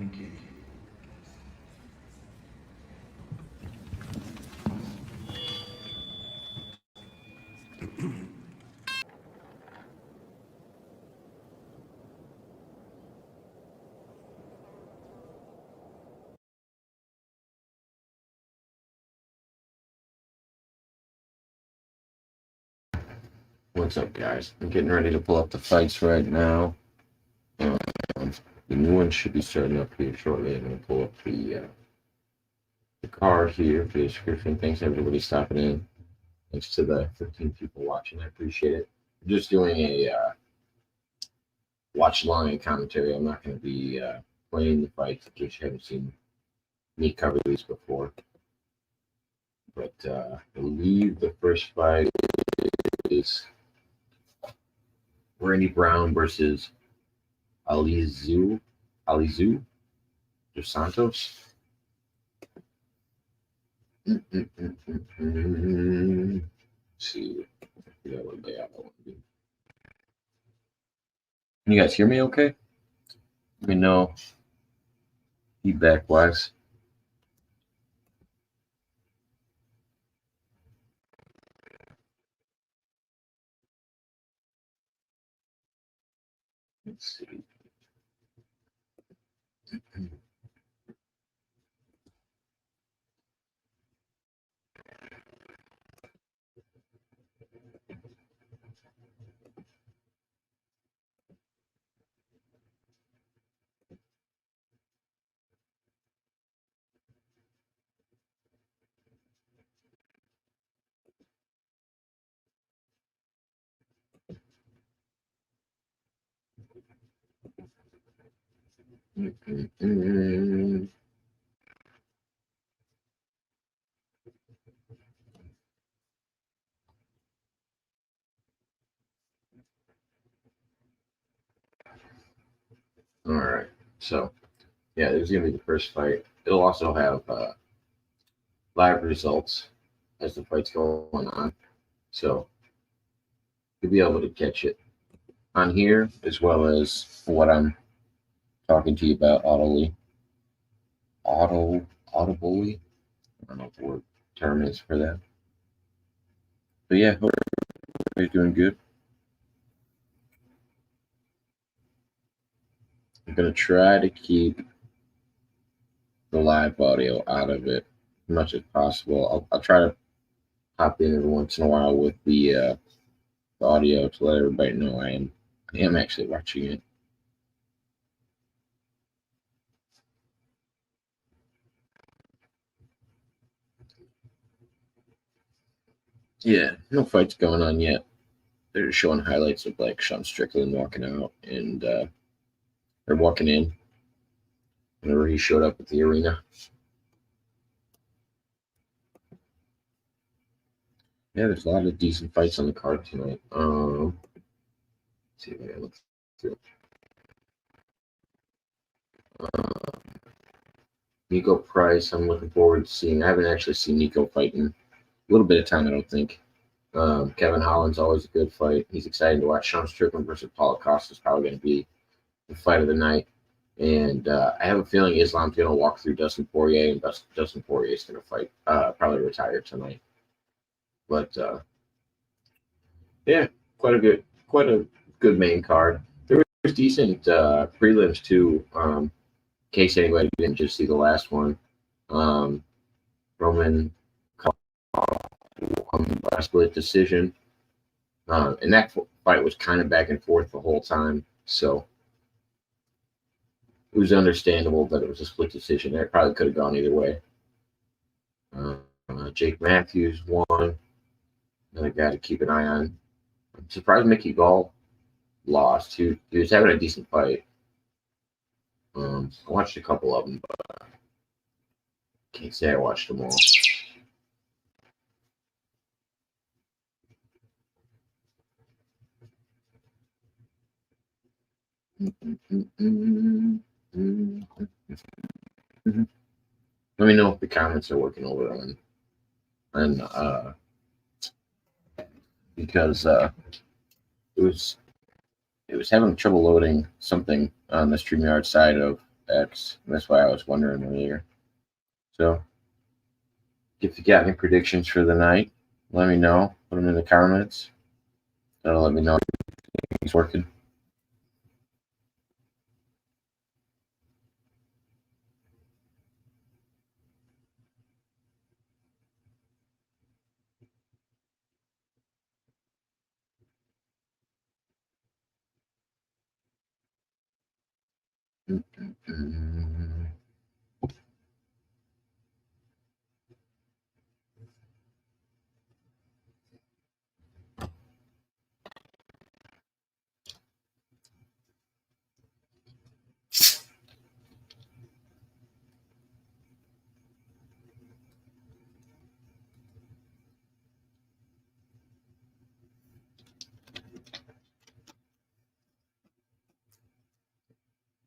Thank you. What's up, guys? I'm getting ready to pull up the fights right now. Um, the new one should be starting up here shortly. I'm going to pull up the card here for the description. Thanks, everybody, stopping in. Thanks to the 15 people watching. I appreciate it. I'm just doing a watch along and commentary. I'm not going to be playing the fights in case you haven't seen me cover these before. But I believe the first fight is Randy Brown versus Alizu dos Santos. Let's see. What day I want to do. Can you guys hear me okay? Let me know feedback wise. Let's see. All right. So, yeah, this is going to be the first fight. It'll also have live results as the fight's going on. So, you'll be able to catch it on here as well as what I'm talking to you about audibly. Audibly? I don't know what the word term is for that. But yeah, hope everybody's doing good. I'm going to try to keep the live audio out of it as much as possible. I'll try to hop in every once in a while with the audio to let everybody know I am actually watching it. Yeah, no fights going on yet. They're just showing highlights of like Sean Strickland walking out and or walking in whenever he showed up at the arena. Yeah, there's a lot of decent fights on the card tonight. Let's see if I can look through. Nico Price, I'm looking forward to seeing. I haven't actually seen Nico fight in a little bit of time, I don't think. Kevin Holland's always a good fight. He's exciting to watch. Sean Strickland versus Paulo Costa is probably going to be the fight of the night. And I have a feeling Islam's going to walk through Dustin Poirier, and Dustin Poirier is going to fight, probably retire tonight. But yeah, quite a good main card. There was decent prelims too. In case anybody didn't just see the last one, Roman won by split decision, and that fight was kind of back and forth the whole time. So it was understandable that it was a split decision. It probably could have gone either way. Jake Matthews won. Another guy to keep an eye on. I'm surprised Mickey Gall lost. He was having a decent fight. I watched a couple of them, but can't say I watched them all. Let me know if the comments are working over on because it was having trouble loading something on the StreamYard side of X. That's why I was wondering earlier. So, if you got any predictions for the night, let me know. Put them in the comments. That'll let me know if it's working.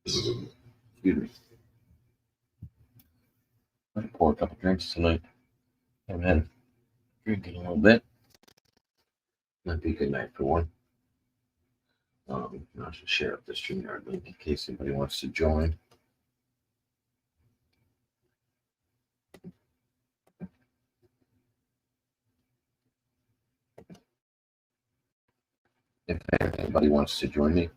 Excuse me. I'm gonna pour a couple drinks tonight. Haven't had a drink in a little bit. Might be a good night for one. I should share up the StreamYard link in case anybody wants to join. If anybody wants to join me.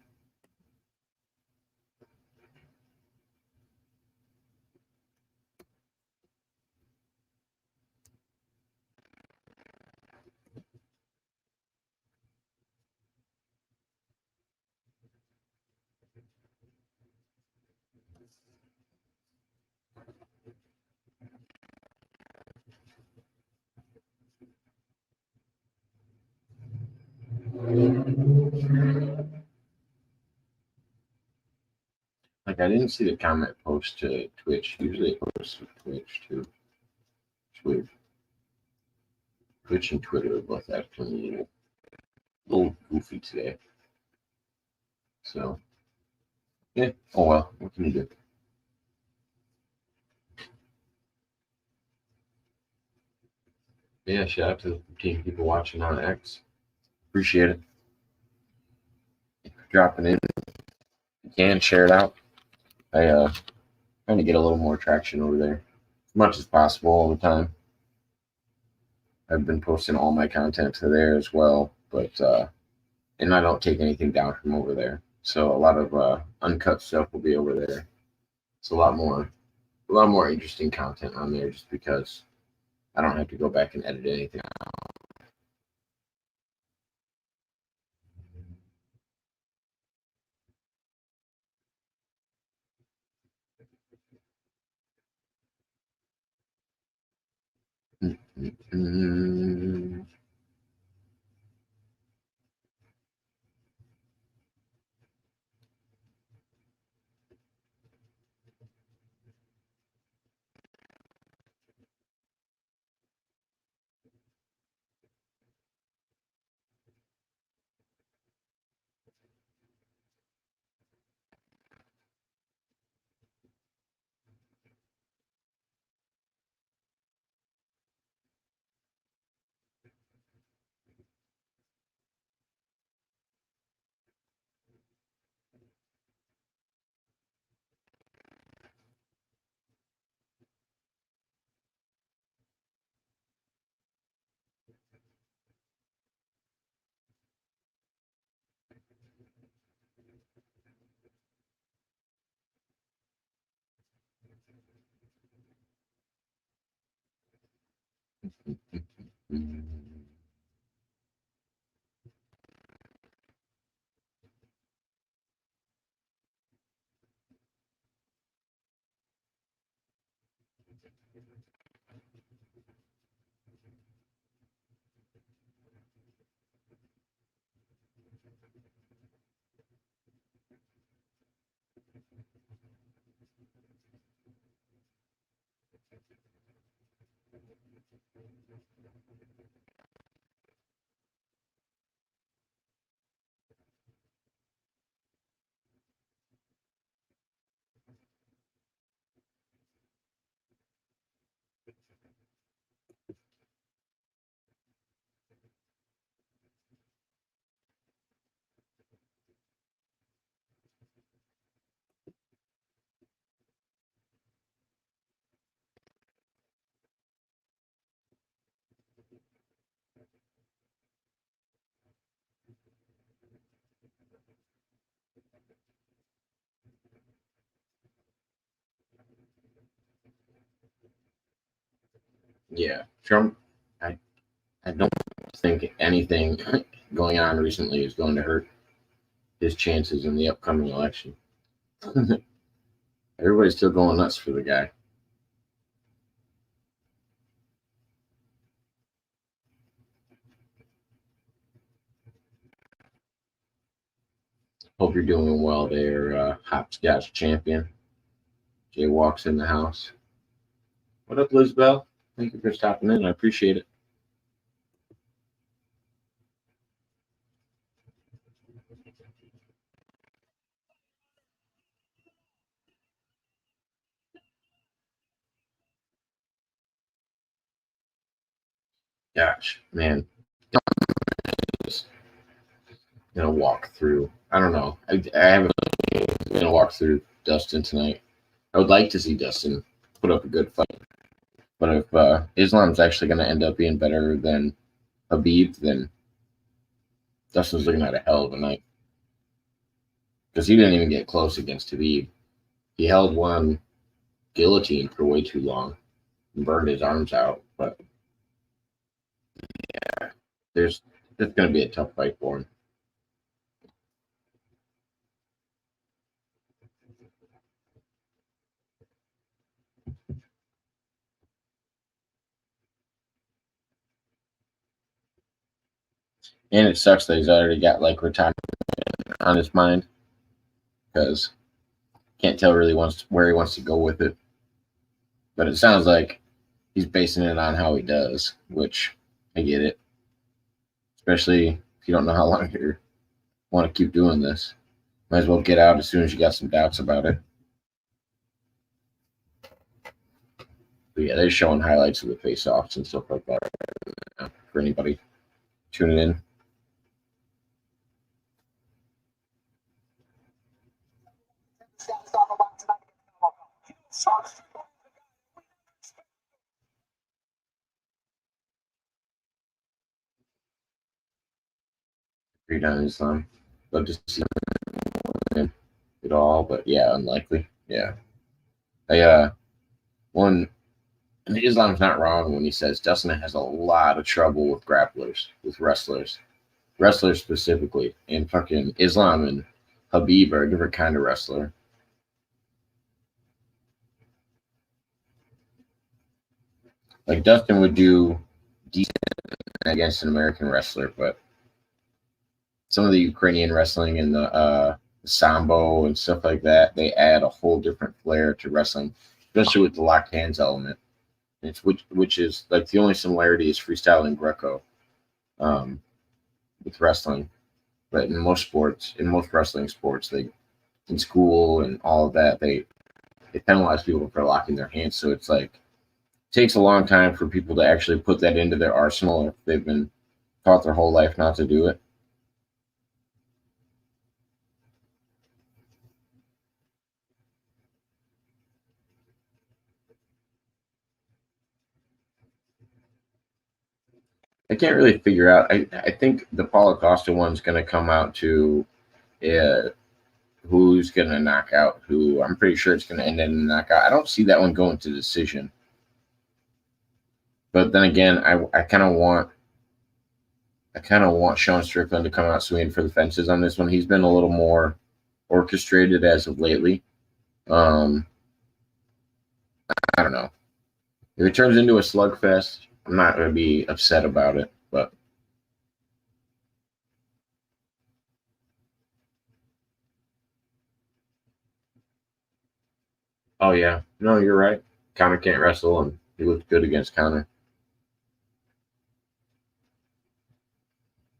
Like, I didn't see the comment post to Twitch. Usually it posts to Twitch too. Twitch and Twitter are both actually a little goofy today. So, yeah. Oh well, what can you do? Yeah, shout out to the 15 people watching on X. Appreciate it. Dropping in. You can share it out. I trying to get a little more traction over there as much as possible all the time. I've been posting all my content to there as well, but and I don't take anything down from over there. So a lot of uncut stuff will be over there. It's a lot more interesting content on there just because I don't have to go back and edit anything. Mm-hmm. Yeah, Trump. I don't think anything going on recently is going to hurt his chances in the upcoming election. Everybody's still going nuts for the guy. Hope you're doing well there, Hopscotch champion. Jay walks in the house. What up, Liz Bell? Thank you for stopping in. I appreciate it. Gosh, man, just gonna walk through. I don't know. I haven't gonna walk through Dustin tonight. I would like to see Dustin put up a good fight, but if Islam's actually gonna end up being better than Habib, then Dustin's looking at a hell of a night because he didn't even get close against Habib. He held one guillotine for way too long and burned his arms out. But there's it's going to be a tough fight for him. And it sucks that he's already got like retirement on his mind because can't tell really where he wants to go with it. But it sounds like he's basing it on how he does, which I get it. Especially if you don't know how long you want to keep doing this. Might as well get out as soon as you got some doubts about it. But yeah, they're showing highlights of the face-offs and stuff like that for anybody tuning in. Agreed on Islam. Love to see him at all, but yeah, unlikely. Yeah. I one and Islam's not wrong when he says Dustin has a lot of trouble with grapplers, with wrestlers specifically, and fucking Islam and Habib are a different kind of wrestler. Like Dustin would do decent against an American wrestler, but some of the Ukrainian wrestling and the sambo and stuff like that, they add a whole different flair to wrestling, especially with the locked hands element. It's which is like the only similarity is freestyle and Greco um, with wrestling. But in most sports, in most wrestling sports, they in school and all of that, they penalize people for locking their hands. So it's like it takes a long time for people to actually put that into their arsenal if they've been taught their whole life not to do it. I can't really figure out. I think the Paulo Costa one's going to come out to uh, who's going to knock out who. I'm pretty sure it's going to end in a knockout. I don't see that one going to decision. But then again, I kind of want Sean Strickland to come out swinging for the fences on this one. He's been a little more orchestrated as of lately. Um, I don't know. If it turns into a slugfest, I'm not going to be upset about it. But oh yeah, no, you're right. Connor can't wrestle, and he looked good against Connor.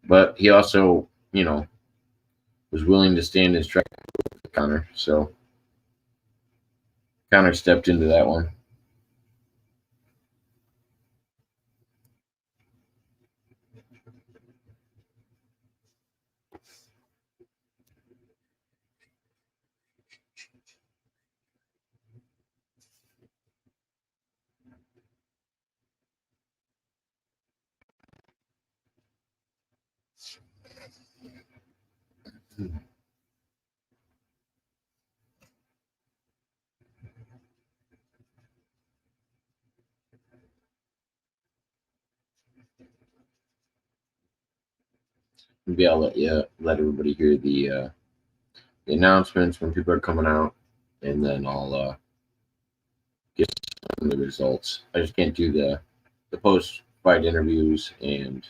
But he also, was willing to stand and strike with Connor. So Connor stepped into that one. Maybe I'll let everybody hear the announcements when people are coming out, and then I'll get some of the results. I just can't do the post fight interviews and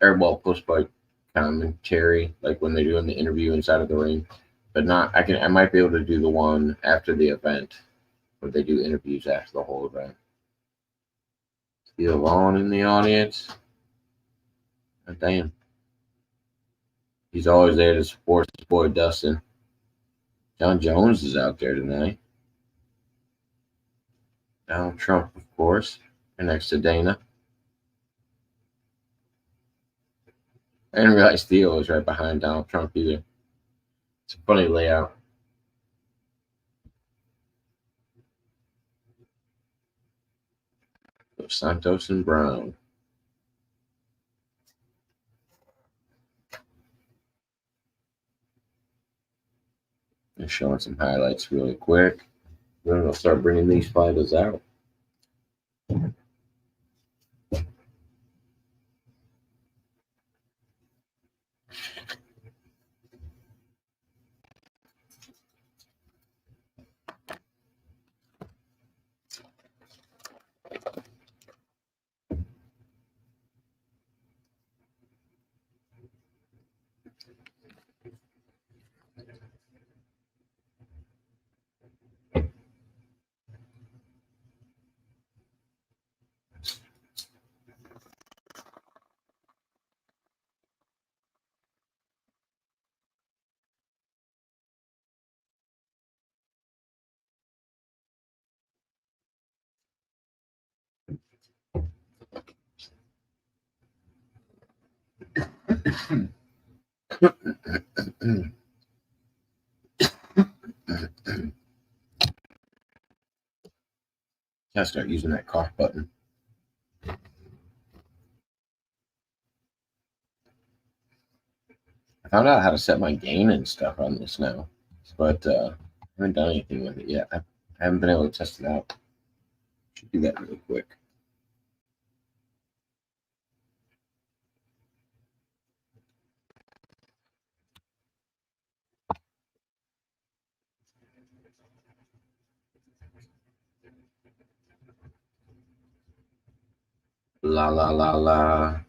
post fight commentary like when they're doing the interview inside of the ring, but not I might be able to do the one after the event where they do interviews after the whole event. Steve Vaughn in the audience. Oh, damn. He's always there to support his boy Dustin. John Jones is out there tonight. Donald Trump, of course, and next to Dana. I didn't realize Theo was right behind Donald Trump either. It's a funny layout. Of Santos and Brown. And showing some highlights really quick. Then I'll start bringing these fighters out. Gotta start using that cough button. I found out how to set my gain and stuff on this now, but I haven't done anything with it yet. I haven't been able to test it out. Should do that really quick. La la la la.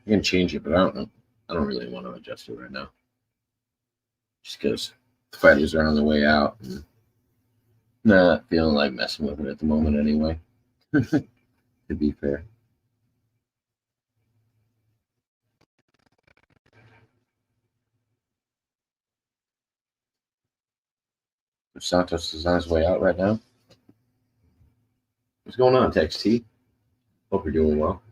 I can change it, but I don't know. I don't really want to adjust it right now. Just because the fighters are on their way out and not feeling like messing with it at the moment anyway. To be fair. Santos is on his way out right now. What's going on, Tex T? Hope you're doing well.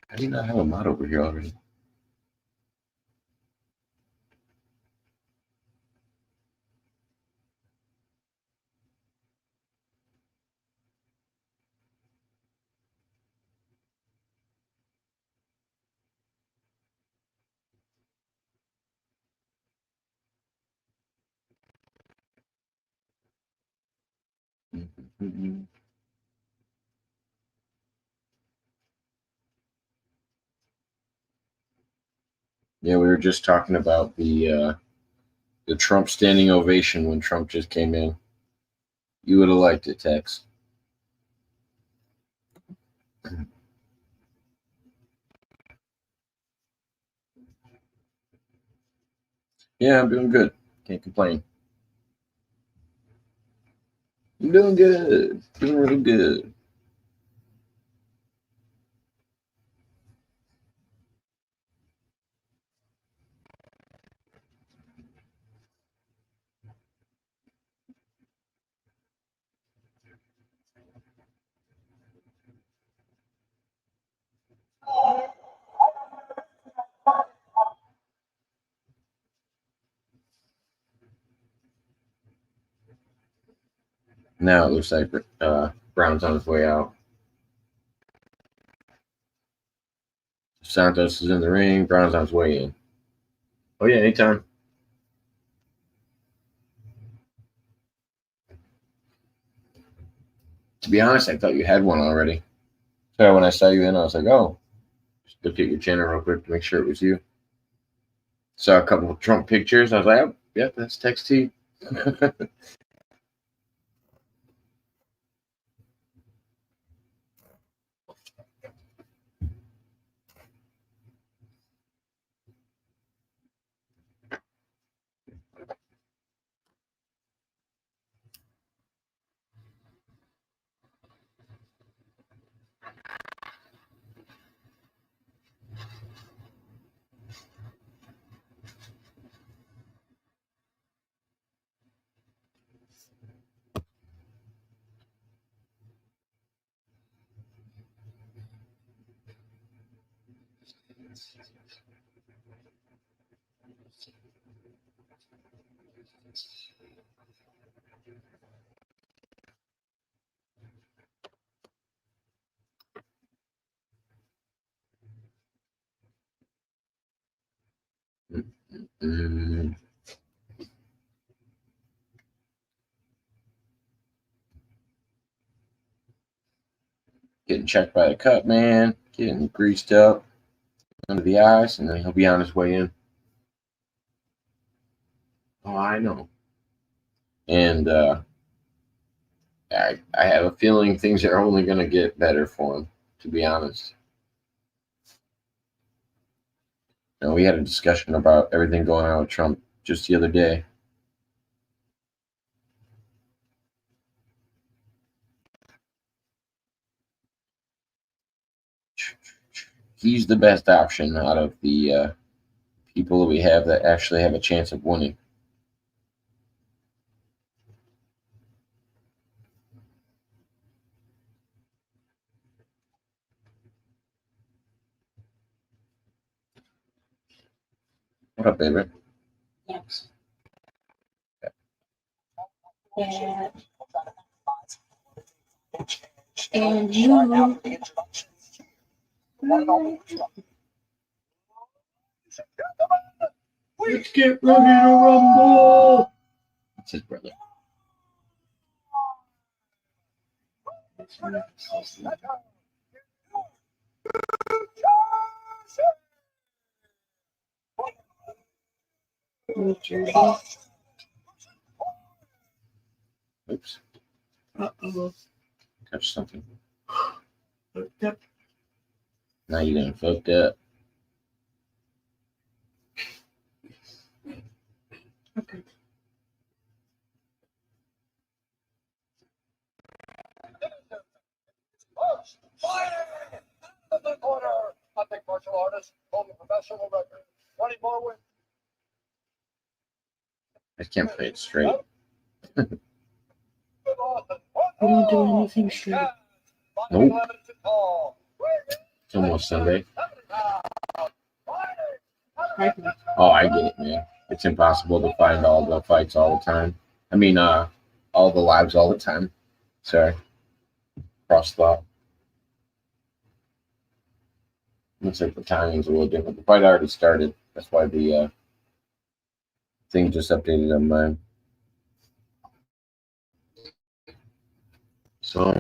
How do you not have a mod over here already? Mm-hmm. Yeah, we were just talking about the Trump standing ovation when Trump just came in. You would have liked it, Tex. Yeah, I'm doing good. Can't complain. I'm doing good. Doing really good. Now it looks like Brown's on his way out. Santos is in the ring. Brown's on his way in. Oh, yeah, anytime. To be honest, I thought you had one already. So when I saw you in, I was like, oh, just look at your channel real quick to make sure it was you. Saw a couple of Trump pictures. I was like, oh, yeah, that's Text T. Mm. Getting checked by the cut man, getting greased up under the eyes, and then he'll be on his way in. Oh, I know. And I have a feeling things are only going to get better for him, to be honest. You know, we had a discussion about everything going on with Trump just the other day. He's the best option out of the people that we have that actually have a chance of winning. What up, baby? Yes. Yeah. And you. Let's get ready to rumble. That's his brother. New Jersey. Oops. Uh-oh. Touch something. Yep. Now you're gonna fuck that. Okay. The corner, epic martial artist, holding professional record. 20 more wins. I can't play it straight. We don't do anything straight. Nope. It's almost Sunday. Oh, I get it, man. It's impossible to find all the fights all the time. I mean, all the lives all the time. Sorry. Cross thought. Looks like the timing's a little different. The fight already started. That's why the thing just updated on mine. So,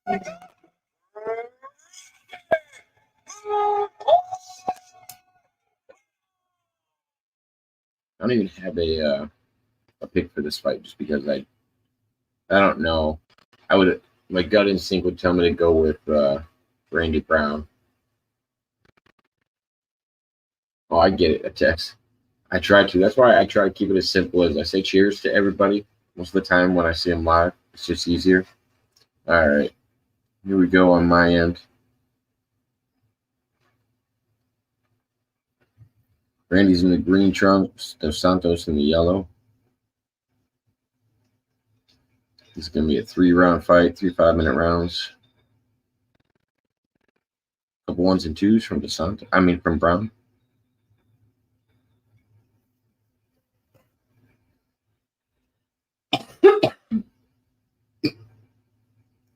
I don't even have a pick for this fight just because I don't know. My gut instinct would tell me to go with Randy Brown. Oh, I get it. A text. I try to. That's why I try to keep it as simple as I say cheers to everybody. Most of the time when I see them live, it's just easier. All right. Here we go on my end. Randy's in the green trunks. Dos Santos in the yellow. This is going to be a 3-round fight, 3 5-minute rounds. couple ones and twos from from Brown.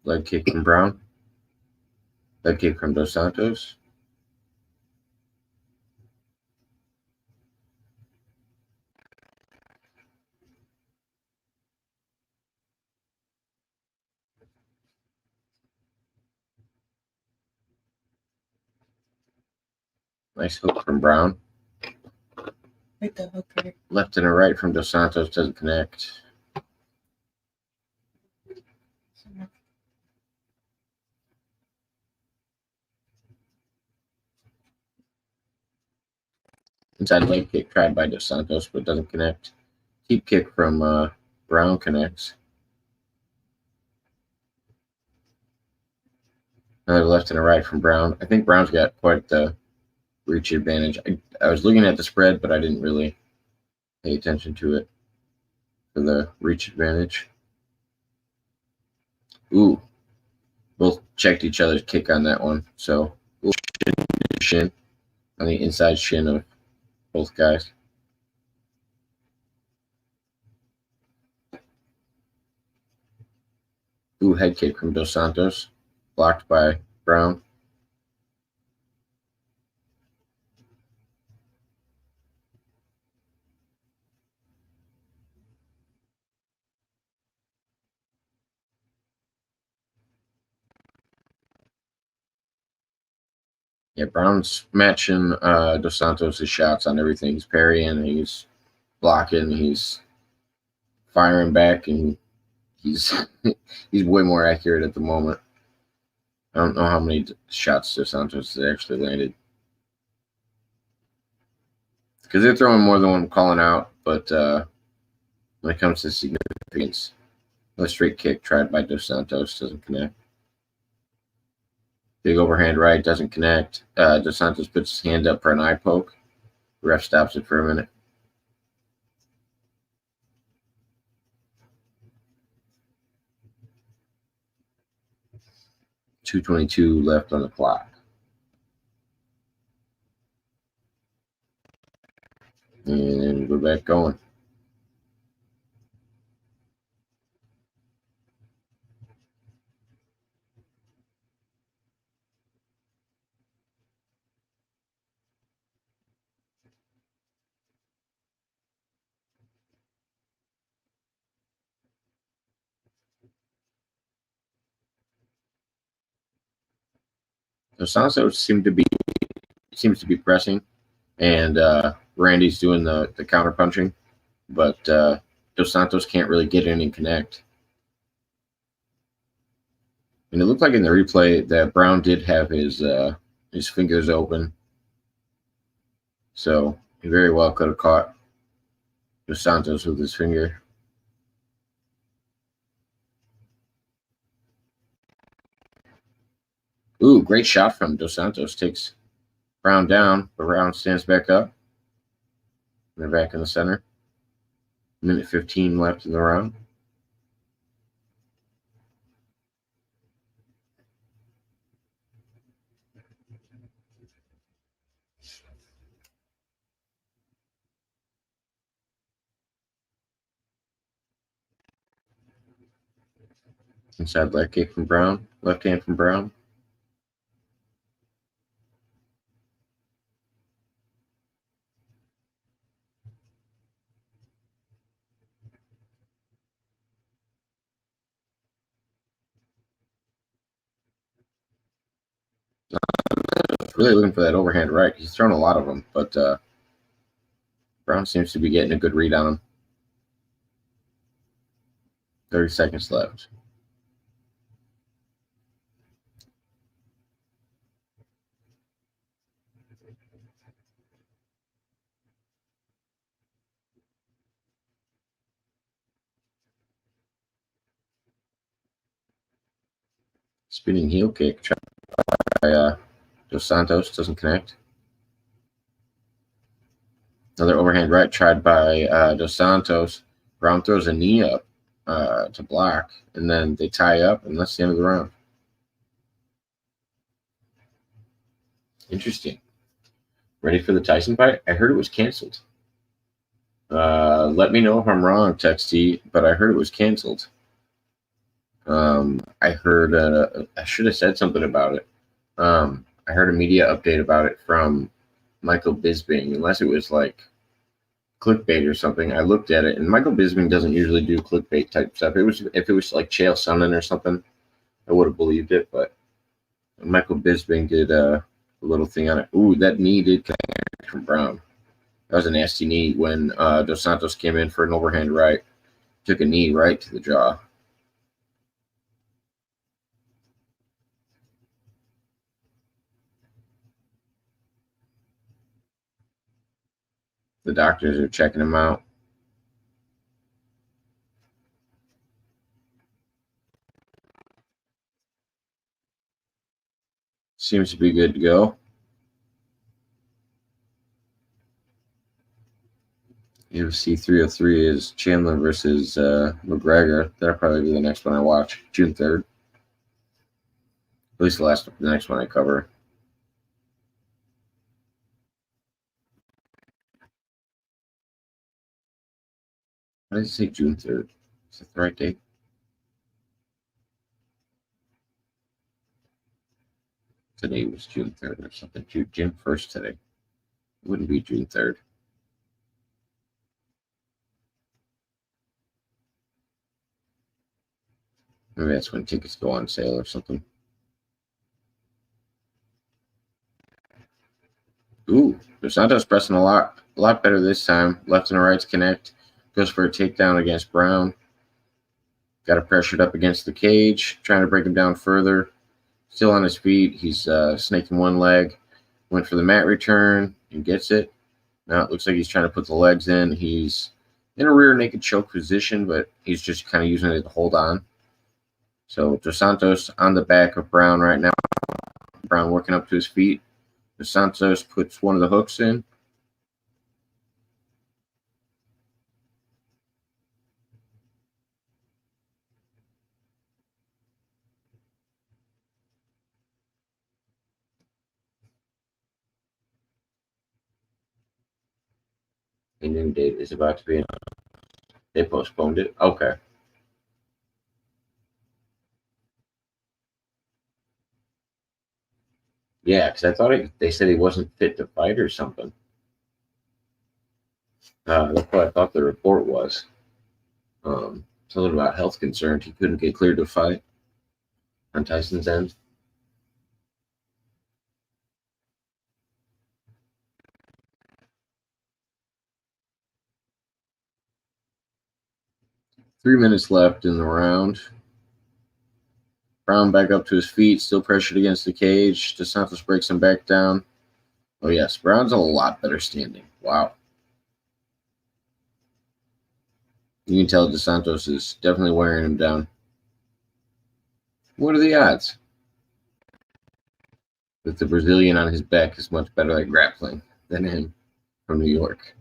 Leg kick from Brown. Leg kick from Dos Santos. Nice hook from Brown. Like the hook right. Left and a right from Dos Santos, doesn't connect. Inside leg kick tried by Dos Santos, but doesn't connect. Keep kick from Brown connects. Another left and a right from Brown. I think Brown's got quite the reach advantage. I was looking at the spread, but I didn't really pay attention to it for the reach advantage. Ooh, both checked each other's kick on that one. So shin on the inside shin of both guys. Ooh, head kick from Dos Santos, blocked by Brown. Yeah, Brown's matching Dos Santos' shots on everything. He's parrying, he's blocking, he's firing back, and he's he's way more accurate at the moment. I don't know how many shots Dos Santos has actually landed, because they're throwing more than one calling out. But when it comes to significance, a straight kick tried by Dos Santos doesn't connect. Big overhand right doesn't connect. Dos Santos puts his hand up for an eye poke. The ref stops it for a minute. .222 left on the clock. And we're back going. Dos Santos seems to be pressing, and Randy's doing the counter punching, but Dos Santos can't really get in and connect. And it looked like in the replay that Brown did have his fingers open, so he very well could have caught Dos Santos with his finger. Ooh, great shot from Dos Santos. Takes Brown down, but Brown stands back up. They're back in the center. Minute 15 left in the round. Inside leg kick from Brown. Left hand from Brown. Really looking for that overhand right. He's thrown a lot of them, but Brown seems to be getting a good read on him. 30 seconds left. Spinning heel kick tried by Dos Santos, doesn't connect. Another overhand right tried by Dos Santos. Brown throws a knee up to block, and then they tie up, and that's the end of the round. Interesting. Ready for the Tyson fight? I heard it was canceled. Let me know if I'm wrong, Texty, but I heard it was canceled. I heard, I should have said something about it. I heard a media update about it from Michael Bisping, unless it was like clickbait or something. I looked at it, and Michael Bisping doesn't usually do clickbait type stuff. If it was like Chael Sonnen or something, I would have believed it, but Michael Bisping did a little thing on it. Ooh, that knee did connect from Brown. That was a nasty knee when Dos Santos came in for an overhand right. Took a knee right to the jaw. The doctors are checking him out. Seems to be good to go. UFC 303 is Chandler versus McGregor. That'll probably be the next one I watch, June 3rd. At least the next one I cover. Why did it say June 3rd? Is that the right date? Today was June 3rd or something. June 1st today. It wouldn't be June 3rd. Maybe that's when tickets go on sale or something. Ooh, Dos Santos pressing a lot better this time. Left and rights connect. Goes for a takedown against Brown. Got it pressured up against the cage, trying to break him down further. Still on his feet. He's snaking one leg. Went for the mat return and gets it. Now it looks like he's trying to put the legs in. He's in a rear naked choke position, but he's just kind of using it to hold on. So Dos Santos on the back of Brown right now. Brown working up to his feet. Dos Santos puts one of the hooks in. A new date is about to be announced. They postponed it. Okay. Yeah, because I thought they said he wasn't fit to fight or something. That's what I thought the report was. Something about health concerns. He couldn't get cleared to fight on Tyson's end. Three minutes left in the round. Brown back up to his feet, still pressured against the cage. Dos Santos breaks him back down. Oh, yes, Brown's a lot better standing. Wow. You can tell Dos Santos is definitely wearing him down. What are the odds that the Brazilian on his back is much better at grappling than him from New York?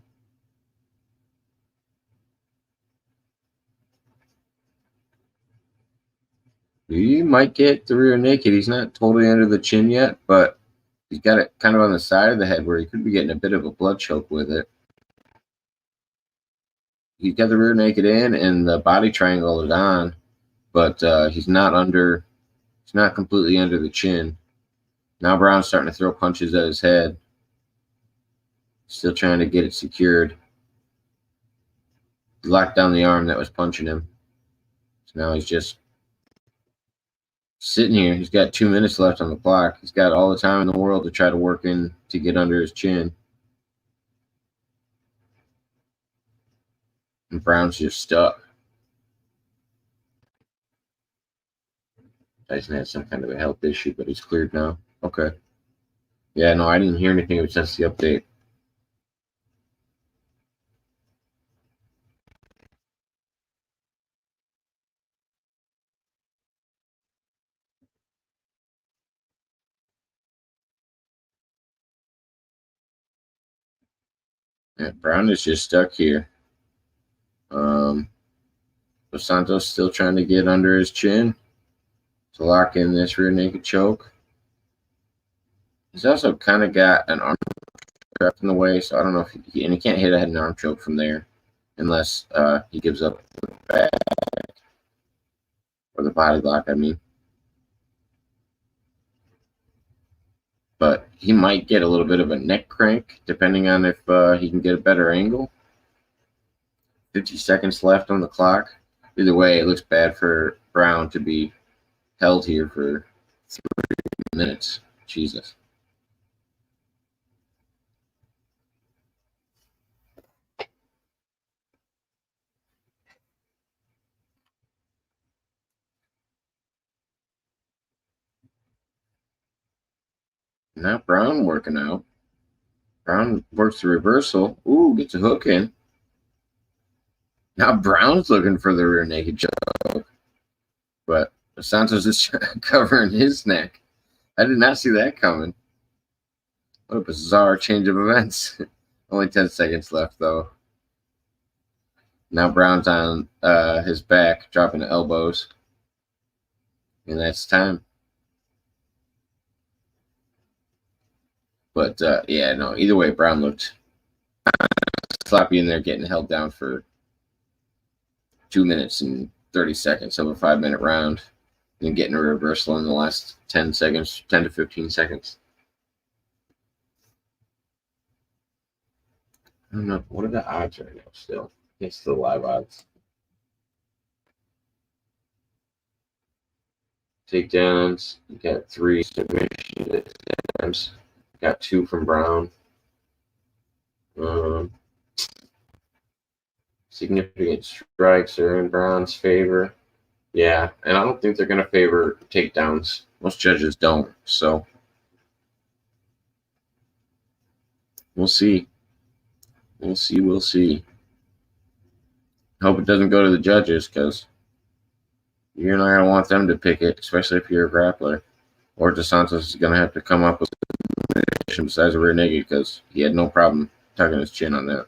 He might get the rear naked. He's not totally under the chin yet, but he's got it kind of on the side of the head where he could be getting a bit of a blood choke with it. He's got the rear naked in, and the body triangle is on, but he's not completely under the chin. Now Brown's starting to throw punches at his head. Still trying to get it secured. He locked down the arm that was punching him. So now he's just sitting here. He's got 2 minutes left on the clock. He's got all the time in the world to try to work in to get under his chin. And Brown's just stuck. Tyson had some kind of a health issue, but he's cleared now. Okay. Yeah, no, I didn't hear anything since the update. Yeah, Brown is just stuck here. Dos Santos still trying to get under his chin to lock in this rear naked choke. He's also kind of got an arm trap in the way, so I don't know if and he can't hit a head and arm choke from there unless he gives up the back or the body lock, I mean. But he might get a little bit of a neck crank depending on if he can get a better angle. 50 seconds left on the clock. Either way, it looks bad for Brown to be held here for 3 minutes. Jesus. Now Brown working out. Brown works the reversal. Ooh, gets a hook in. Now Brown's looking for the rear naked choke. But Santos is covering his neck. I did not see that coming. What a bizarre change of events. Only 10 seconds left, though. Now Brown's on his back, dropping elbows. And that's time. But, yeah, no, either way, Brown looked sloppy in there, getting held down for 2 minutes and 30 seconds of a 5-minute round. And getting a reversal in the last 10 seconds, 10 to 15 seconds. I don't know. What are the odds right now still? It's the live odds. Takedowns. You got 3 submission attempts. Got 2 from Brown. Significant strikes are in Brown's favor. Yeah, and I don't think they're going to favor takedowns. Most judges don't, so we'll see. We'll see. Hope it doesn't go to the judges because you're not going to want them to pick it, especially if you're a grappler. Or Dos Santos is going to have to come up with a mission besides a rear naked because he had no problem tucking his chin on that.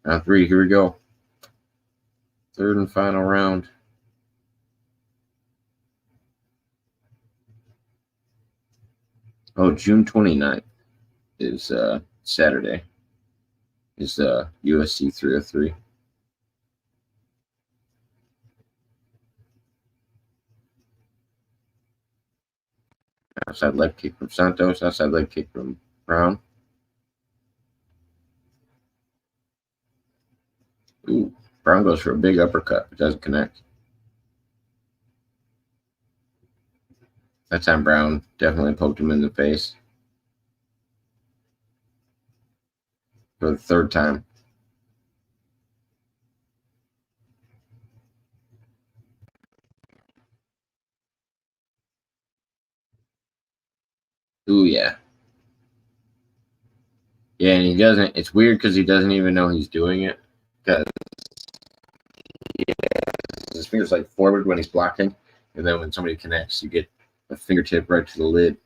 Round 3, here we go. Third and final round. Oh, June 29th is Saturday. Is UFC 303. Outside leg kick from Santos. Outside leg kick from Brown. Ooh, Brown goes for a big uppercut. It doesn't connect. That time Brown definitely poked him in the face. For the 3rd time. Ooh, yeah. Yeah, and he doesn't. It's weird because he doesn't even know he's doing it. Because his fingers like forward when he's blocking, and then when somebody connects, you get a fingertip right to the lid.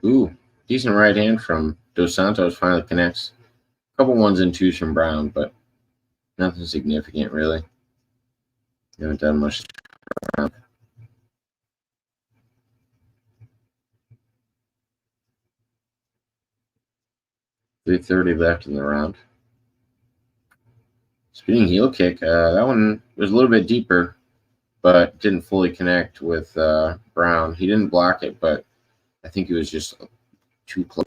Ooh, decent right hand from Dos Santos. Finally connects. A couple 1s and 2s from Brown, but nothing significant really. Haven't done much. 3:30 left in the round. Spinning heel kick. That one was a little bit deeper, but didn't fully connect with Brown. He didn't block it, but I think he was just too close,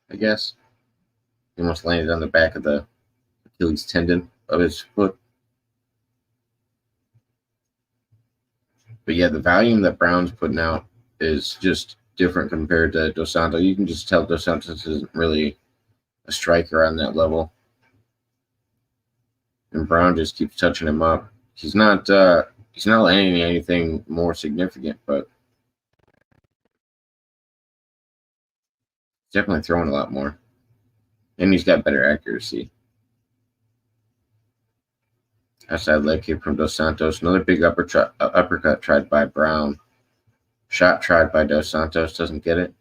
I guess. He almost landed on the back of the Achilles tendon of his foot. But yeah, the volume that Brown's putting out is just different compared to Dos Santos. You can just tell Dos Santos isn't really a striker on that level. And Brown just keeps touching him up. He's not landing anything more significant, but he's definitely throwing a lot more. And he's got better accuracy. Outside leg kick from Dos Santos. Another big uppercut tried by Brown. Shot tried by Dos Santos. Doesn't get it.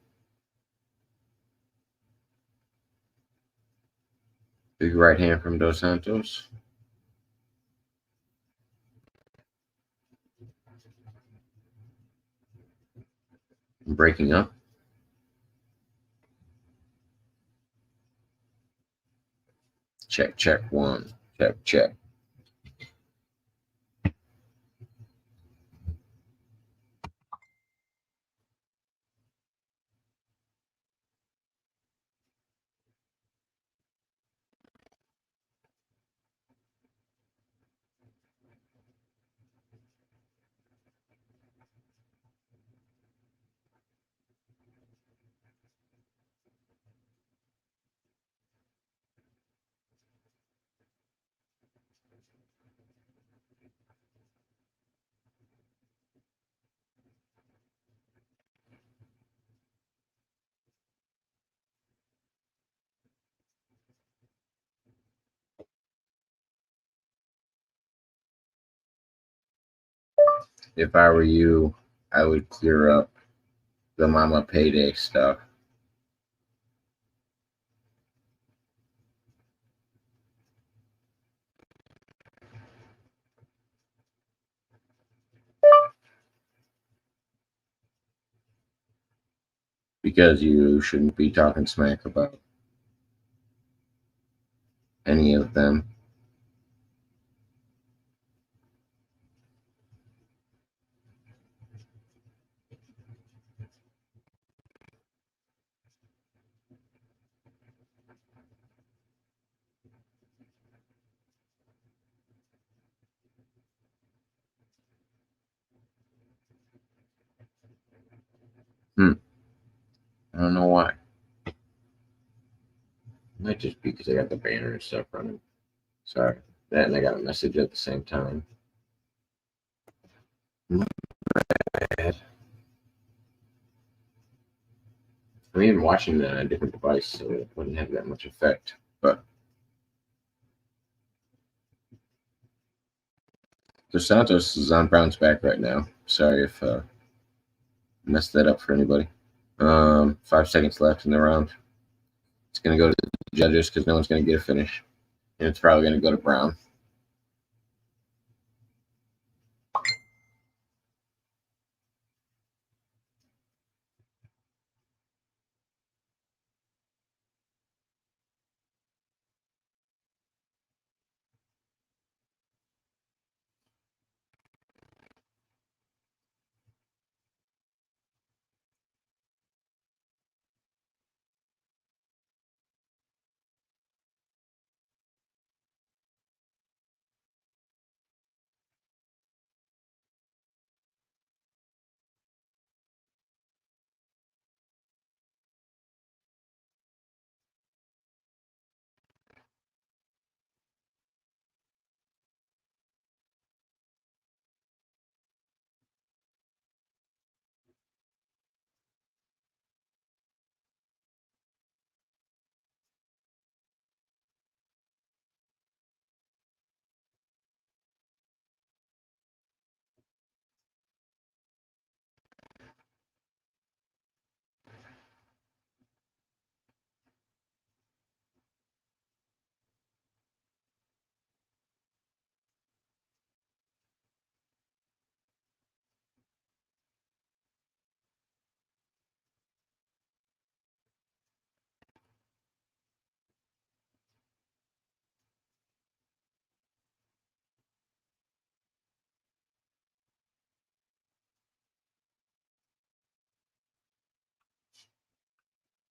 Big right hand from Dos Santos. Breaking up. Check, check, one. Check, check. If I were you, I would clear up the Mama Payday stuff. Because you shouldn't be talking smack about any of them. I don't know why. It might just be because I got the banner and stuff running. Sorry. That and I got a message at the same time. Bad. I'm even watching it on a different device, so it wouldn't have that much effect. But Dos Santos is on Brown's back right now. Sorry if I messed that up for anybody. 5 seconds left in the round. It's going to go to the judges because no one's going to get a finish. And it's probably going to go to Brown.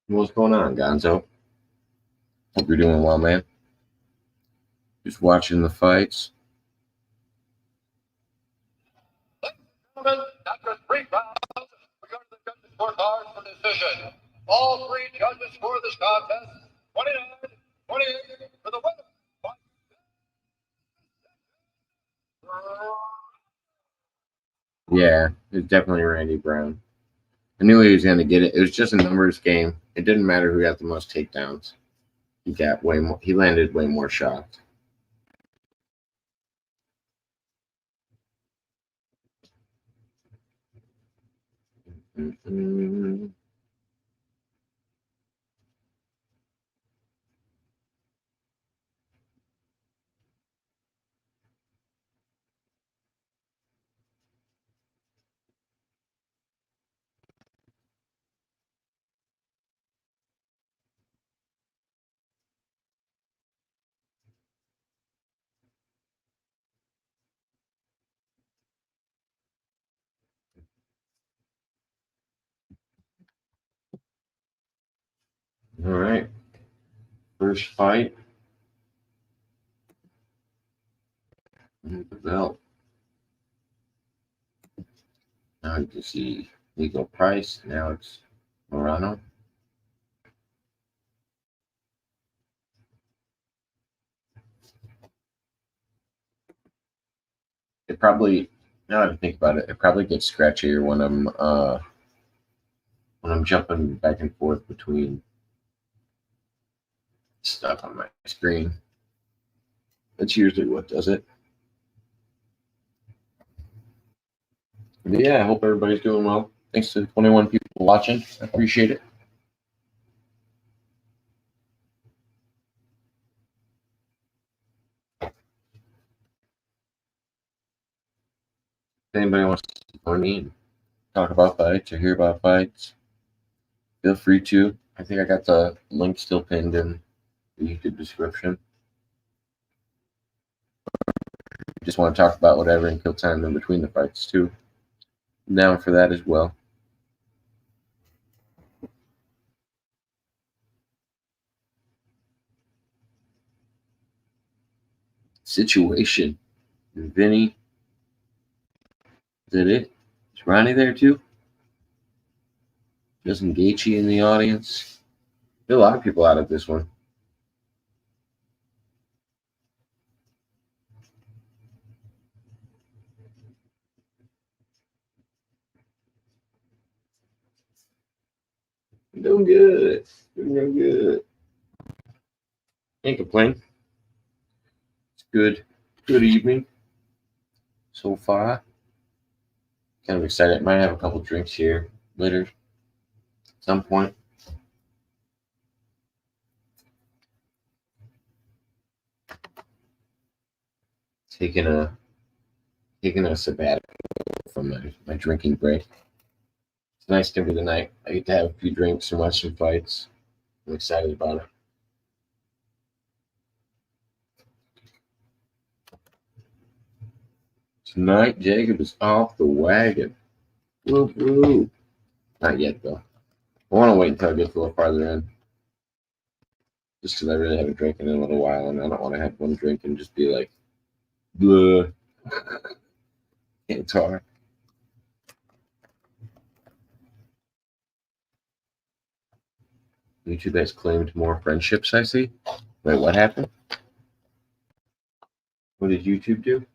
What's going on, Gonzo? Hope you're doing well, man. Just watching the fights. Gentlemen, after 3 rounds, we go to the judges' scorecard for decision. All 3 judges score this contest 29-28 for the winner. Yeah, it's definitely Randy Brown. I knew he was going to get it. It was just a numbers game. It didn't matter who got the most takedowns. He got way more. He landed way more shots. Mm-mm. All right. First fight. The belt. Now you can see Legal Price and Alex Morano. It probably, now that I think about it, it probably gets scratchier when I'm jumping back and forth between stuff on my screen. That's usually what does it. But yeah, I hope everybody's doing well. Thanks to the 21 people watching. I appreciate it. If anybody wants to join me and talk about fights or hear about fights, feel free to. I think I got the link still pinned in the YouTube description. Just want to talk about whatever and kill time in between the fights too. I'm down for that as well. Situation. Vinny. Is that it? Is Ronnie there too? Justin Gaethje in the audience. There's a lot of people out of this one. Doing good. Doing real good. Can't complain. It's good. Good evening so far. Kind of excited. Might have a couple drinks here later at some point. Taking a sabbatical from my drinking break. It's a nice to be tonight. I get to have a few drinks and watch some fights. I'm excited about it. Tonight, Jacob is off the wagon. Whoop, whoop. Not yet, though. I want to wait until I get a little farther in. Just because I really haven't drank in a little while, and I don't want to have one drink and just be like, blah. Can't talk. YouTube has claimed more friendships, I see. Wait, what happened? What did YouTube do?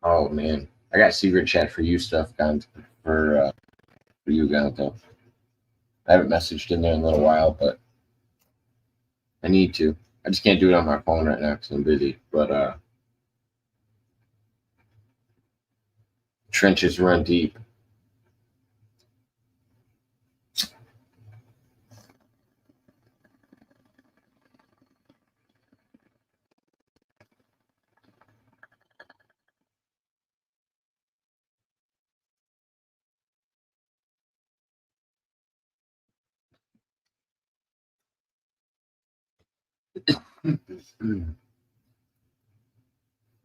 Oh man, I got secret chat for you stuff, Gant, for you, Ganto. I haven't messaged in there in a little while, but I need to. I just can't do it on my phone right now because I'm busy. But trenches run deep.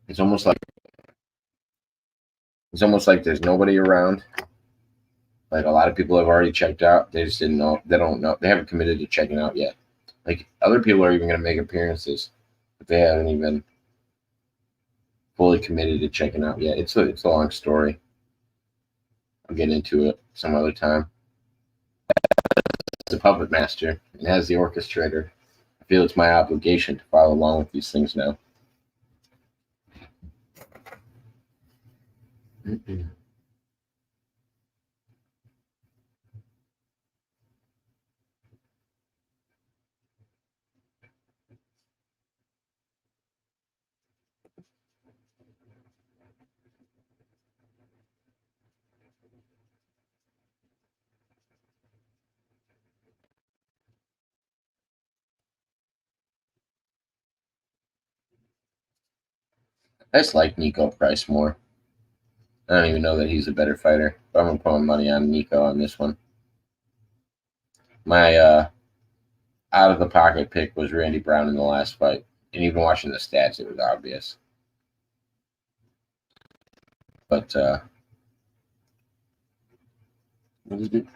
It's almost like there's nobody around. Like a lot of people have already checked out. They just didn't know. They don't know. They haven't committed to checking out yet. Like other people are even going to make appearances, but they haven't even fully committed to checking out yet. It's a long story. I'll get into it some other time. It's a puppet master and has the orchestrator. I feel it's my obligation to follow along with these things now. I just like Nico Price more. I don't even know that he's a better fighter, but I'm going to put my money on Nico on this one. My out of the pocket pick was Randy Brown in the last fight. And even watching the stats, it was obvious. But what is it?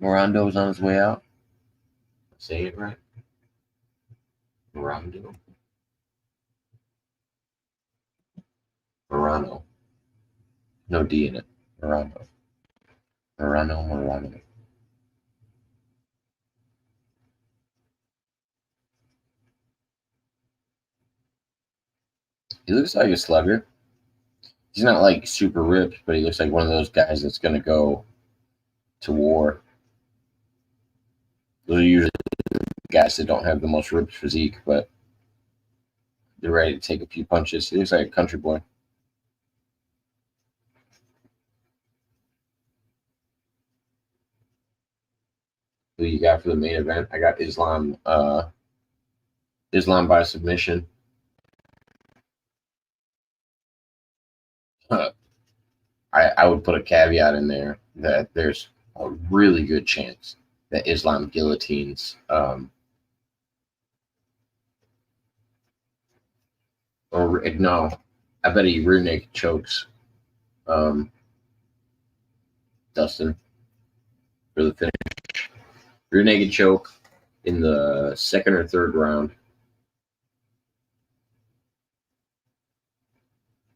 Morondo's on his way out. Say it right. Morondo. Morano. No D in it. Morano. Morano. He looks like a slugger. He's not like super ripped, but he looks like one of those guys that's going to go to war. Those are usually guys that don't have the most ripped physique, but they're ready to take a few punches. He looks like a country boy. Who you got for the main event? I got Islam. Islam by submission. I would put a caveat in there that there's a really good chance that Islam guillotines or no, I bet he rear naked chokes Dustin for the finish. Rear naked choke in the second or third round.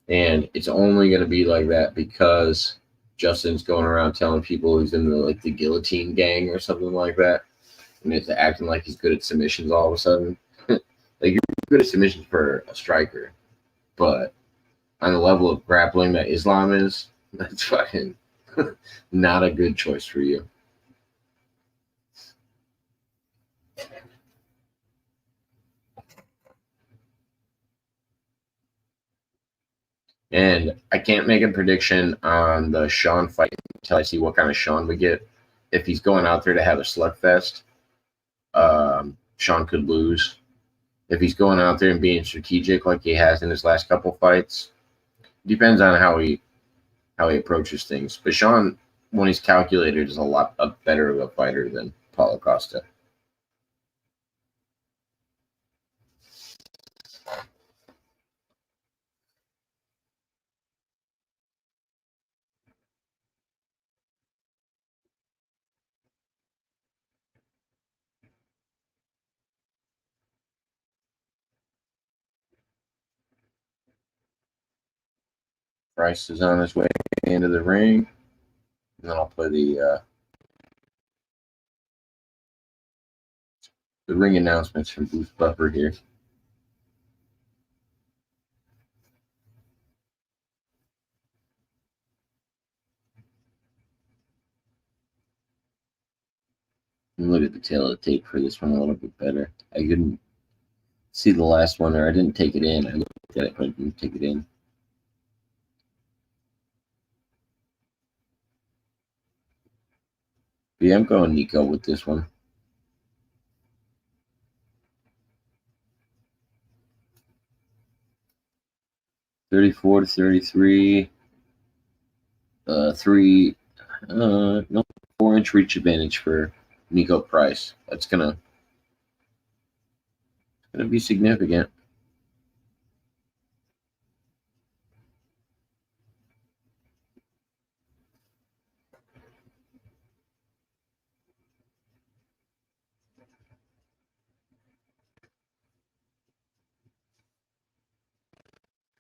And it's only going to be like that because Justin's going around telling people he's in the guillotine gang or something like that. And it's acting like he's good at submissions all of a sudden. Like, you're good at submissions for a striker, but on the level of grappling that Islam is, that's fucking not a good choice for you. And I can't make a prediction on the Sean fight until I see what kind of Sean we get. If he's going out there to have a slugfest, Sean could lose. If he's going out there and being strategic like he has in his last couple fights, depends on how he approaches things. But Sean, when he's calculated, is a better of a fighter than Paulo Costa. Price is on his way into the ring. And then I'll play the ring announcements from Booth Buffer here. Look at the tail of the tape for this one a little bit better. I couldn't see the last one, or I didn't take it in. I looked at it, but I didn't take it in. But yeah, I'm going Nico with this one. $34 to $33. 4-inch reach advantage for Nico Price. That's gonna be significant.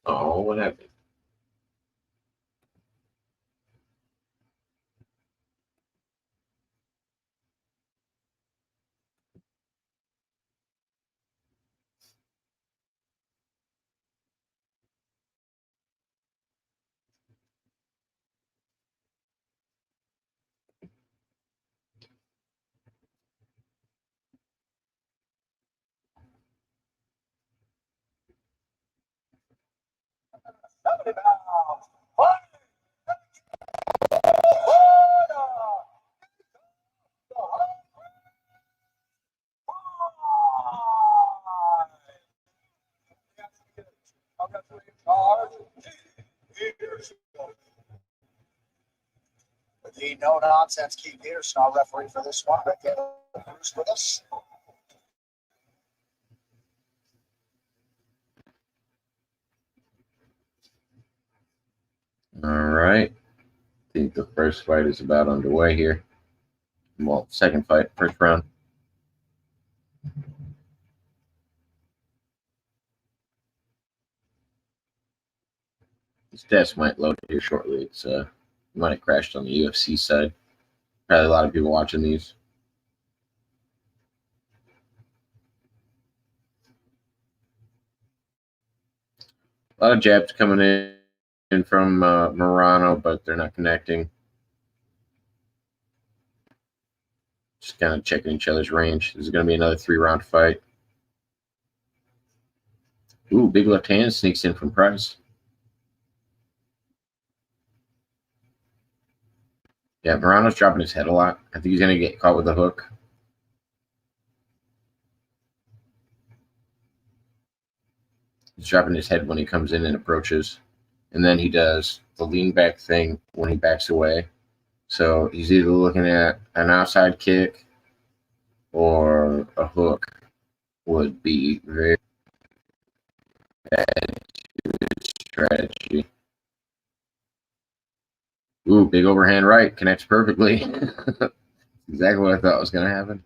Oh, what happened? The no-nonsense Keith Peterson, our referee for this one. Rick Cruz with us. All right. I think the first fight is about underway here. Well, second fight, first round. This desk might load here shortly. It's might have crashed on the UFC side. Probably a lot of people watching these. A lot of jabs coming in from Morano, but they're not connecting. Just kind of checking each other's range. This is going to be another 3-round fight. Ooh, big left hand sneaks in from Price. Yeah, Morano's dropping his head a lot. I think he's going to get caught with a hook. He's dropping his head when he comes in and approaches. And then he does the lean back thing when he backs away. So he's either looking at an outside kick or a hook would be very bad strategy. Ooh, big overhand right. Connects perfectly. Exactly what I thought was going to happen.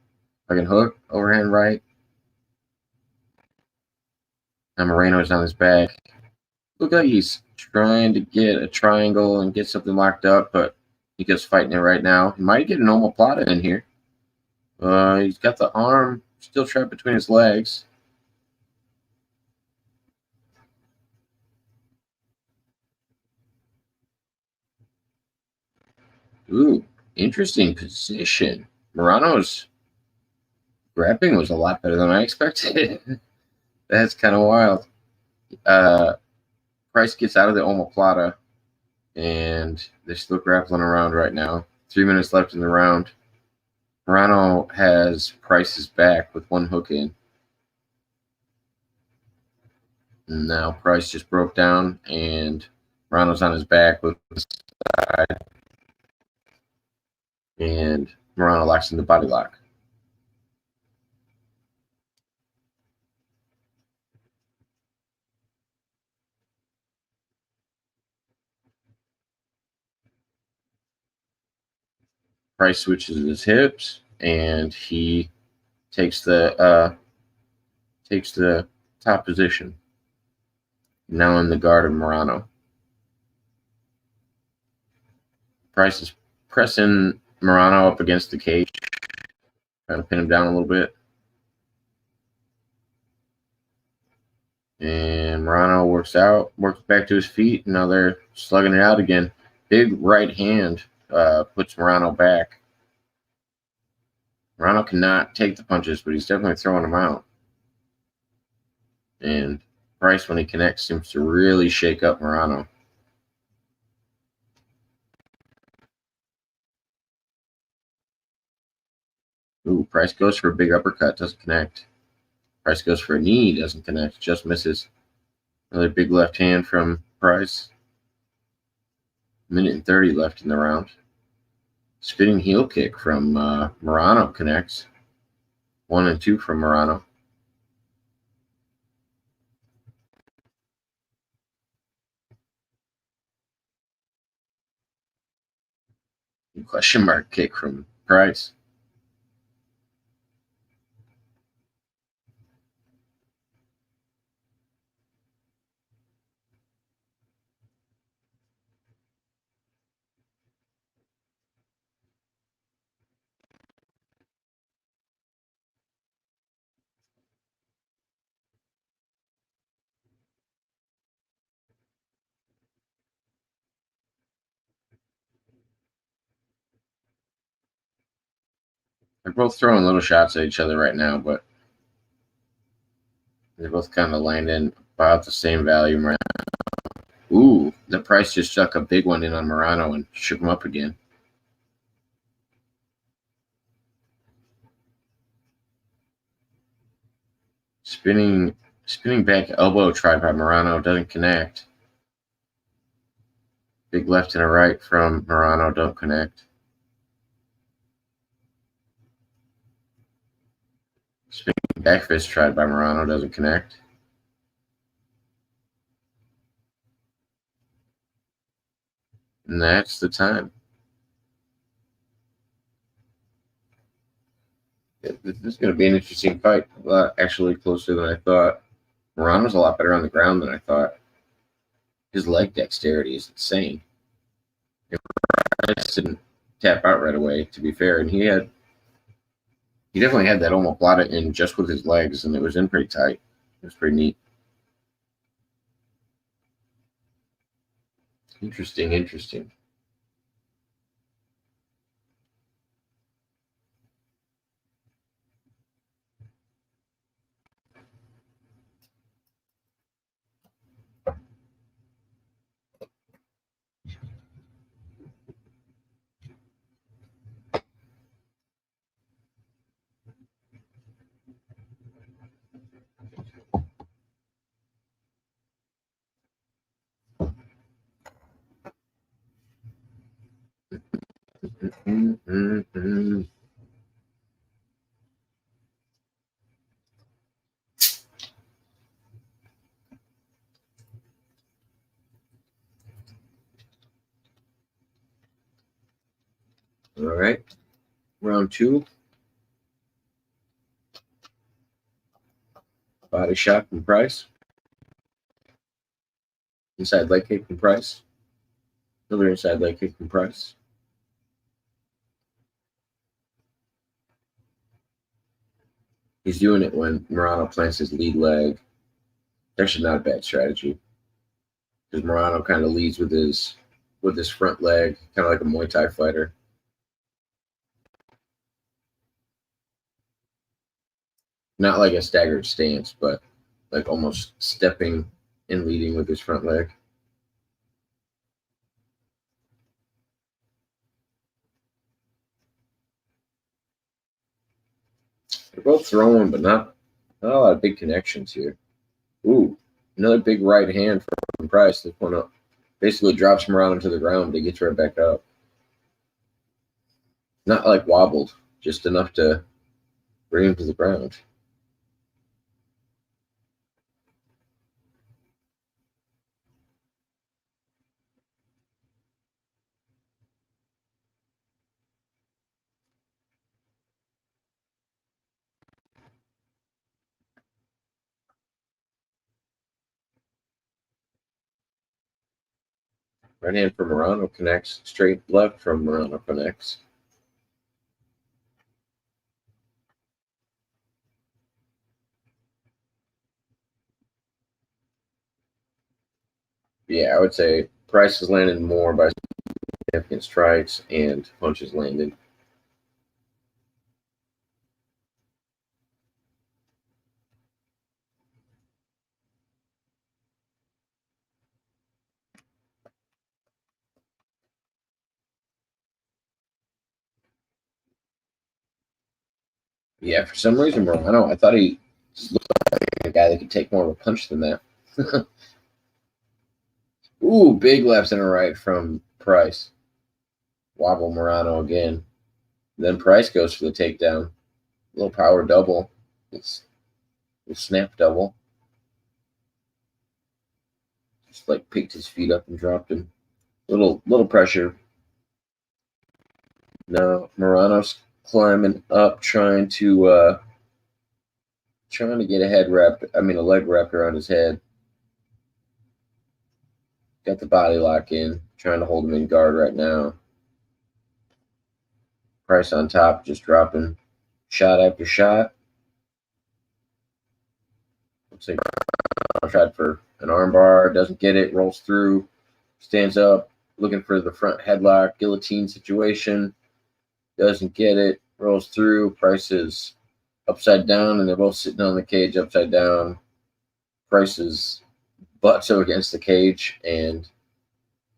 Fucking hook, overhand right. Now Moreno's on his back. Look like he's trying to get a triangle and get something locked up, but he goes fighting it right now. He might get an omoplata in here. He's got the arm still trapped between his legs. Ooh, interesting position. Morano's grappling was a lot better than I expected. That's kind of wild. Price gets out of the omoplata, and they're still grappling around right now. 3 minutes left in the round. Morano has Price's back with one hook in. And now Price just broke down, and Morano's on his back with the side. And Morano locks in the body lock. Price switches his hips, and he takes the top position. Now in the guard of Morano. Price is pressing Morano up against the cage, trying to pin him down a little bit. And Morano works back to his feet. Now they're slugging it out again. Big right hand puts Morano back. Morano cannot take the punches, but he's definitely throwing them out. And Price, when he connects, seems to really shake up Morano. Ooh, Price goes for a big uppercut, doesn't connect. Price goes for a knee, doesn't connect, just misses. Another big left hand from Price. 1:30 left in the round. Spinning heel kick from Morano connects. 1 and 2 from Morano. Question mark kick from Price. They're both throwing little shots at each other right now, but they're both kind of landing about the same value. Ooh, the Price just stuck a big one in on Morano and shook him up again. Spinning back elbow tried by Morano, doesn't connect. Big left and a right from Morano, don't connect. Spinning back fist tried by Morano doesn't connect. And that's the time. This is going to be an interesting fight. Actually, closer than I thought. Morano's a lot better on the ground than I thought. His leg dexterity is insane. I just didn't tap out right away, to be fair. And he definitely had that omoplata in just with his legs, and it was in pretty tight. It was pretty neat. Interesting. Mm-hmm. All right. Round 2. Body shot from Price. Inside leg kick from Price. Another inside leg kick from Price. He's doing it when Morano plants his lead leg. Actually, not a bad strategy. Because Morano kind of leads with his front leg, kind of like a Muay Thai fighter. Not like a staggered stance, but like almost stepping and leading with his front leg. They're both throwing, but not a lot of big connections here. Ooh, another big right hand from Price. This one up basically drops Morano to the ground, but he gets right back up. Not like wobbled, just enough to bring him to the ground. Right hand from Morano connects. Straight left from Morano connects. Yeah, I would say Price is landing more by significant strikes and punches landed. Yeah, for some reason, Morano, I thought he just looked like a guy that could take more of a punch than that. Ooh, big left and a right from Price. Wobble Morano again. Then Price goes for the takedown. A little power double. It's a snap double. Just like picked his feet up and dropped him. Little pressure. Now Morano's climbing up, trying to get a leg wrapped around his head. Got the body lock in, trying to hold him in guard right now. Price on top, just dropping shot after shot. Looks like tried for an armbar, doesn't get it, rolls through, stands up, looking for the front headlock, guillotine situation, doesn't get it, rolls through. Price is upside down, and they're both sitting on the cage upside down. Price's butts up against the cage, and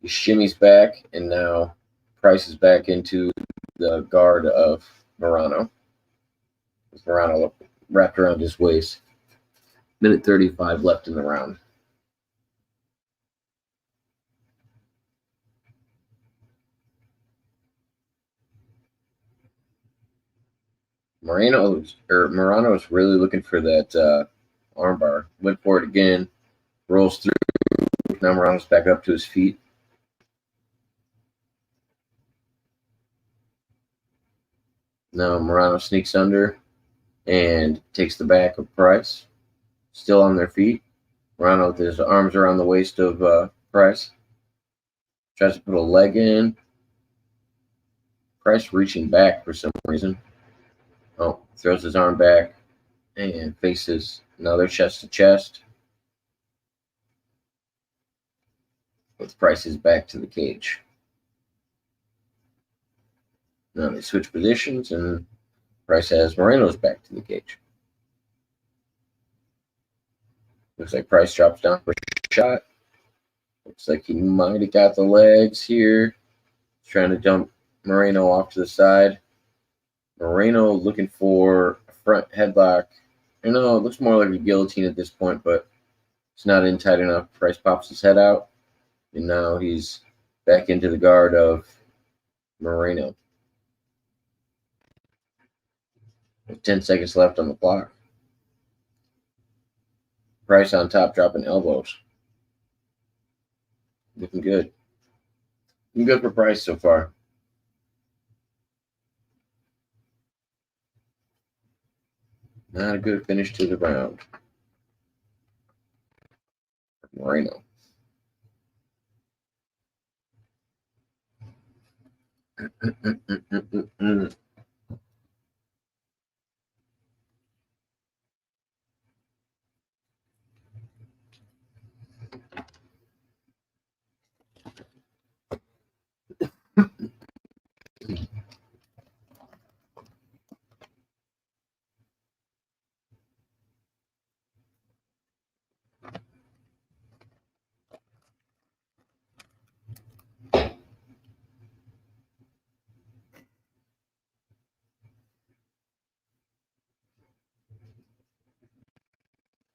he shimmies back, and now Price is back into the guard of Morano. With Morano wrapped around his waist. Minute 35 left in the round. Morano is really looking for that armbar. Went for it again. Rolls through. Now Morano's back up to his feet. Now Morano sneaks under and takes the back of Price. Still on their feet. Morano with his arms around the waist of Price. Tries to put a leg in. Price reaching back for some reason. Oh, throws his arm back and faces another chest to chest. With Price's back to the cage. Now they switch positions and Price has Moreno's back to the cage. Looks like Price drops down for a shot. Looks like he might have got the legs here. He's trying to dump Moreno off to the side. Moreno looking for a front headlock. It looks more like a guillotine at this point, but it's not in tight enough. Price pops his head out, and now he's back into the guard of Moreno. With 10 seconds left on the clock. Price on top, dropping elbows. Looking good. Looking good for Price so far. Not a good finish to the round. Moreno.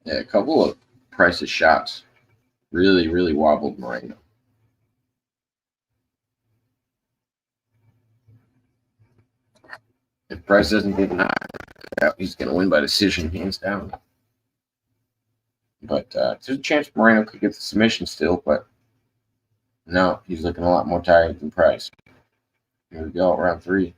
Yeah, a couple of Price's shots really, really wobbled Moreno. If Price doesn't get knocked out, he's going to win by decision, hands down. But there's a chance Moreno could get the submission still, but no, he's looking a lot more tired than Price. Here we go, round 3.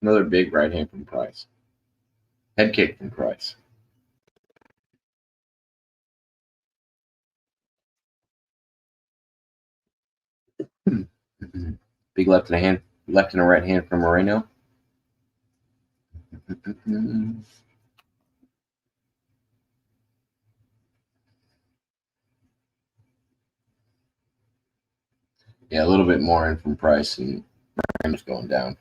Another big right hand from Price. Head kick from Price. Big left and a right hand from Moreno. Yeah, a little bit more in from Price, and Moreno's going down.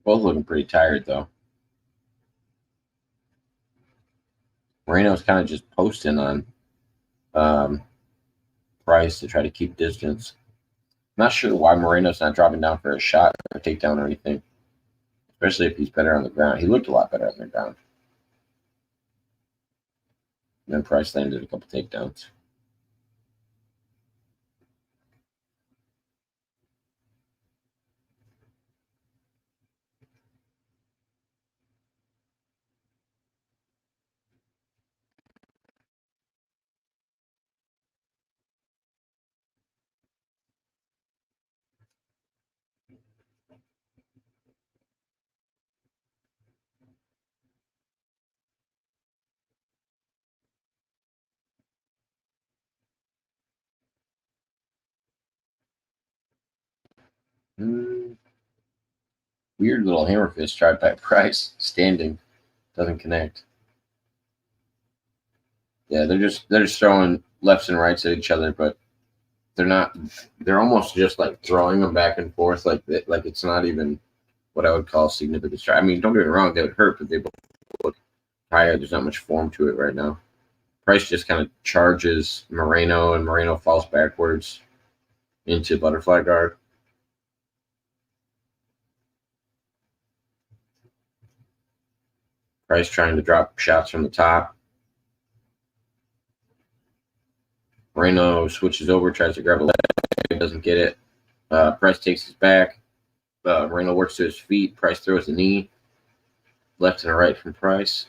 Both looking pretty tired, though. Moreno's kind of just posting on Price to try to keep distance. Not sure why Moreno's not dropping down for a shot or a takedown or anything, especially if he's better on the ground. He looked a lot better on the ground. And then Price landed a couple takedowns. Weird little hammer fist tried by Price. Standing. Doesn't connect. Yeah, they're just throwing lefts and rights at each other, but they're not. They're almost just like throwing them back and forth, like it's not even what I would call significant strike. I mean, don't get me wrong, they would hurt, but they both look tired. There's not much form to it right now. Price just kind of charges Moreno, and Moreno falls backwards into butterfly guard. Price trying to drop shots from the top. Moreno switches over, tries to grab a leg, doesn't get it. Price takes his back. Moreno works to his feet. Price throws a knee. Left and a right from Price.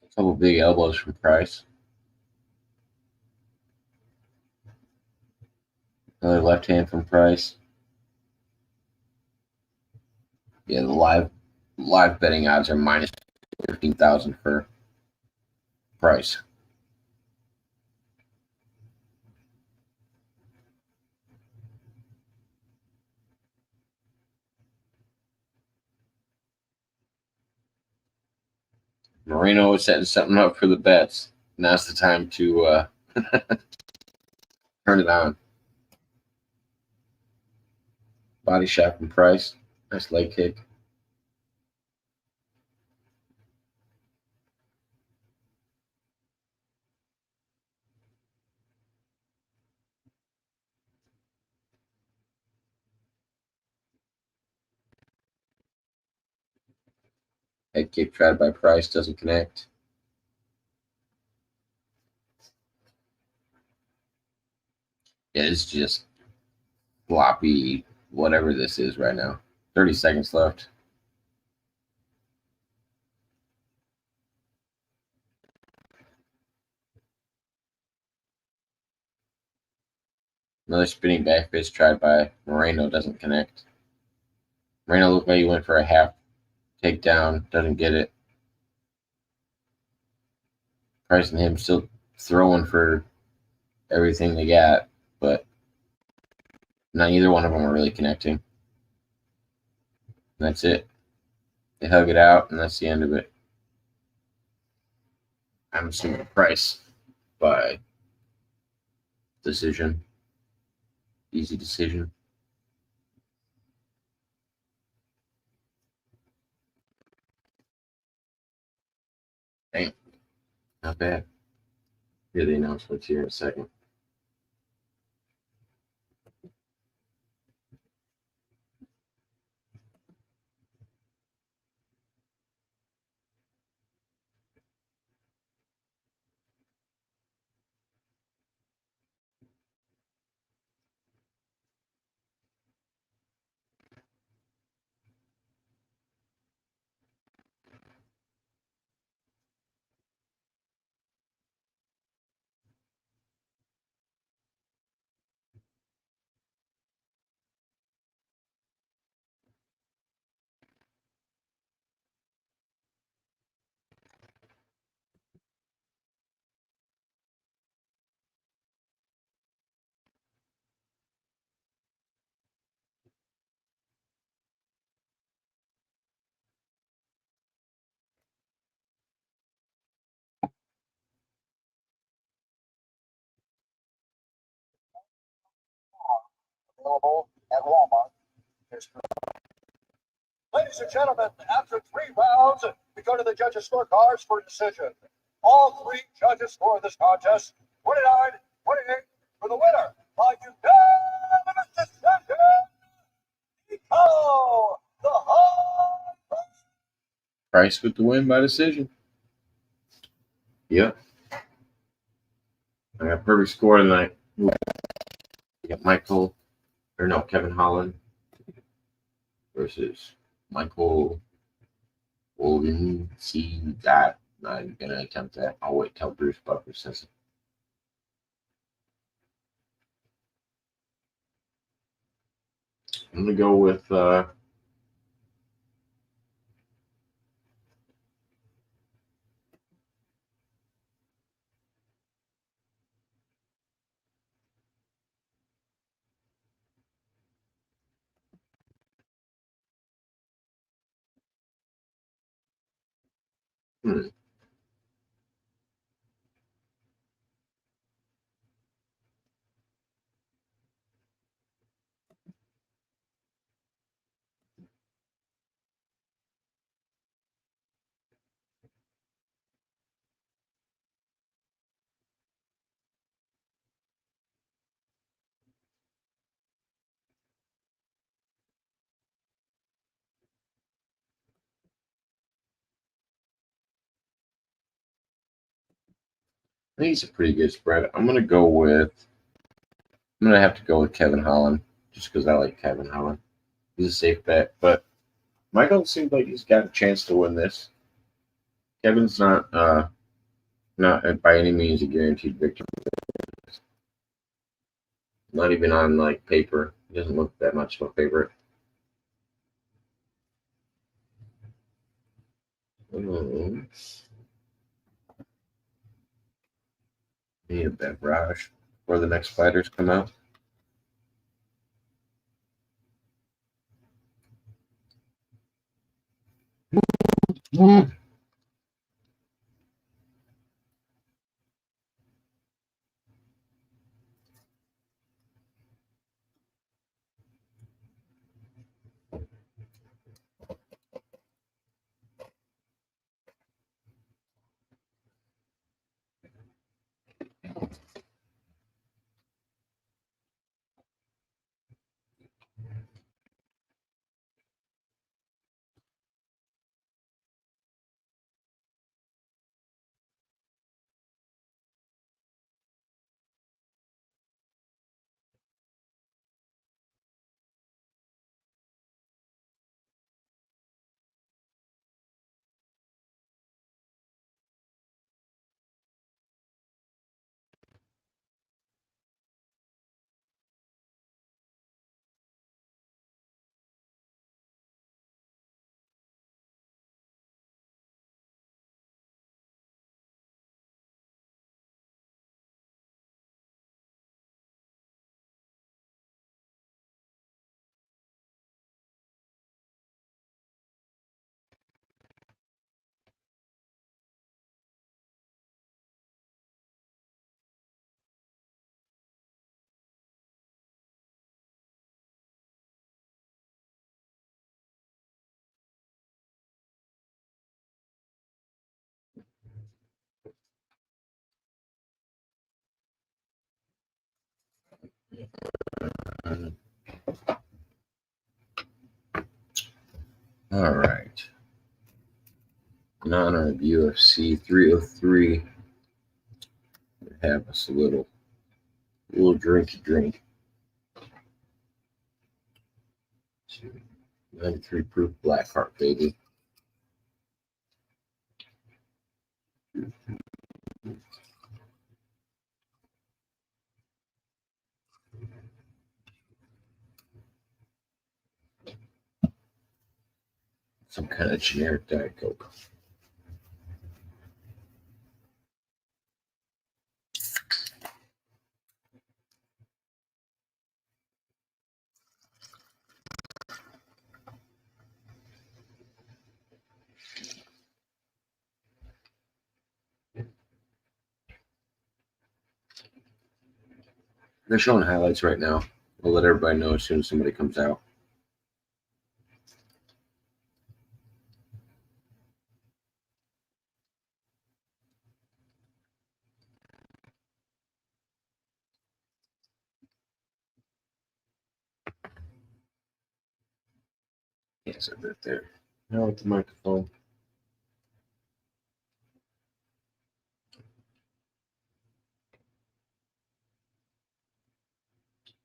A couple big elbows from Price. Another left hand from Price. Yeah, the live betting odds are minus 15,000 for Price. Moreno is setting something up for the bets. Now's the time to turn it on. Body shot from Price. Nice leg kick. Head kick tried by Price, doesn't connect. Yeah, it's just sloppy, whatever this is right now. 30 seconds left. Another spinning back fist tried by Moreno, doesn't connect. Moreno looked like he went for a half takedown, doesn't get it. Price and him still throwing for everything they got, but not either one of them are really connecting. And that's it. They hug it out, and that's the end of it. I'm assuming Price by decision. Easy decision. Dang. Not bad. Hear the announcements here in a second. Available at Walmart. Ladies and gentlemen, after 3 rounds, we go to the judges' scorecards for a decision. All 3 judges score this contest 29-28 for the winner by unanimous decision. Nico, the hard. Price with the win by decision. Yep. I got perfect score tonight. We got Kevin Holland versus Michael Wolden. See that. Not even gonna attempt that. I'll wait till Bruce Buffer says it. I'm gonna go with I think it's a pretty good spread. I'm gonna have to go with Kevin Holland just because I like Kevin Holland. He's a safe bet, but Michael seems like he's got a chance to win this. Kevin's not by any means a guaranteed victory. Not even on like paper. He doesn't look that much of a favorite. Need a beverage before the next fighters come out. All right. In honor of UFC 303, we have us a little drink. 93 proof Blackheart, baby. Some kind of generic Diet Coke. They're showing highlights right now. We'll let everybody know as soon as somebody comes out. Yes, I bet there. Now with the microphone.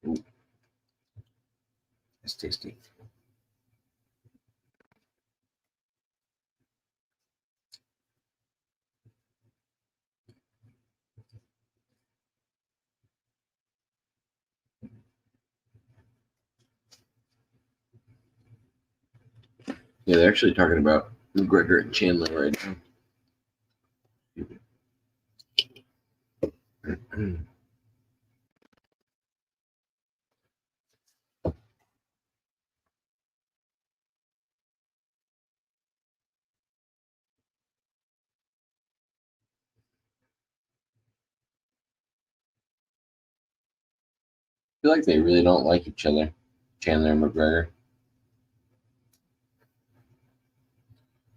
Ooh. That's tasty. Yeah, they're actually talking about McGregor and Chandler right now. feel like they really don't like each other, Chandler and McGregor.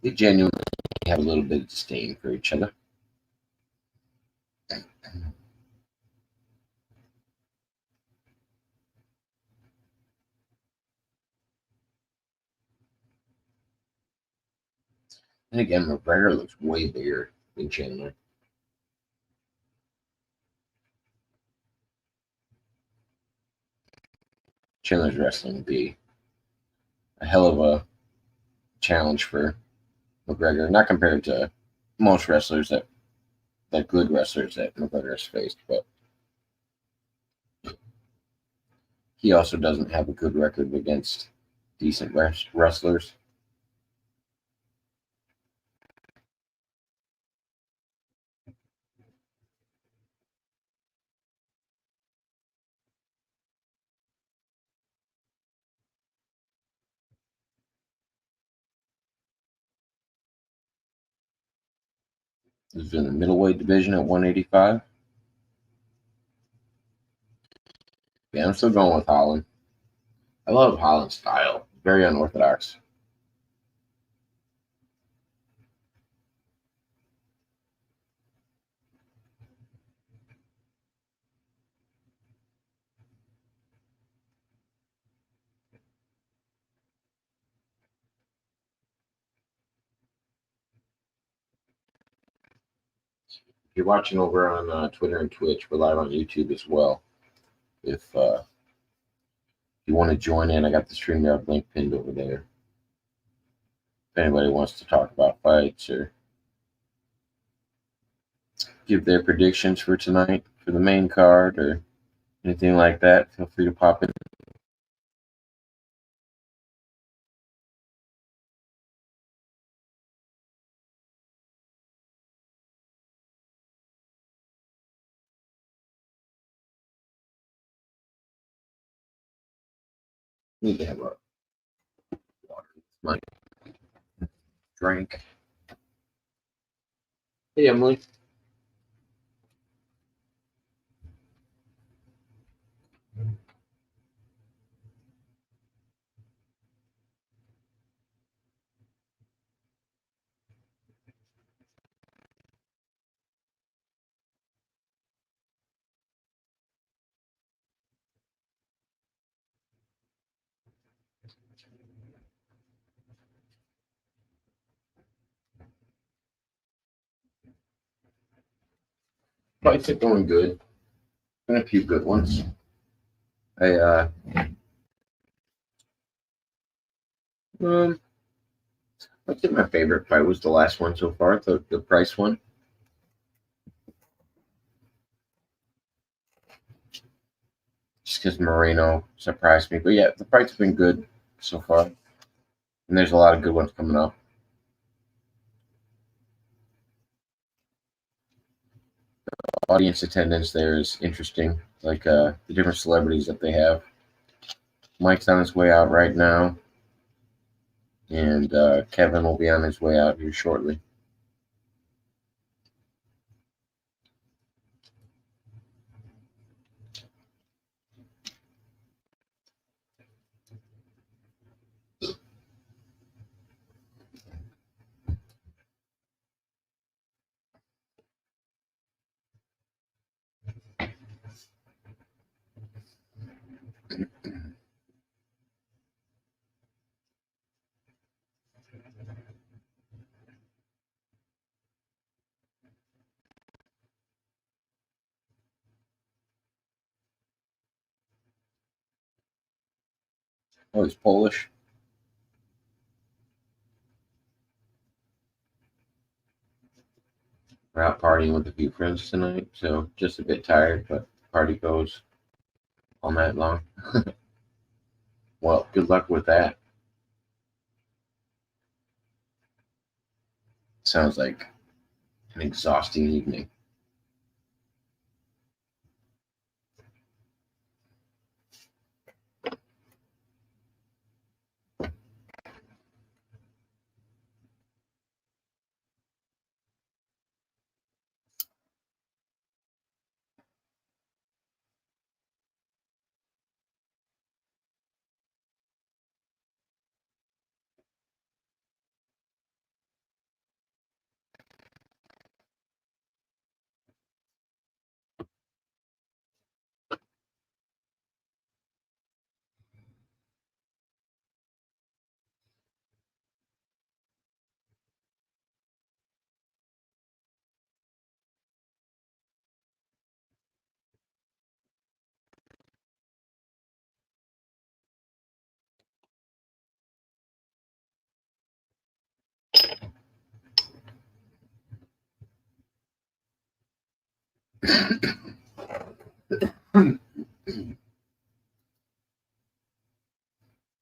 They genuinely have a little bit of disdain for each other. And again, McGregor looks way bigger than Chandler. Chandler's wrestling would be a hell of a challenge for McGregor, not compared to most wrestlers that good wrestlers that McGregor's faced, but he also doesn't have a good record against decent wrestlers. This is in the middleweight division at 185. Yeah, I'm still going with Holland. I love Holland's style. Very unorthodox. If you're watching over on Twitter and Twitch, we're live on YouTube as well. If you want to join in, I got the StreamYard link pinned over there. If anybody wants to talk about fights or give their predictions for tonight for the main card or anything like that, feel free to pop in. Need to have a water. My drink. Hey, Emily. Fights are going good. Been a few good ones. I I think my favorite fight was the last one so far, the Price one. Just because Moreno surprised me. But yeah, the fight's been good so far. And there's a lot of good ones coming up. Audience attendance there is interesting. Like the different celebrities that they have. Mike's on his way out right now. And Kevin will be on his way out here shortly. Oh, he's Polish. We're out partying with a few friends tonight, so just a bit tired, but party goes all night long. Well, good luck with that. Sounds like an exhausting evening.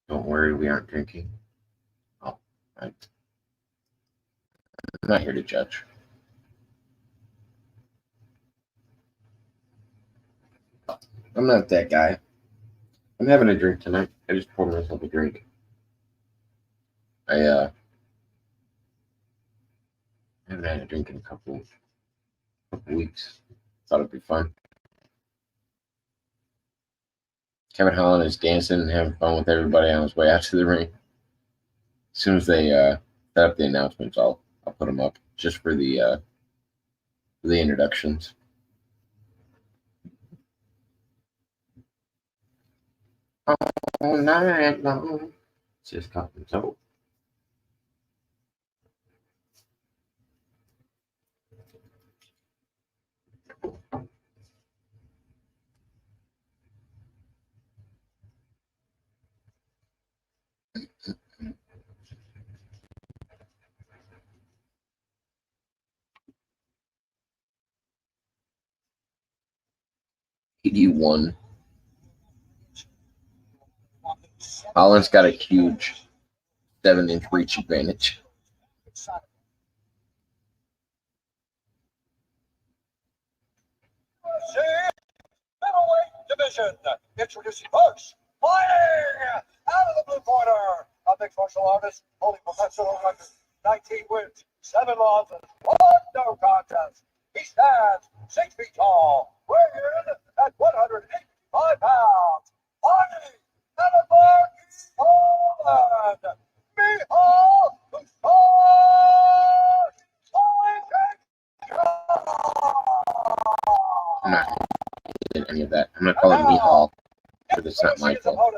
Don't worry, we aren't drinking. Oh, right. I'm not here to judge. I'm not that guy. I'm having a drink tonight. I just poured myself a drink. I haven't had a drink in a couple weeks. Thought it'd be fun. Kevin Holland is dancing and having fun with everybody on his way out to the ring. As soon as they set up the announcements, I'll put them up just for the introductions. All night long. It's just coffee. So. Won. Holland's got a huge 7-inch reach advantage. Middleweight division. Introducing first, fighting out of the blue corner, a mixed martial artist holding professional record, 19 wins, 7 losses, 1 no contest. He stands 6 feet tall, weighing in at 185 pounds. Fighting out of Poland, Michal I'm not doing any of that. I'm going to call him Michal, but it's not Michael.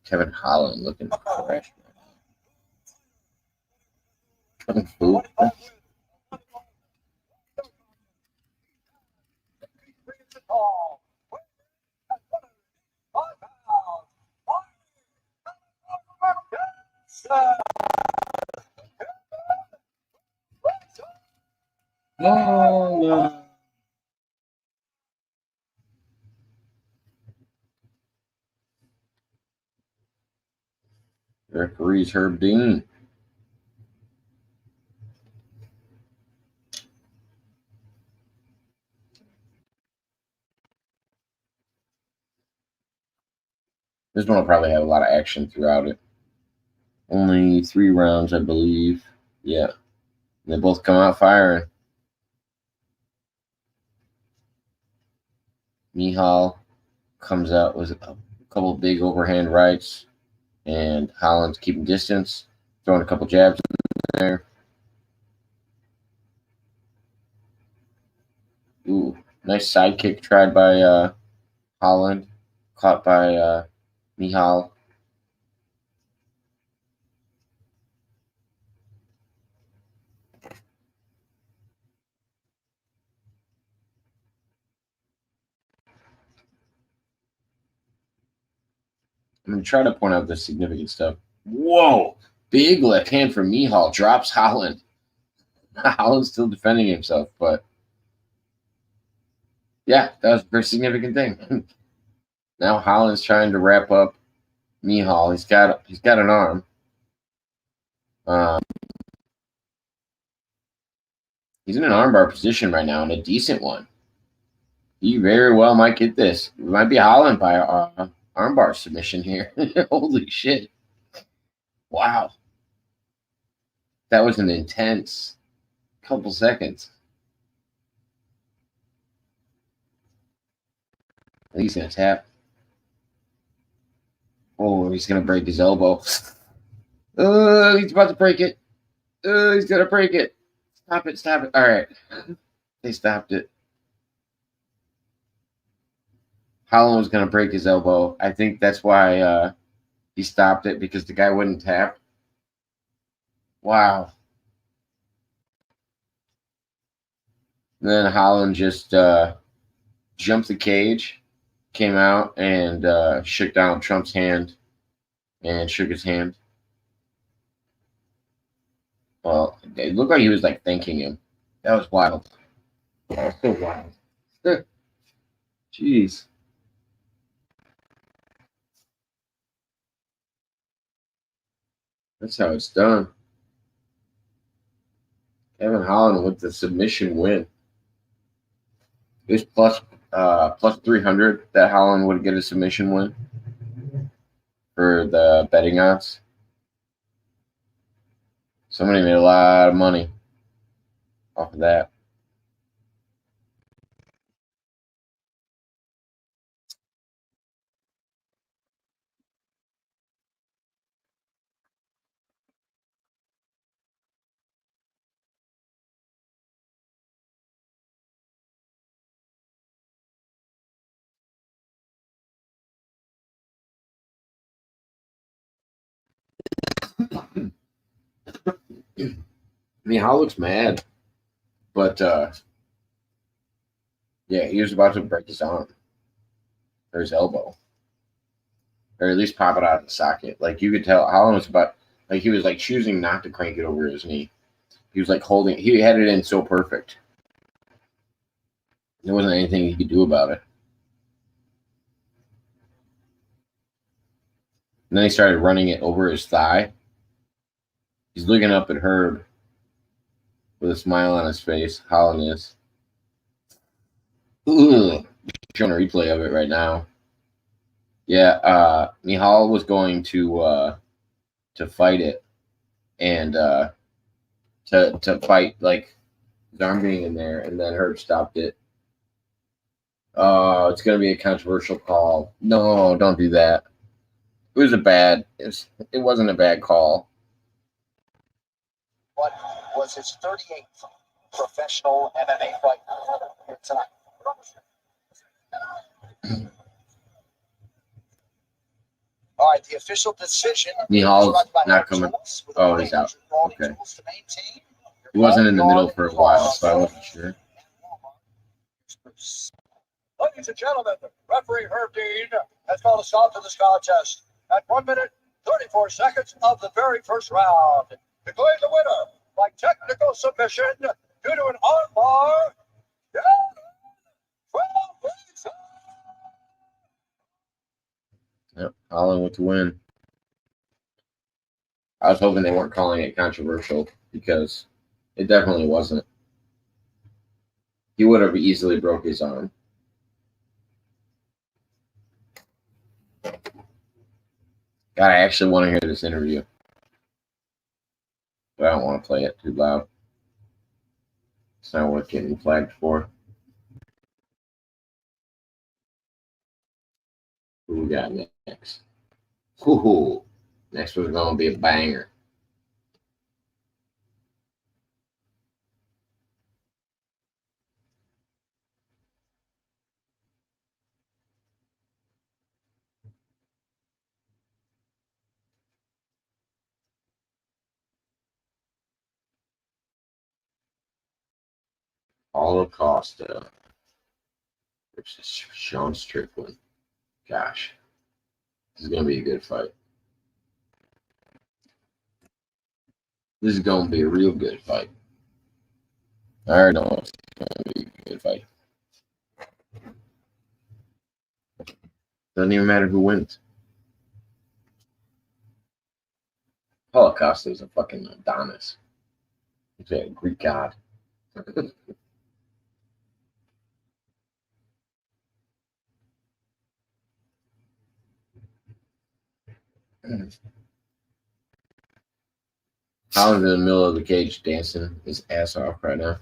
Kevin Holland looking fresh. Kung Fu. Oh, referee's Herb Dean. This one will probably have a lot of action throughout it. Only 3 rounds, I believe. Yeah. They both come out firing. Michal comes out with a couple big overhand rights, and Holland's keeping distance, throwing a couple jabs in there. Ooh, nice side kick tried by Holland, caught by Michal. I'm going to try to point out the significant stuff. Whoa! Big left hand from Michal drops Holland. Holland's still defending himself, but yeah, that was a very significant thing. Now Holland's trying to wrap up Michal. He's got an arm. He's in an armbar position right now, and a decent one. He very well might get this. It might be Holland by armbar submission here. Holy shit. Wow. That was an intense couple seconds. I think he's going to tap. Oh, he's going to break his elbow. Oh, he's about to break it. Oh, he's going to break it. Stop it, stop it. All right. They stopped it. Holland was going to break his elbow. I think that's why he stopped it, because the guy wouldn't tap. Wow. And then Holland just jumped the cage, came out, and shook Donald Trump's hand and shook his hand. Well, it looked like he was like thanking him. That was wild. That was so wild. Jeez. That's how it's done. Kevin Holland with the submission win. It was plus 300 that Holland would get a submission win for the betting odds. Somebody made a lot of money off of that. I mean, Hall looks mad, but yeah, he was about to break his arm or his elbow, or at least pop it out of the socket. Like you could tell, Holland was about like he was like choosing not to crank it over his knee. He was like holding. He had it in so perfect. There wasn't anything he could do about it. And then he started running it over his thigh. He's looking up at Herb with a smile on his face. Holland is. Ugh. Showing a replay of it right now. Yeah, Mihal was going to fight it and to fight like his arm being in there, and then Herb stopped it. Oh, it's gonna be a controversial call. No, don't do that. It was it wasn't a bad call. What was his 38th professional MMA fight here tonight? All right, the official decision. Mihal's not coming. Oh, he's out. Okay. He wasn't in the middle for a while, so I wasn't sure. Ladies and gentlemen, referee Herb Dean has called a stop to this contest at 1 minute 34 seconds of the very first round, declaring the winner by technical submission due to an armbar. Yep, Holland with the win. I was hoping they weren't calling it controversial because it definitely wasn't. He would have easily broke his arm. God, I actually want to hear this interview. But I don't want to play it too loud. It's not worth getting flagged for. Who we got next? Ooh, next one's going to be a banger. Paulo Costa versus Sean Strickland. Gosh, this is going to be a good fight. This is going to be a real good fight. I already know it's going to be a good fight. Doesn't even matter who wins. Paulo Costa is a fucking Adonis. He's a Greek god. Holland's in the middle of the cage dancing his ass off right now.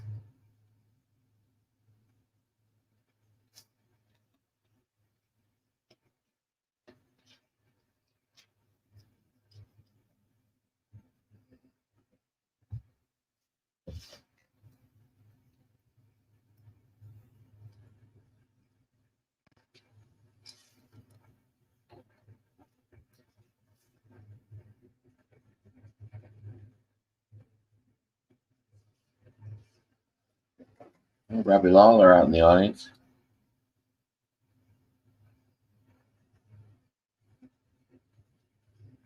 Robbie Lawler out in the audience.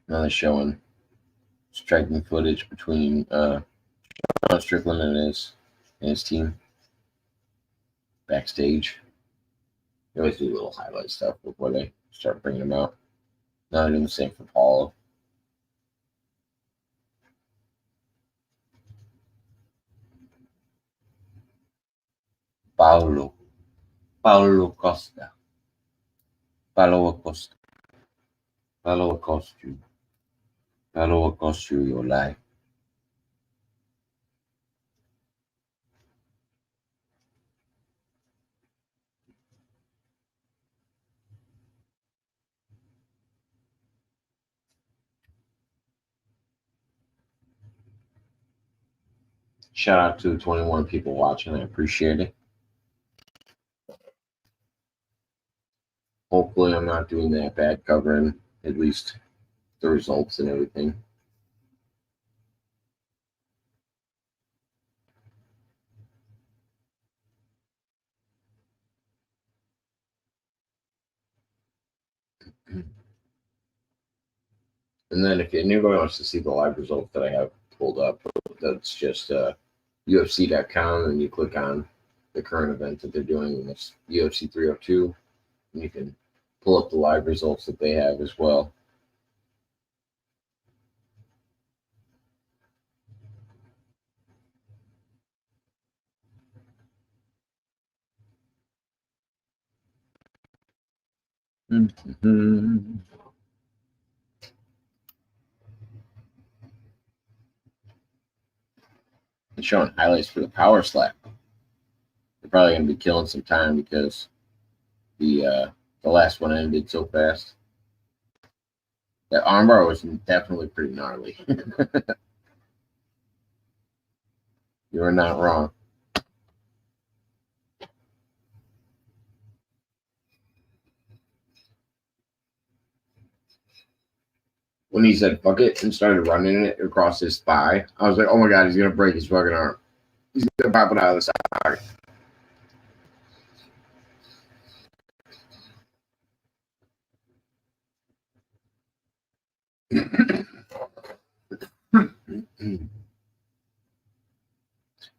Now they're showing striking footage between Strickland and his and his team backstage. They always do little highlight stuff before they start bringing them out. Now they're doing the same for Paulo. Paulo Costa. Paulo Acosta. Paulo Acosta. Paulo Acosta, your life. Shout out to 21 people watching. I appreciate it. Hopefully, I'm not doing that bad covering at least the results and everything. And then if anybody wants to see the live results that I have pulled up, that's just UFC.com, and you click on the current event that they're doing, and it's UFC 302, and you can pull up the live results that they have as well. Mm-hmm. And showing highlights for the power slap. They're probably going to be killing some time because the last one ended so fast. That armbar was definitely pretty gnarly. You are not wrong. When he said fuck it and started running it across his thigh, I was like, oh my god, he's going to break his fucking arm. He's going to pop it out of the socket.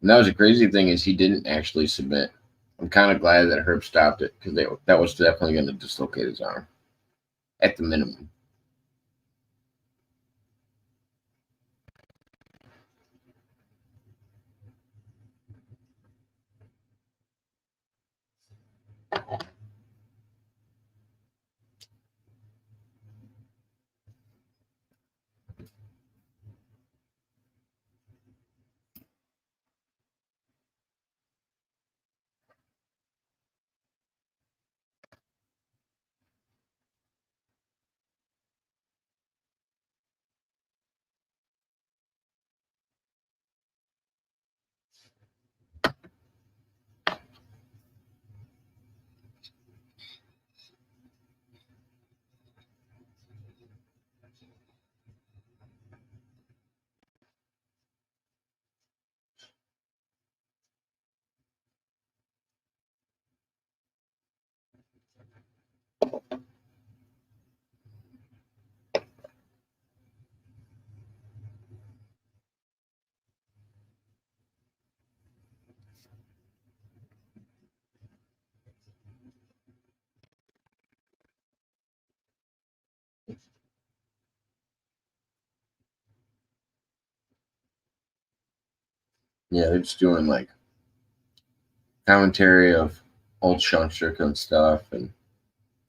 And that was the crazy thing is he didn't actually submit. I'm kind of glad that Herb stopped it because that was definitely going to dislocate his arm at the minimum. Yeah, they're just doing like commentary of old Sean Strickland stuff and,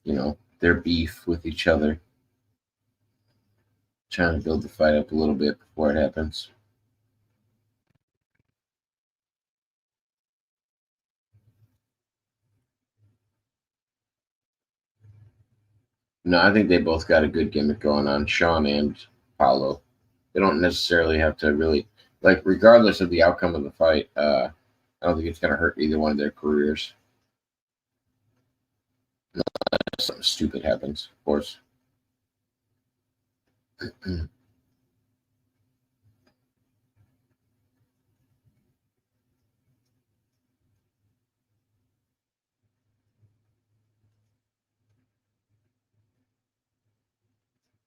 you know, their beef with each other. Trying to build the fight up a little bit before it happens. No, I think they both got a good gimmick going on, Sean and Paulo. They don't necessarily have to really, like, regardless of the outcome of the fight, I don't think it's going to hurt either one of their careers. Unless something stupid happens, of course.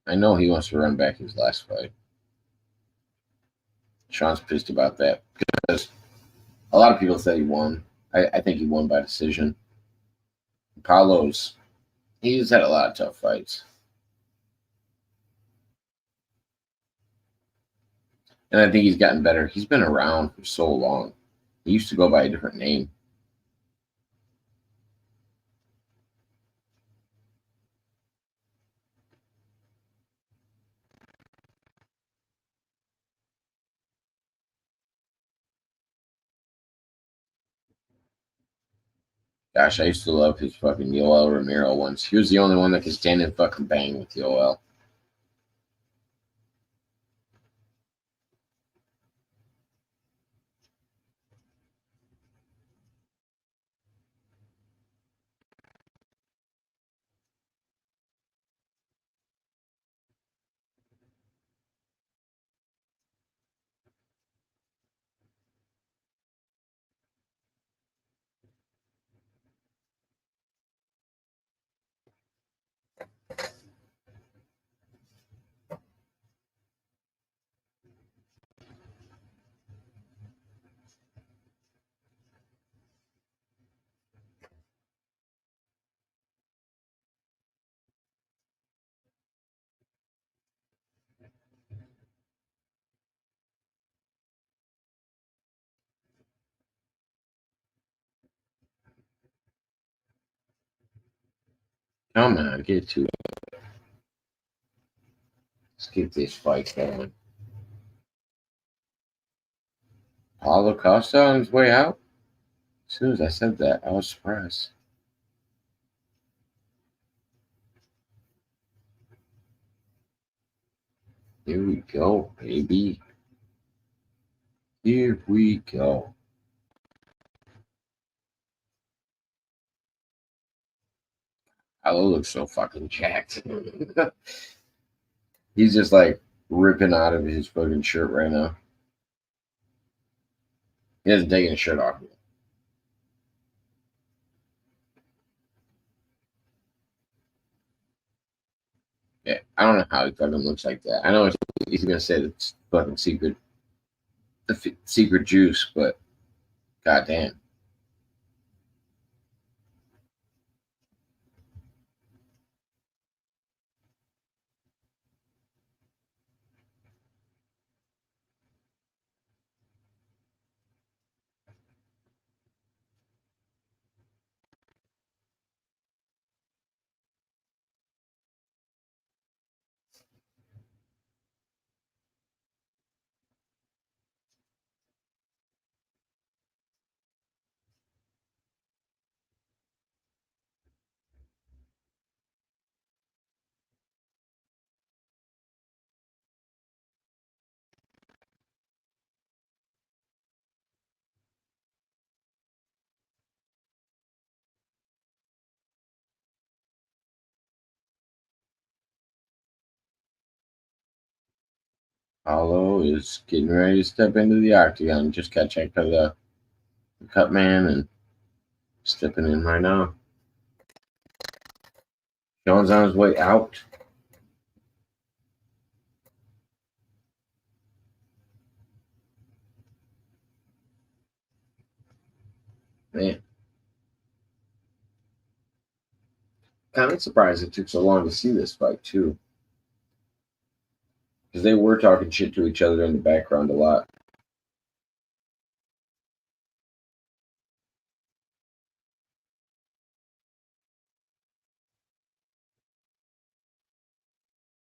I know he wants to run back his last fight. Sean's pissed about that because A lot of people say he won. I think he won by decision. He's had a lot of tough fights. And I think he's gotten better. He's been around for so long. He used to go by a different name. Gosh, I used to love his fucking Yoel Romero ones. He was the only one that could stand and fucking bang with Yoel. Come on, get to it. Let's keep this fight going. Paulo Costa on his way out? As soon as I said that, I was surprised. Here we go, baby. Here we go. Paulo looks so fucking jacked. He's just like ripping out of his fucking shirt right now. He hasn't taken his shirt off yet. Yeah, I don't know how he fucking looks like that. I know he's gonna say it's fucking secret, secret juice, but goddamn. Paulo is getting ready to step into the octagon. Just got checked by the cut man and stepping in right now. Sean's on his way out. Man. Kind of surprised it took so long to see this fight, too. Because they were talking shit to each other in the background a lot.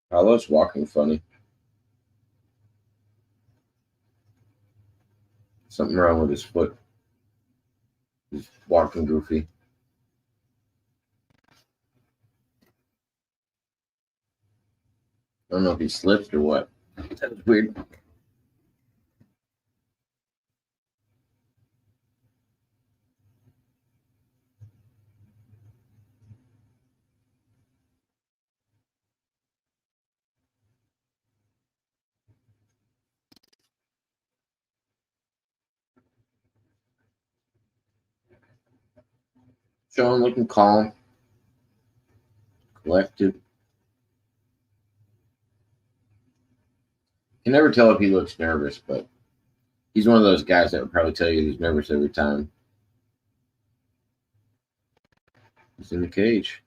Paulo's walking funny. Something wrong with his foot. He's walking goofy. I don't know if he slipped or what. That was weird. Sean looking calm, collected. You can never tell if he looks nervous, but He's one of those guys that would probably tell you he's nervous every time he's in the cage.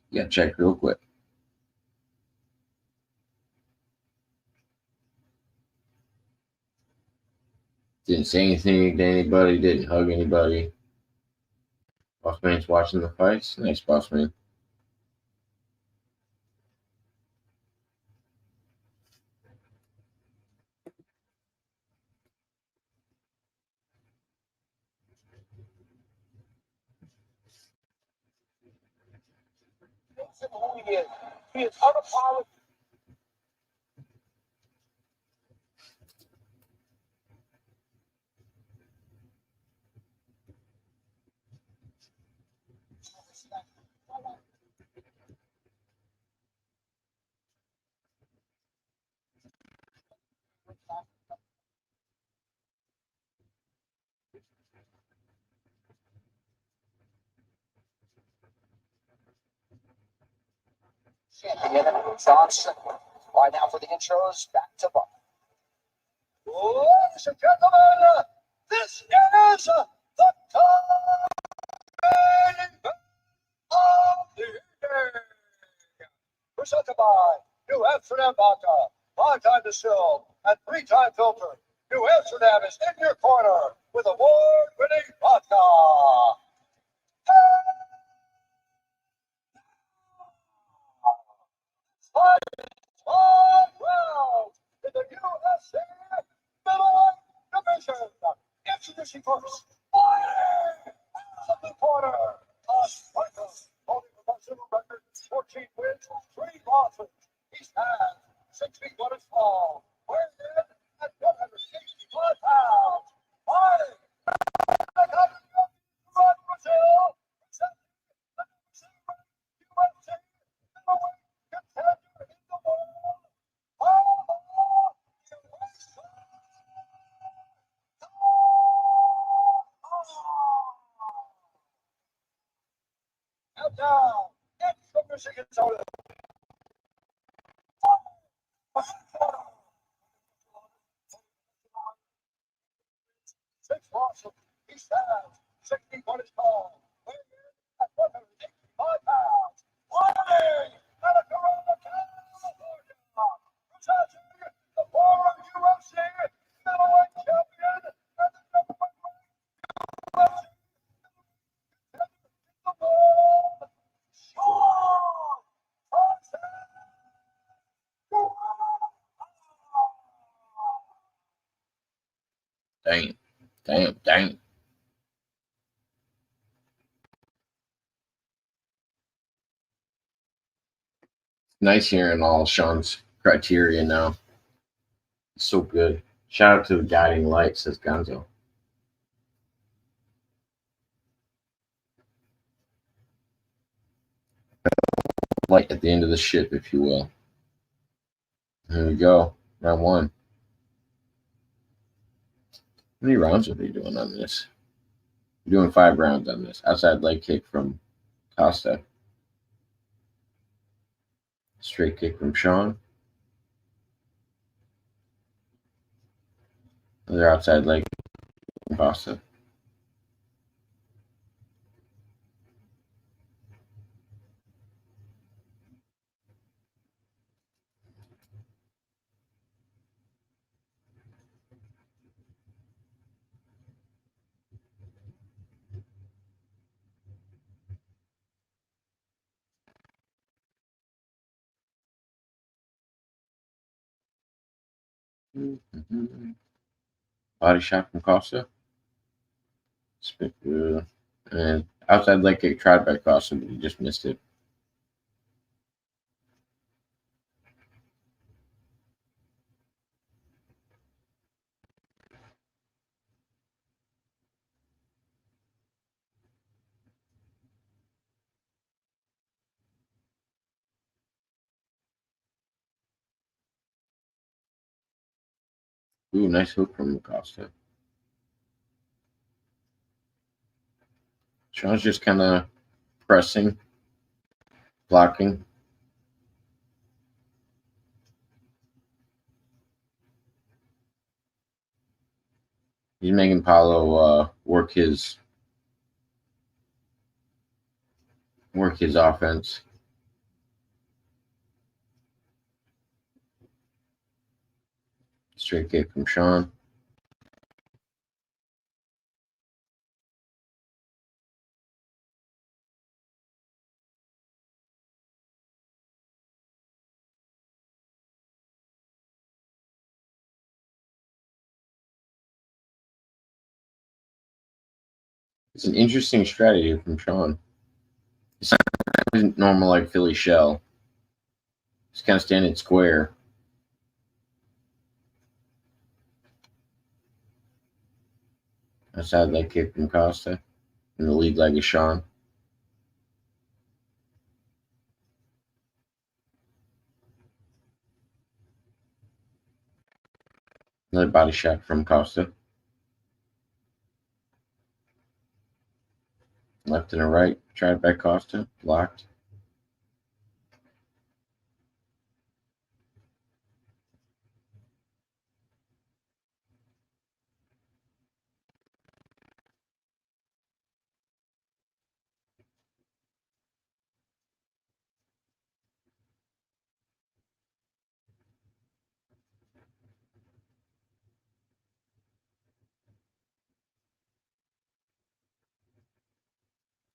Yeah, check real quick. Didn't say anything to anybody, didn't hug anybody. Boss man's watching the fights. Nice, boss man. He is unapologetic. Champion John Strickland. Right now for the intros, back to Buck. Ladies and gentlemen, this is the time of the evening. Presented by New Amsterdam Vodka, 5-time distilled and 3-time filtered. New Amsterdam is in your corner with award-winning vodka. Five rounds in the UFC middleweight division. Introducing first, fighting out of the corner, a striker holding a professional record, 14 wins, 3 losses. He's had 6 feet 1 inch tall, weighing in at 165 pounds. Fighting out of Brazil, presenting the UFC middleweight contender in the world. And now, it's from Michigan, Minnesota. Six losses. He stands 61 inch tall, weighing in at 185 pounds. Fighting out of Corona, California, presenting the former UFC middleweight champion and the number 1 UFC in the world, Sean Thompson. Damn. Nice hearing all Sean's criteria now. It's so good. Shout out to the guiding light, says Gonzo. Light at the end of the ship, if you will. Here we go. Round 1. How many rounds are we doing on this? We're doing 5 rounds on this. Outside leg kick from Costa. Straight kick from Sean. Another outside leg from Costa. Body shot from Costa. And outside leg kick tried by Costa, but he just missed it. Ooh, nice hook from Costa. Sean's just kind of pressing, blocking. He's making Paulo work his offense. Straight kick from Sean. It's an interesting strategy from Sean. It's not normal like Philly shell. He's kind of standing square. Outside leg kick from Costa. And the lead leg is Sean. Another body shot from Costa. Left and a right. Tried by Costa. Blocked.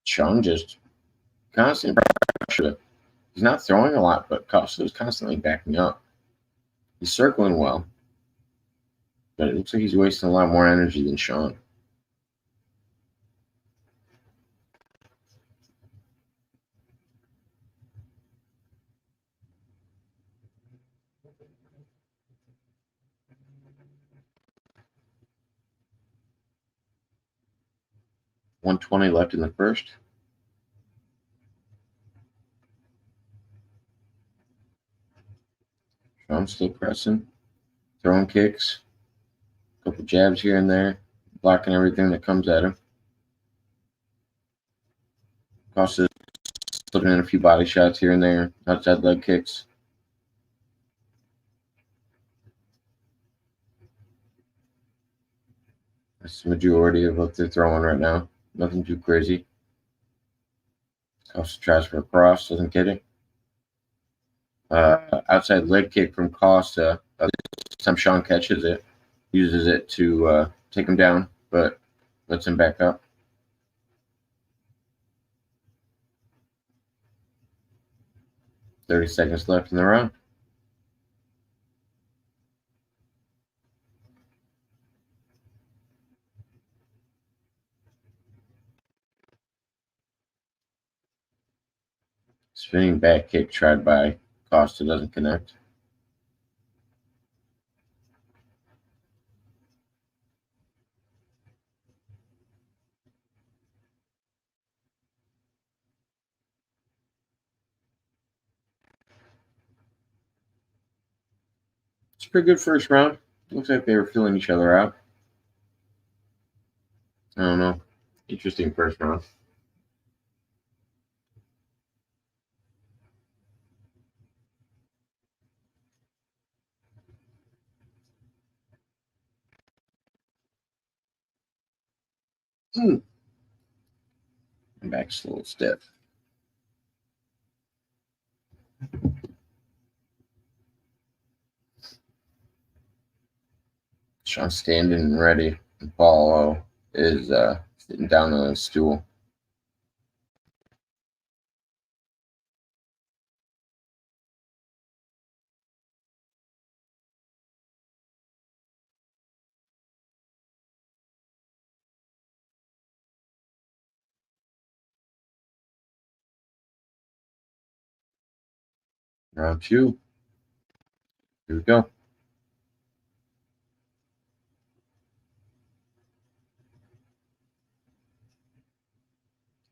Sean just constant pressure. He's not throwing a lot, but Costa is constantly backing up. He's circling well, but it looks like he's wasting a lot more energy than Sean. $120 left in the first. Sean still pressing, throwing kicks, a couple jabs here and there, blocking everything that comes at him. Costa slipping in a few body shots here and there, outside leg kicks. That's the majority of what they're throwing right now. Nothing too crazy. Costa tries for a cross, doesn't get it. Outside leg kick from Costa. This time Sean catches it, uses it to take him down, but lets him back up. $30 left in the round. Spinning back kick tried by Costa, doesn't connect. It's a pretty good first round. Looks like they were filling each other out. I don't know. Interesting first round. My back's a little stiff. Sean's standing and ready. And Paulo is sitting down on a stool. Round two. Here we go.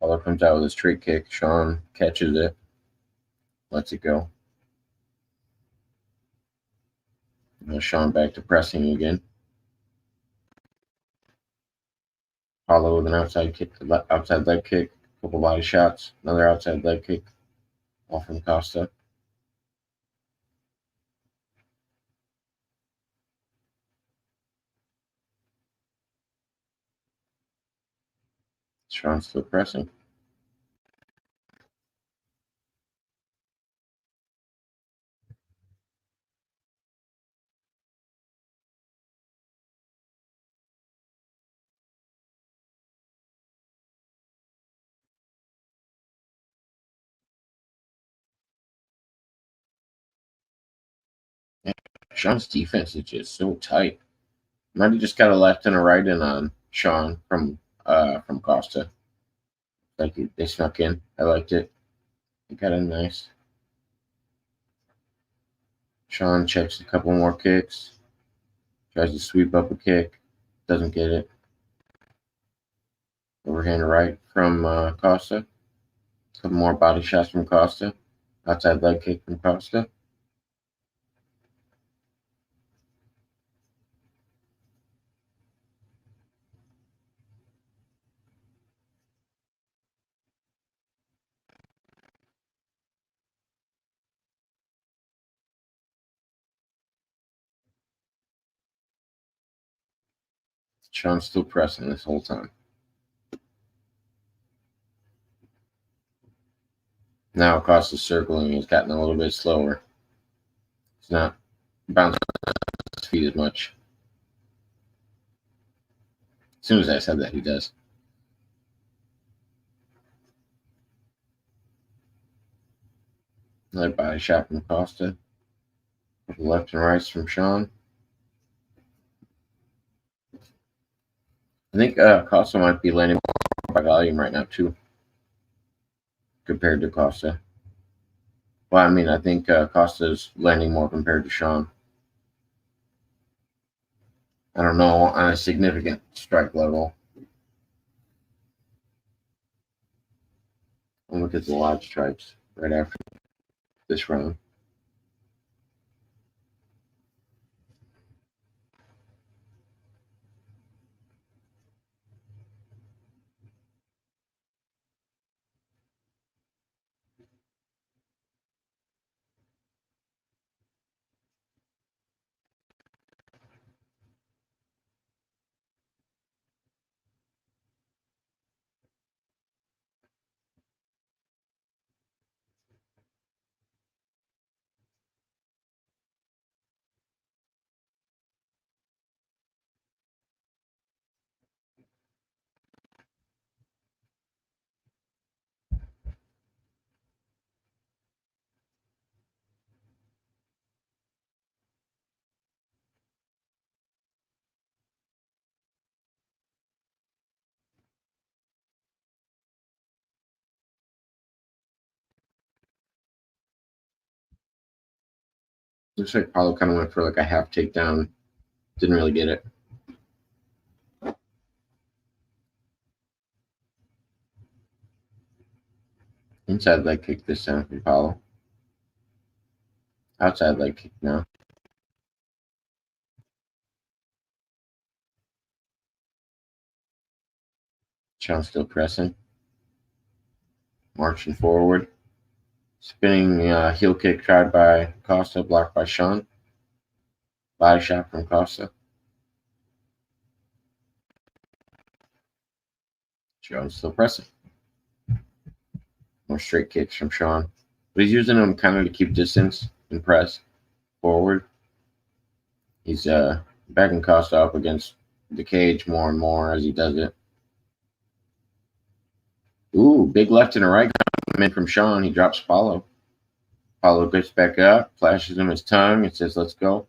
Paulo comes out with a straight kick. Sean catches it. Lets it go. And Sean back to pressing again. Paulo with an outside leg kick. Couple body shots. Another outside leg kick. All from Costa. Sean's still pressing. Sean's defense is just so tight. Might have just got a left and a right in on Sean from Costa. Like they snuck in. I liked it. He got in nice. Sean checks a couple more kicks. Tries to sweep up a kick. Doesn't get it. Overhand right from Costa. A couple more body shots from Costa. Outside leg kick from Costa. Sean's still pressing this whole time. Now Costa's circling. He's gotten a little bit slower. He's not bouncing his feet as much. As soon as I said that, he does. Another body shot from Costa. Left and rights from Sean. I think Costa might be landing more by volume right now, too, compared to Costa. Well, I mean, I think Costa's landing more compared to Sean. I don't know, on a significant strike level. I'll look at the live strikes right after this round. Looks like Paulo kind of went for like a half takedown. Didn't really get it. Inside leg kick this time from Paulo. Outside leg kick now. Sean still pressing. Marching forward. Spinning heel kick tried by Costa, blocked by Sean. Body shot from Costa. Sean's still pressing. More straight kicks from Sean. But he's using them kind of to keep distance and press forward. He's backing Costa up against the cage more and more as he does it. Ooh, big left and a right coming in from Sean. He drops Paulo. Paulo gets back up, flashes him his tongue, and says, "Let's go."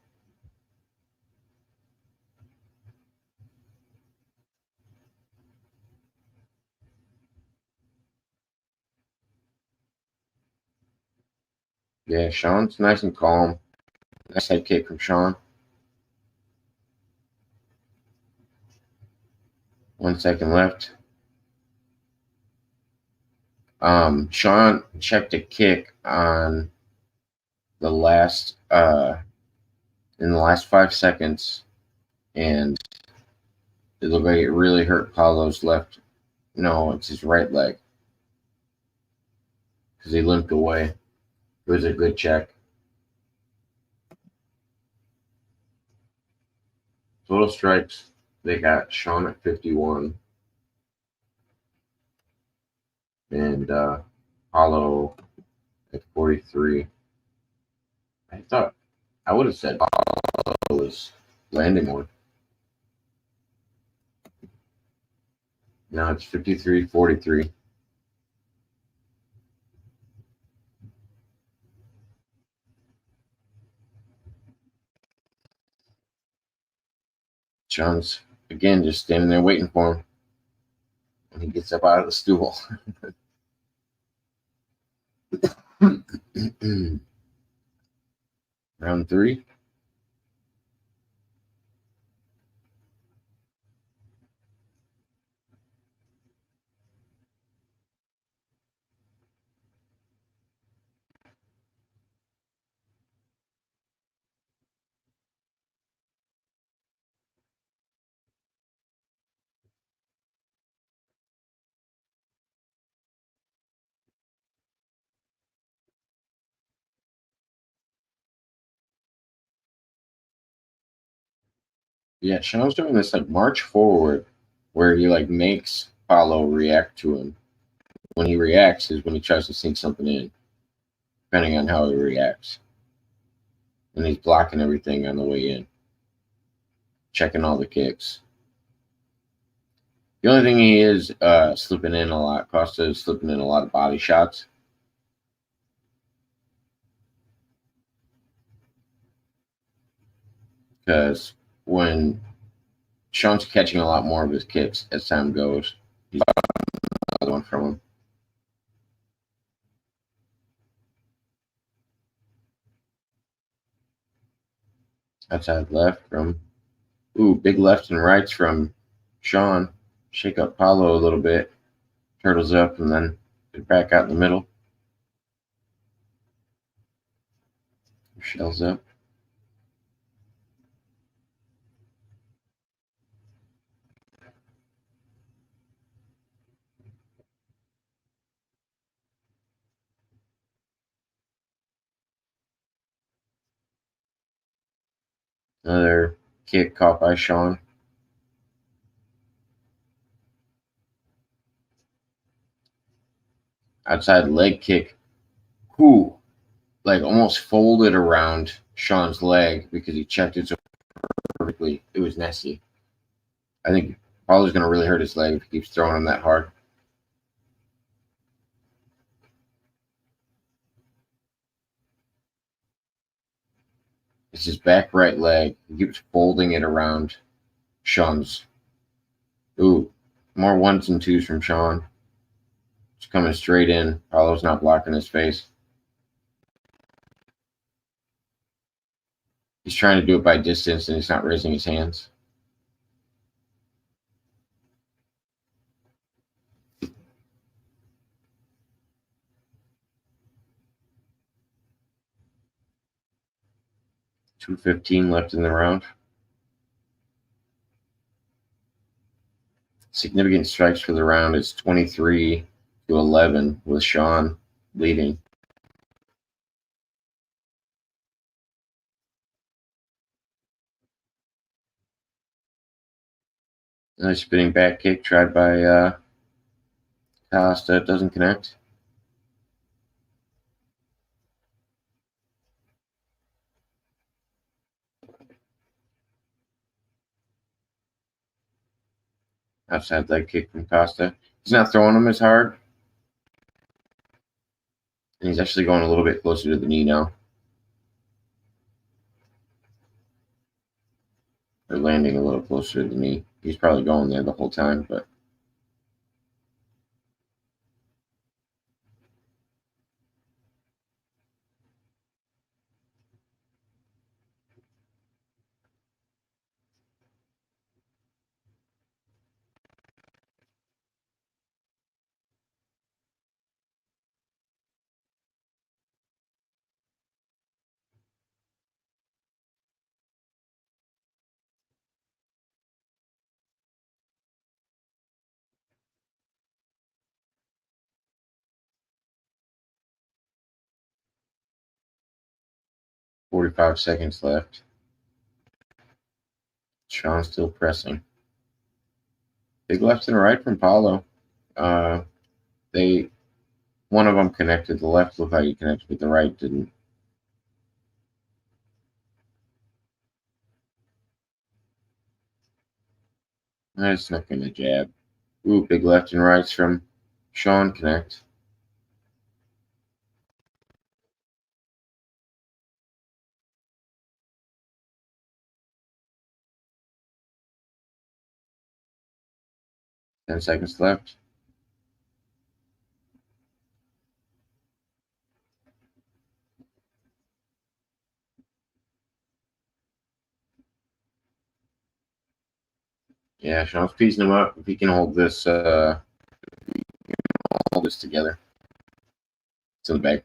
Yeah, Sean's nice and calm. Nice head kick from Sean. 1 second left. Sean checked a kick on the last in the last 5 seconds, and it looked like it really hurt Paulo's left. No, it's his right leg because he limped away. It was a good check. Total strikes, they got Sean at 51. and Paulo at 43. I thought I would have said Paulo was landing more. Now it's 53-43. Sean's again just standing there waiting for him. And he gets up out of the stool. Round 3. Yeah, Sean's doing this like march forward where he like makes Paulo react to him. When he reacts is when he tries to sink something in, depending on how he reacts. And he's blocking everything on the way in, checking all the kicks. The only thing he is slipping in a lot, Costa is slipping in a lot of body shots. Because when Sean's catching a lot more of his kicks as time goes, he's another one from him. Outside left from, big lefts and rights from Sean. Shake up Paulo a little bit. Turtles up and then back out in the middle. Shells up. Another kick caught by Sean. Outside leg kick. Like almost folded around Sean's leg because he checked it so perfectly. It was nasty. I think Paulo's going to really hurt his leg if he keeps throwing him that hard. It's his back right leg. He keeps folding it around Sean's. More ones and twos from Sean. It's coming straight in. Paulo's not blocking his face. He's trying to do it by distance and he's not raising his hands. .215 left in the round. Significant strikes for the round is 23-11 with Sean leading. Nice spinning back kick tried by Costa. Doesn't connect. Outside leg kick from Costa. He's not throwing him as hard. And he's actually going a little bit closer to the knee now. Or landing a little closer to the knee. He's probably going there the whole time, but 45 seconds left. Sean still pressing. Big left and right from Paulo. They One of them connected. The left looked like it connected, but the right didn't. I snuck in a jab. Ooh, big left and rights from Sean connect. Ten seconds left. Yeah, Sean's piecing him up. If he can hold this together. It's in the bag.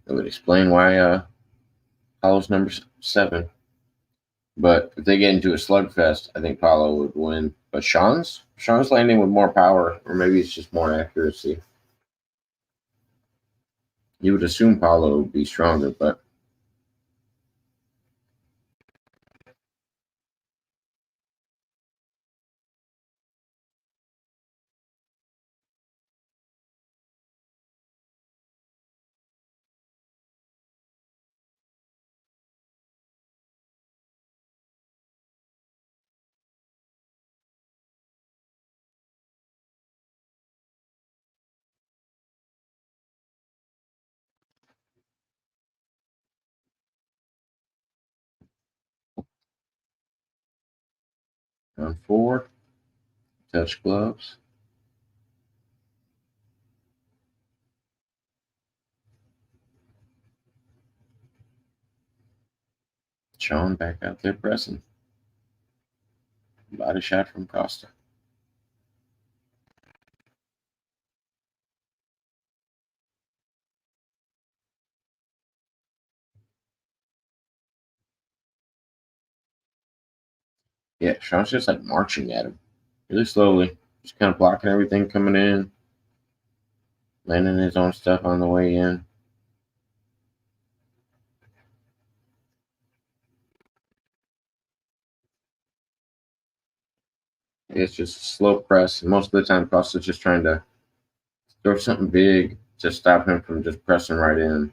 That would explain why Paulo's number 7. But if they get into a slugfest, I think Paulo would win. But Sean's landing with more power, or maybe it's just more accuracy. You would assume Paulo would be stronger, but round 4, touch gloves. Sean back out there pressing. Body shot from Costa. Yeah, Sean's just like marching at him really slowly, just kind of blocking everything coming in, landing his own stuff on the way in. It's just a slow press. And most of the time, Costa's just trying to throw something big to stop him from just pressing right in.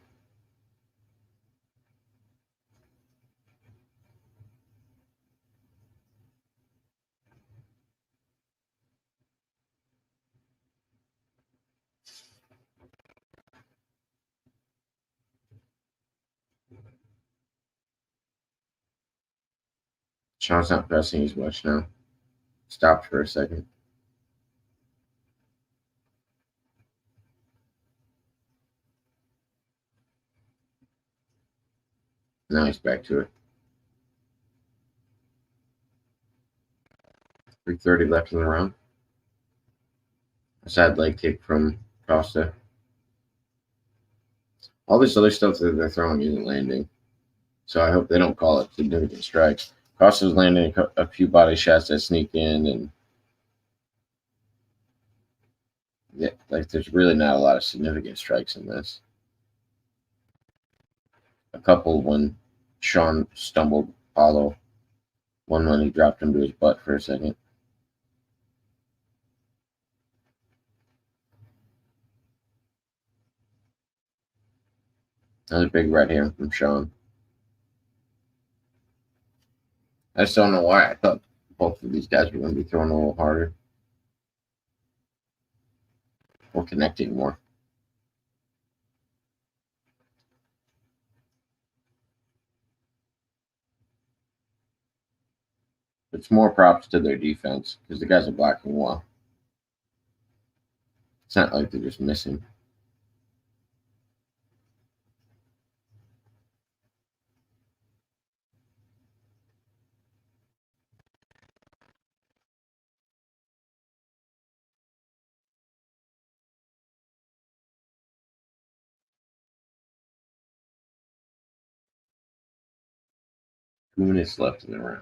Sean's not pressing as much now. Stopped for a second. Now he's back to it. 3:30 left in the round. A side leg kick from Costa. All this other stuff that they're throwing isn't landing. So I hope they don't call it significant strikes. Costa's landing a few body shots that sneak in, and yeah, like there's really not a lot of significant strikes in this. A couple when Sean stumbled Paulo. One when he dropped him to his butt for a second. Another big right hand from Sean. I just don't know why. I thought both of these guys were going to be throwing a little harder or connecting more. It's more props to their defense because the guys are blocking well. It's not like they're just missing. Two minutes left in the round.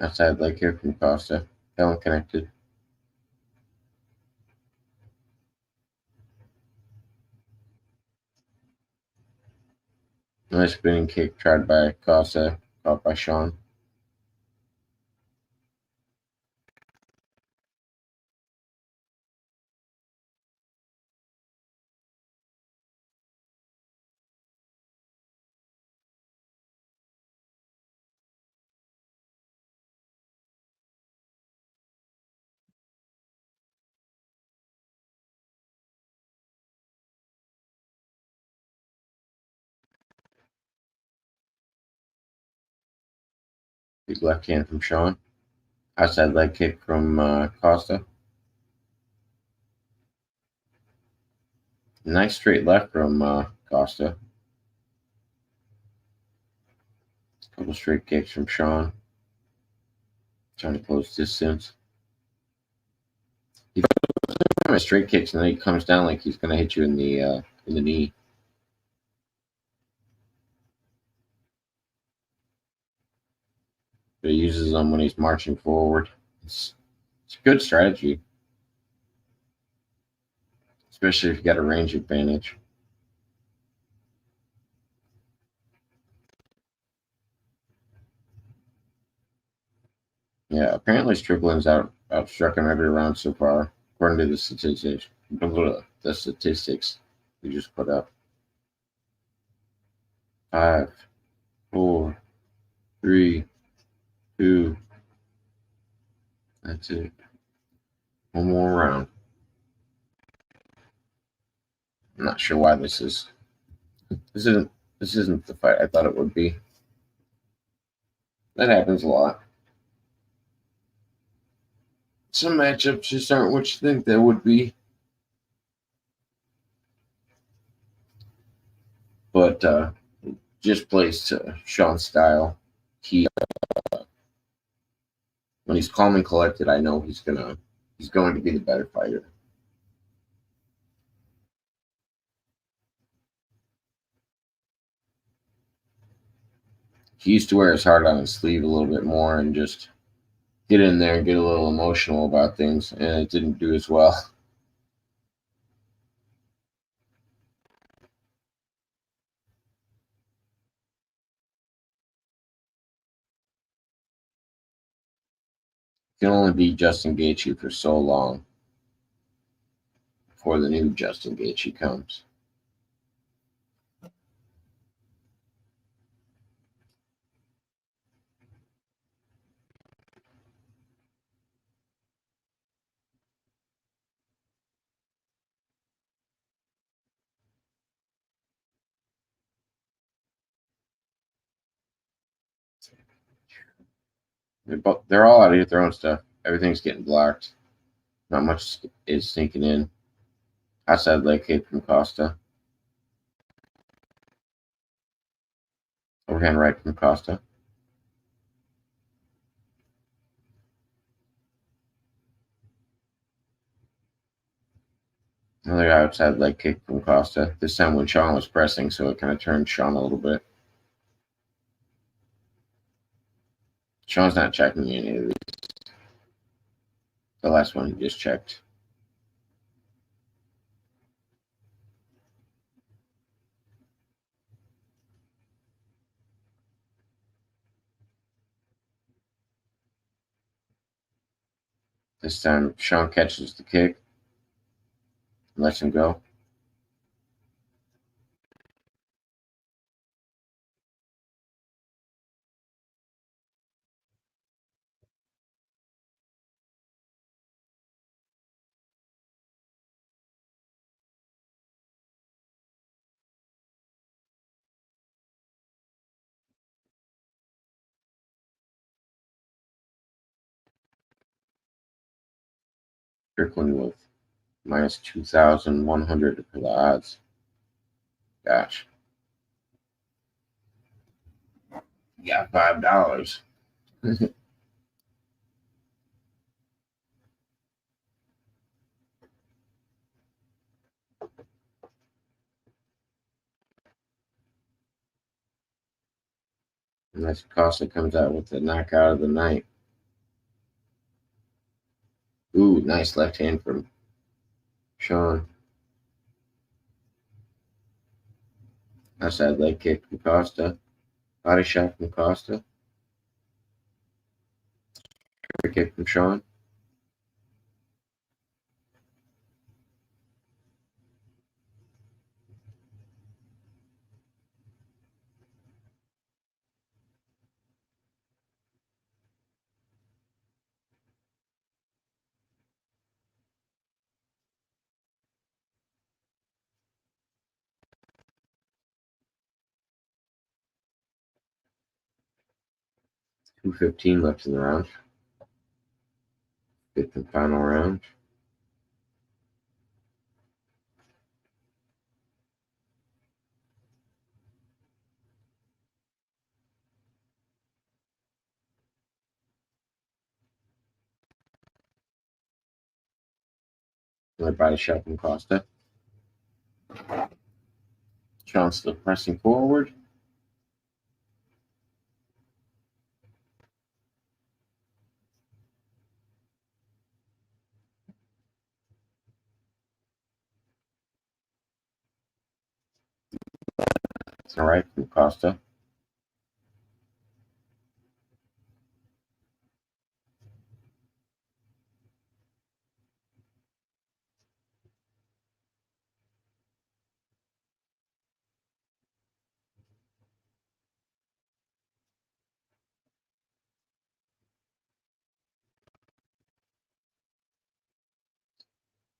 Outside leg kick from Costa. Fell connected. Nice spinning kick tried by Costa, caught by Sean. Big left hand from Sean. Outside leg kick from Costa. Nice straight left from Costa. Couple straight kicks from Sean. Trying to close distance. He throws straight kicks and then he comes down like he's gonna hit you in the knee. But he uses them when he's marching forward. It's a good strategy, especially if you got a range advantage. Yeah, apparently Strickland's outstruck him every round so far, according to the statistics. The statistics we just put up. 5, 4, 3, 2. That's it. One more round. I'm not sure why this isn't the fight I thought it would be. That happens a lot. Some matchups just aren't what you think they would be. But just plays to Sean's style. When he's calm and collected, I know he's going to be the better fighter. He used to wear his heart on his sleeve a little bit more and just get in there and get a little emotional about things, and it didn't do as well. Can only be Justin Gaethje for so long before the new Justin Gaethje comes. They're all out of here throwing stuff. Everything's getting blocked. Not much is sneaking in. Outside leg kick from Costa. Overhand right from Costa. Another outside leg kick from Costa. This time when Sean was pressing, so it kind of turned Sean a little bit. Sean's not checking any of these. The last one he just checked. This time Sean catches the kick and lets him go. Strickland with minus 2,100 for the odds. Gosh. You got $5. Unless Costa comes out with the knockout of the night. Ooh, nice left hand from Sean. Outside leg kick from Costa. Body shot from Costa. Free kick from Sean. .2:15 left in the round. Fifth and final round. Another body shot from Costa. Sean still pressing forward. It's all right from Costa.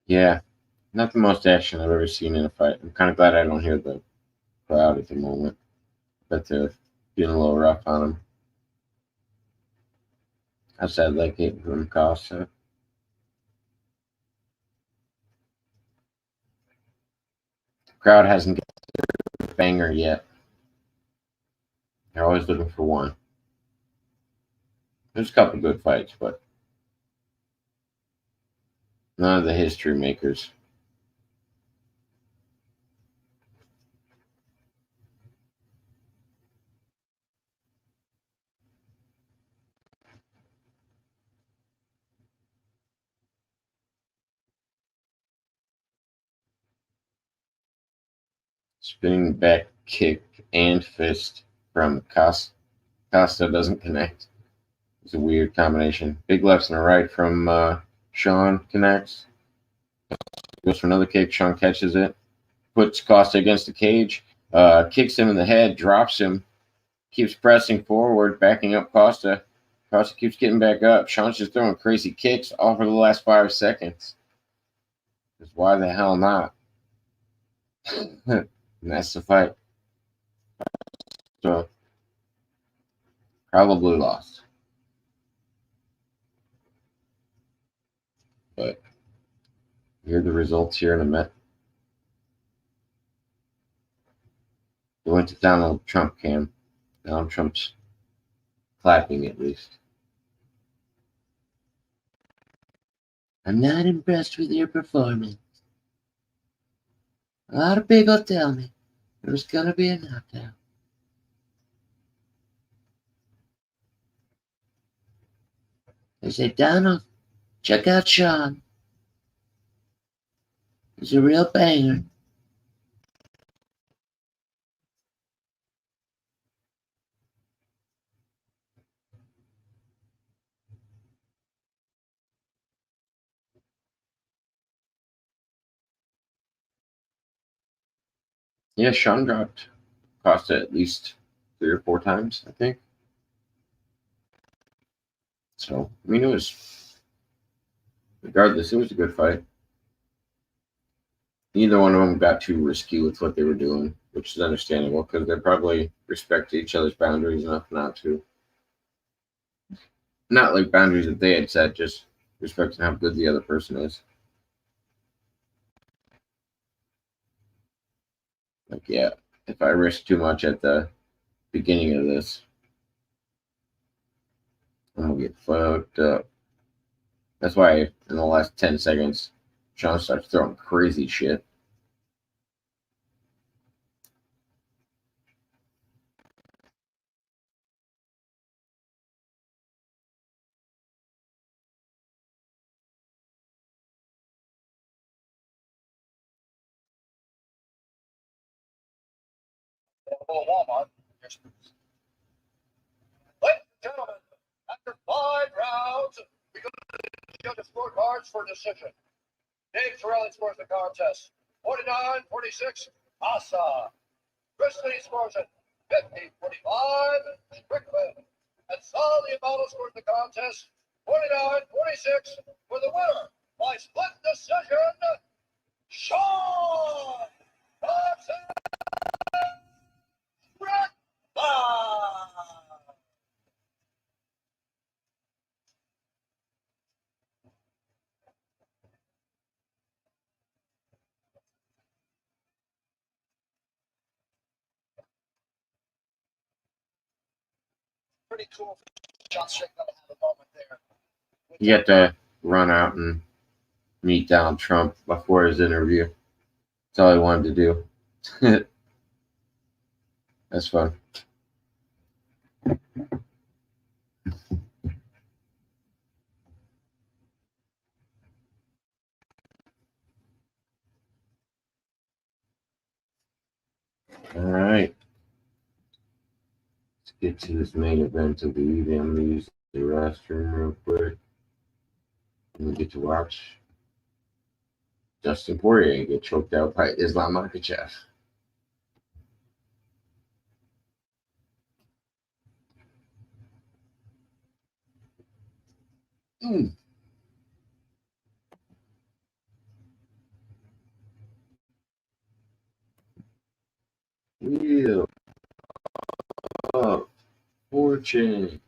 Yeah, not the most action I've ever seen in a fight. I'm kind of glad I don't hear the crowd at the moment, but they're getting a little rough on him. Outside leg kick from Costa. Crowd hasn't got a banger yet. They're always looking for one. There's a couple good fights, but none of the history makers. Spinning back kick and fist from Costa. Costa doesn't connect. It's a weird combination. Big lefts and a right from Sean connects. Goes for another kick. Sean catches it. Puts Costa against the cage. Kicks him in the head. Drops him. Keeps pressing forward. Backing up Costa. Costa keeps getting back up. Sean's just throwing crazy kicks all for the last 5 seconds. Because why the hell not? And that's the fight. So, probably lost. But here are the results here in a minute. They went to Donald Trump cam. Donald Trump's clapping at least. I'm not impressed with your performance. A lot of people tell me there's going to be a knockdown. They say, Donald, check out Sean. He's a real banger. Yeah, Sean dropped Costa at least 3 or 4 times, I think. So, I mean, regardless, it was a good fight. Neither one of them got too risky with what they were doing, which is understandable because they probably respect each other's boundaries enough not to. Not like boundaries that they had set, just respecting how good the other person is. Like, yeah, if I risk too much at the beginning of this, I'm gonna get fucked up. That's why in the last 10 seconds, Sean starts throwing crazy shit. little Walmart. Ladies and gentlemen, after 5 rounds, we go to the judges' scorecards for decision. Dave Torelli scores the contest 49-46, Asa. Grizzly scores it 50-45, Strickland. And Saul Diabalo scores the contest 49-46 for the winner by split decision, Sean Thompson Strickland. Pretty cool for John Strickland to have a moment there. You get to run out and meet Donald Trump before his interview. That's all he wanted to do. That's fun. All right. Let's get to this main event of the evening. I'm going to use the restroom real quick. And we get to watch Dustin Poirier get choked out by Islam Makhachev. Wheel of Fortune.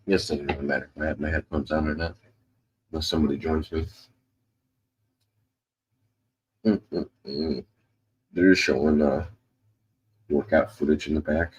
Yes, it doesn't matter if I have my headphones on or not, unless somebody joins me. They're showing workout footage in the back.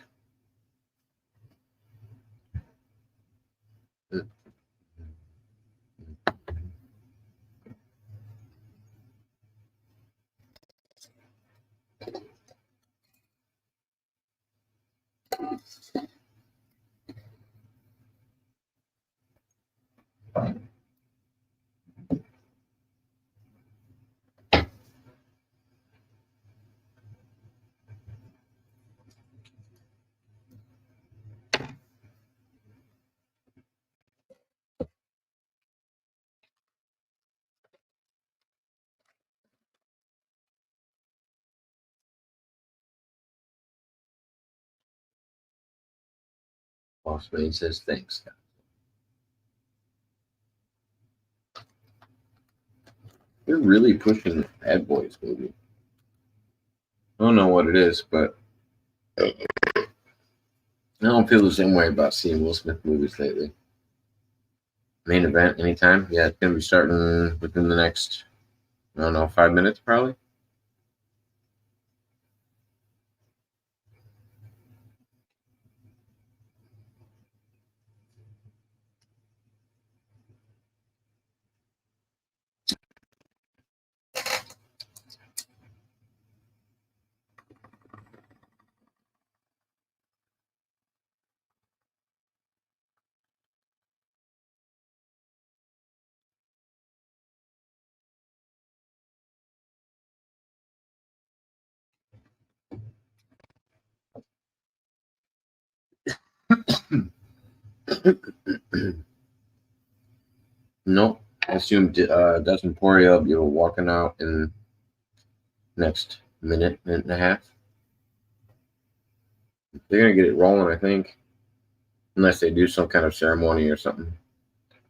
Boss man says thanks. They're really pushing Bad Boys movie. I don't know what it is, but I don't feel the same way about seeing Will Smith movies lately. Main event anytime? Yeah, it's gonna be starting within the next, I don't know, 5 minutes probably. Nope. I assume Dustin Poirier will be walking out in next minute and a half. They're gonna get it rolling, I think, unless they do some kind of ceremony or something,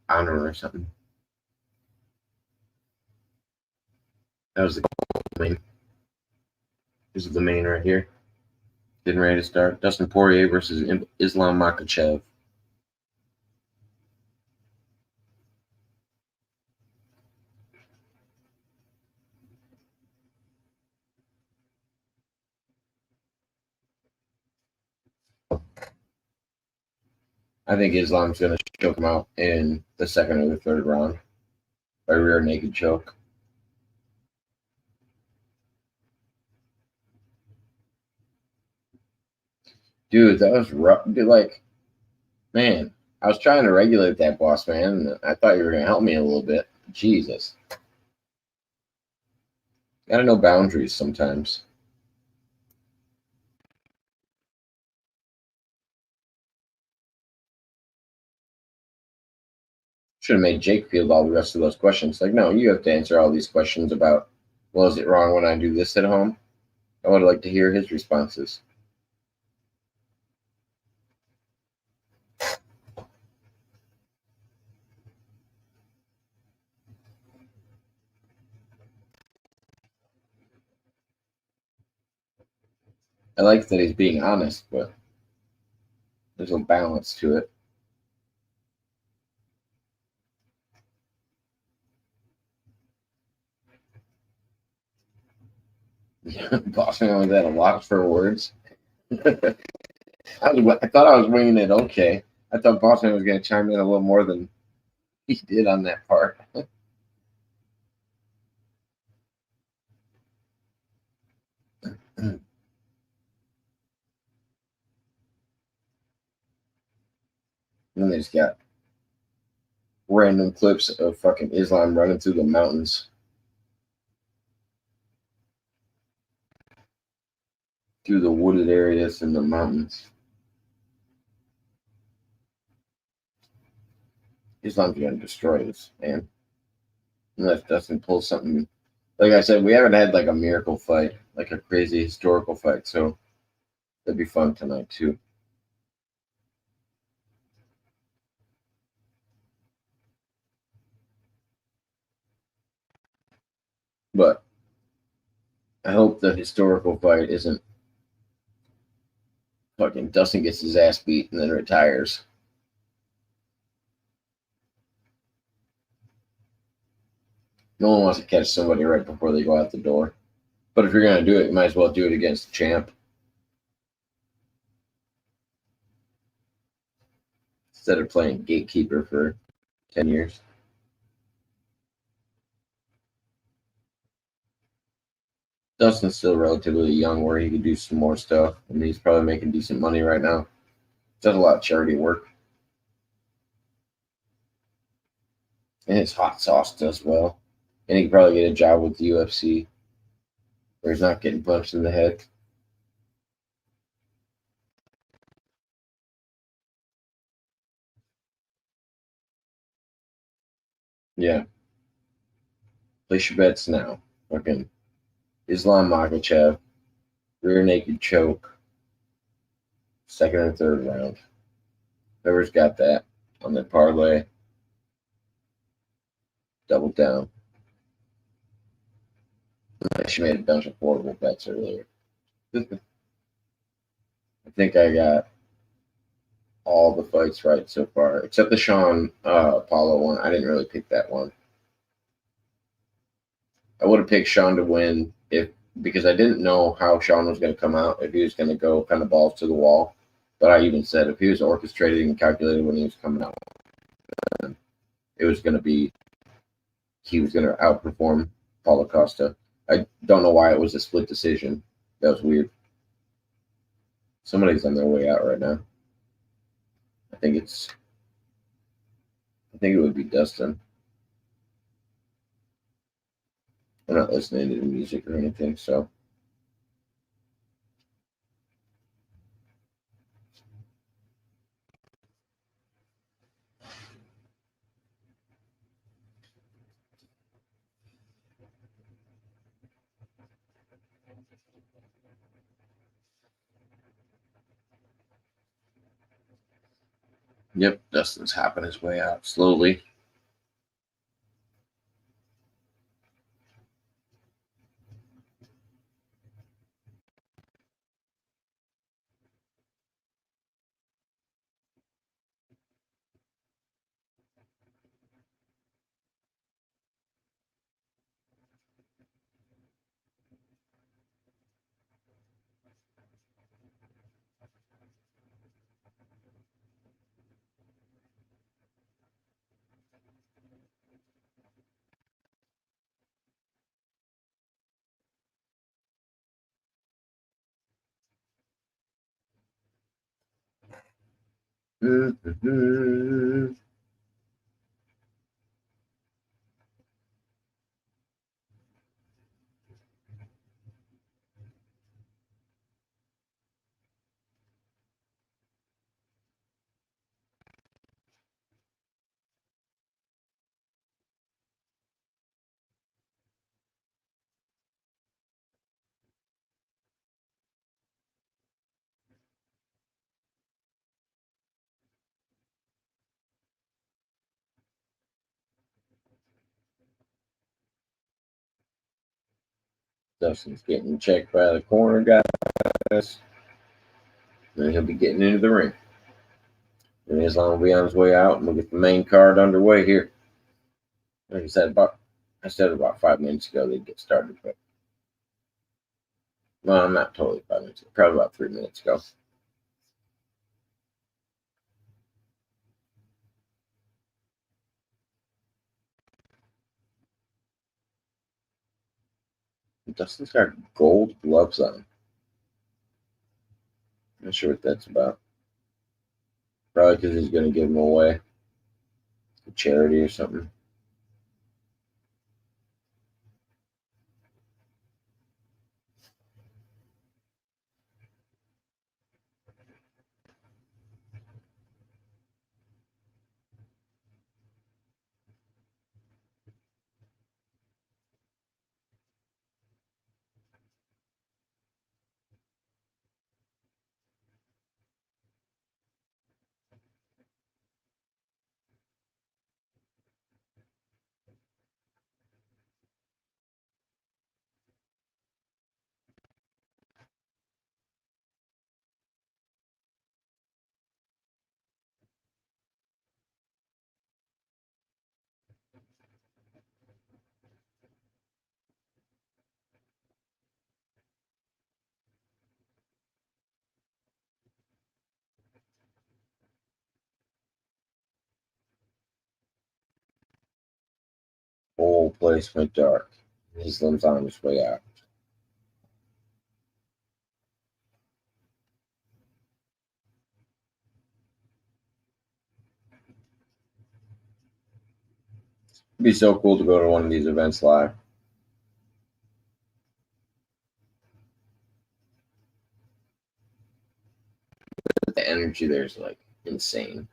honor or something. That was the main. This is the main right here. Getting ready to start. Dustin Poirier versus Islam Makhachev. I think Islam's going to choke him out in the second or the third round by rear naked choke. Dude, that was rough. Dude, like, man, I was trying to regulate that, boss man. I thought you were going to help me a little bit. Jesus. Gotta know boundaries sometimes. Should have made Jake field all the rest of those questions. Like, no, you have to answer all these questions about, well, is it wrong when I do this at home? I would like to hear his responses. I like that he's being honest, but there's a balance to it. Boston was at a loss for words. I thought I was winging it okay. I thought Boston was going to chime in a little more than he did on that part. And then they just got random clips of fucking Islam running through the mountains. Through the wooded areas and the mountains. Islam's going to destroy this, man. Unless Dustin pulls something. Like I said, we haven't had like a miracle fight, like a crazy historical fight, so that'd be fun tonight too. But I hope the historical fight isn't fucking Dustin gets his ass beat and then retires. No one wants to catch somebody right before they go out the door. But if you're going to do it, you might as well do it against the champ. Instead of playing gatekeeper for 10 years. Dustin's still relatively young where he could do some more stuff. I mean, he's probably making decent money right now. Does a lot of charity work. And his hot sauce does well. And he could probably get a job with the UFC where he's not getting punched in the head. Yeah. Place your bets now. Fucking Islam Makhachev, rear naked choke, second and third round. Whoever's got that on their parlay, double down. She made a bunch of horrible bets earlier. I think I got all the fights right so far, except the Sean Paulo one. I didn't really pick that one. I would have picked Sean to win because I didn't know how Sean was going to come out, if he was going to go kind of balls to the wall. But I even said if he was orchestrated and calculated when he was coming out, it was going to be he was going to outperform Paulo Costa. I don't know why it was a split decision. That was weird. Somebody's on their way out right now. I think it would be Dustin. I'm not listening to the music or anything, so. Yep, Dustin's hopping his way out slowly. Mm-hmm. Dustin's getting checked by the corner guys. Then he'll be getting into the ring. And Islam will be on his way out, and we'll get the main card underway here. Like I said, about 5 minutes ago they'd get started, but well, not totally 5 minutes ago, probably about 3 minutes ago. Dustin's got gold gloves on. Not sure what that's about. Probably because he's going to give them away to charity or something. Whole place went dark. Islam's on his way out. It'd be so cool to go to one of these events live. The energy there is like insane.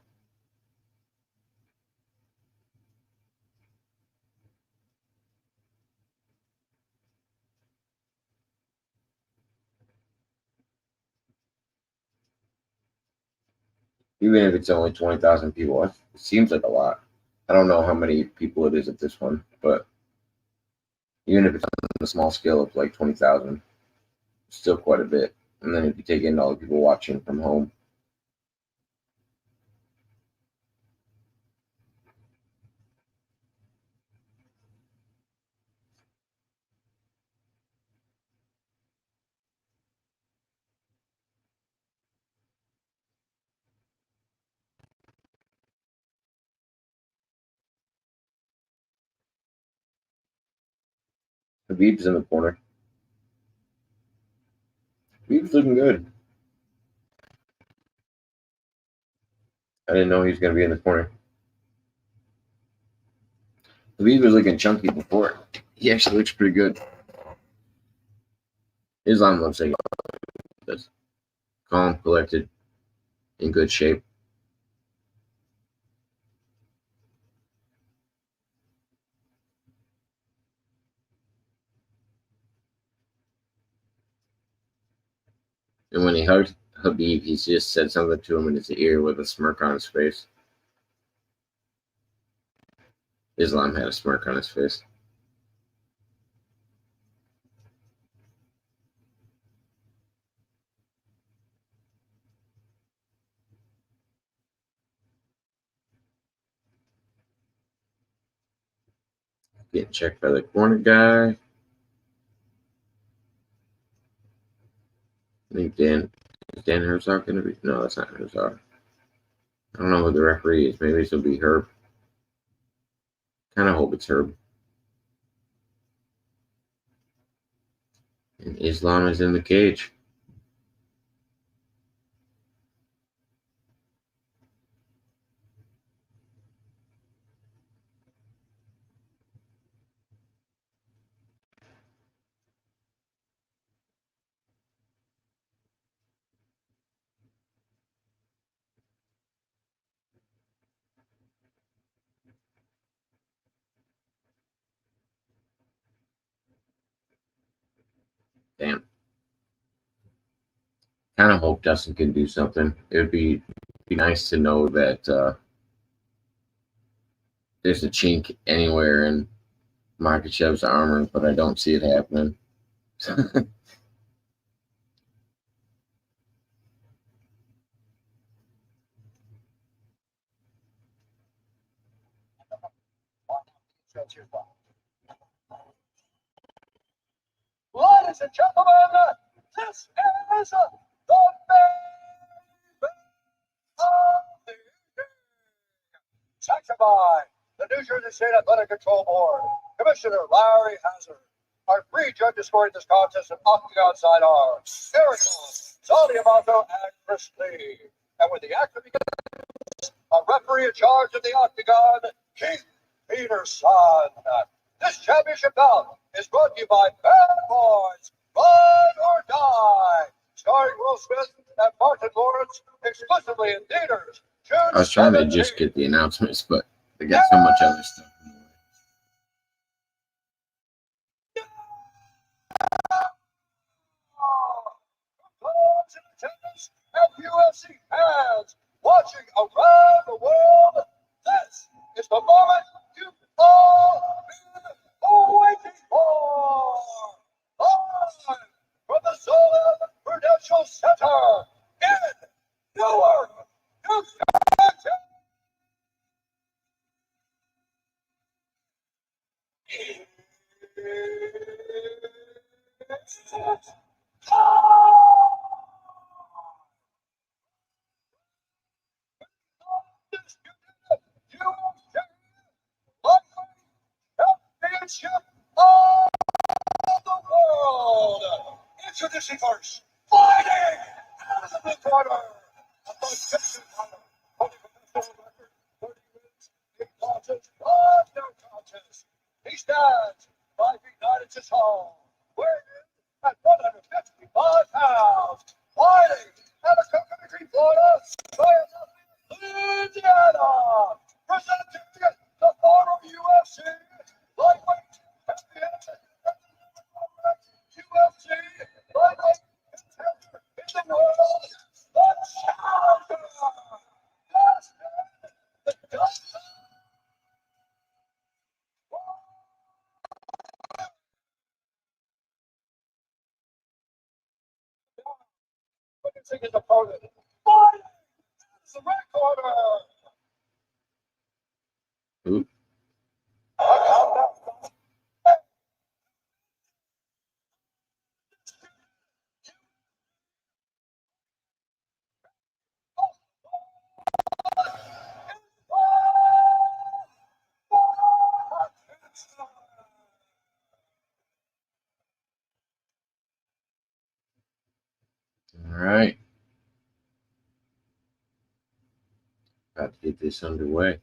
Even if it's only 20,000 people, it seems like a lot. I don't know how many people it is at this one, but Even if it's on a small scale of like 20,000, still quite a bit. And then if you take in all the people watching from home, Habib's in the corner. Habib's looking good. I didn't know he was going to be in the corner. Habib was looking chunky before. He actually looks pretty good. Islam looks like this. Calm, collected, in good shape. And when he hugged Habib, he just said something to him in his ear with a smirk on his face. Islam had a smirk on his face. Getting checked by the corner guy. I think is Dan Herzog going to be? No, that's not Herzog. I don't know who the referee is. Maybe this will be Herb. Kind of hope it's Herb. And Islam is in the cage. Damn. Kind of hope Dustin can do something. It would be nice to know that there's a chink anywhere in Makhachev's armor, but I don't see it happening. Ladies and gentlemen, this is the main event of the evening. Sanctioned by the New Jersey State Athletic Control Board, Commissioner Larry Hazard. Our three judges scoring this contest in octagon side are Eric Zali Amato, and Chris Lee. And with the action begins, a referee in charge of the octagon, Keith Peterson. This championship bout is brought to you by Bad Boys, Ride or Die, starring Will Smith and Martin Lawrence, exclusively in theaters. I was trying to just get the announcements, but they got so much other stuff in the way. Fans in attendance and UFC fans watching around the world, this is the moment you've all been waiting for. Live from the Zolan Prudential Center in Newark, New Jersey. Championship of the world. Introducing first, fighting out of the blue corner. A motivation fighter, holding a professional record, 30 wins, 8 losses, 5 no contests. He stands 5 feet 9 inches tall, weighing in at 155 pounds, fighting out of Coconut Florida, Louisiana. Presenting the former UFC lightweight champion, UFC lightweight contender in the world, the challenger. his opponent. Fighting! It's the red corner. Ooh. A countdown. All right. About to get this underway.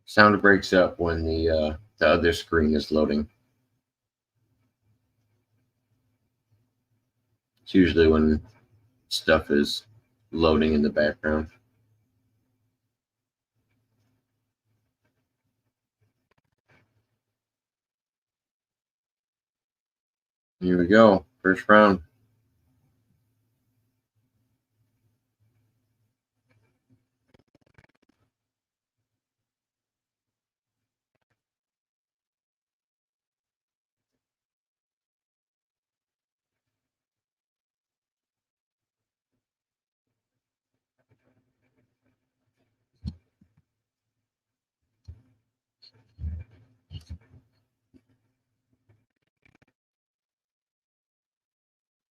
Sound breaks up when the other screen is loading. It's usually when stuff is loading in the background. Here we go. First round.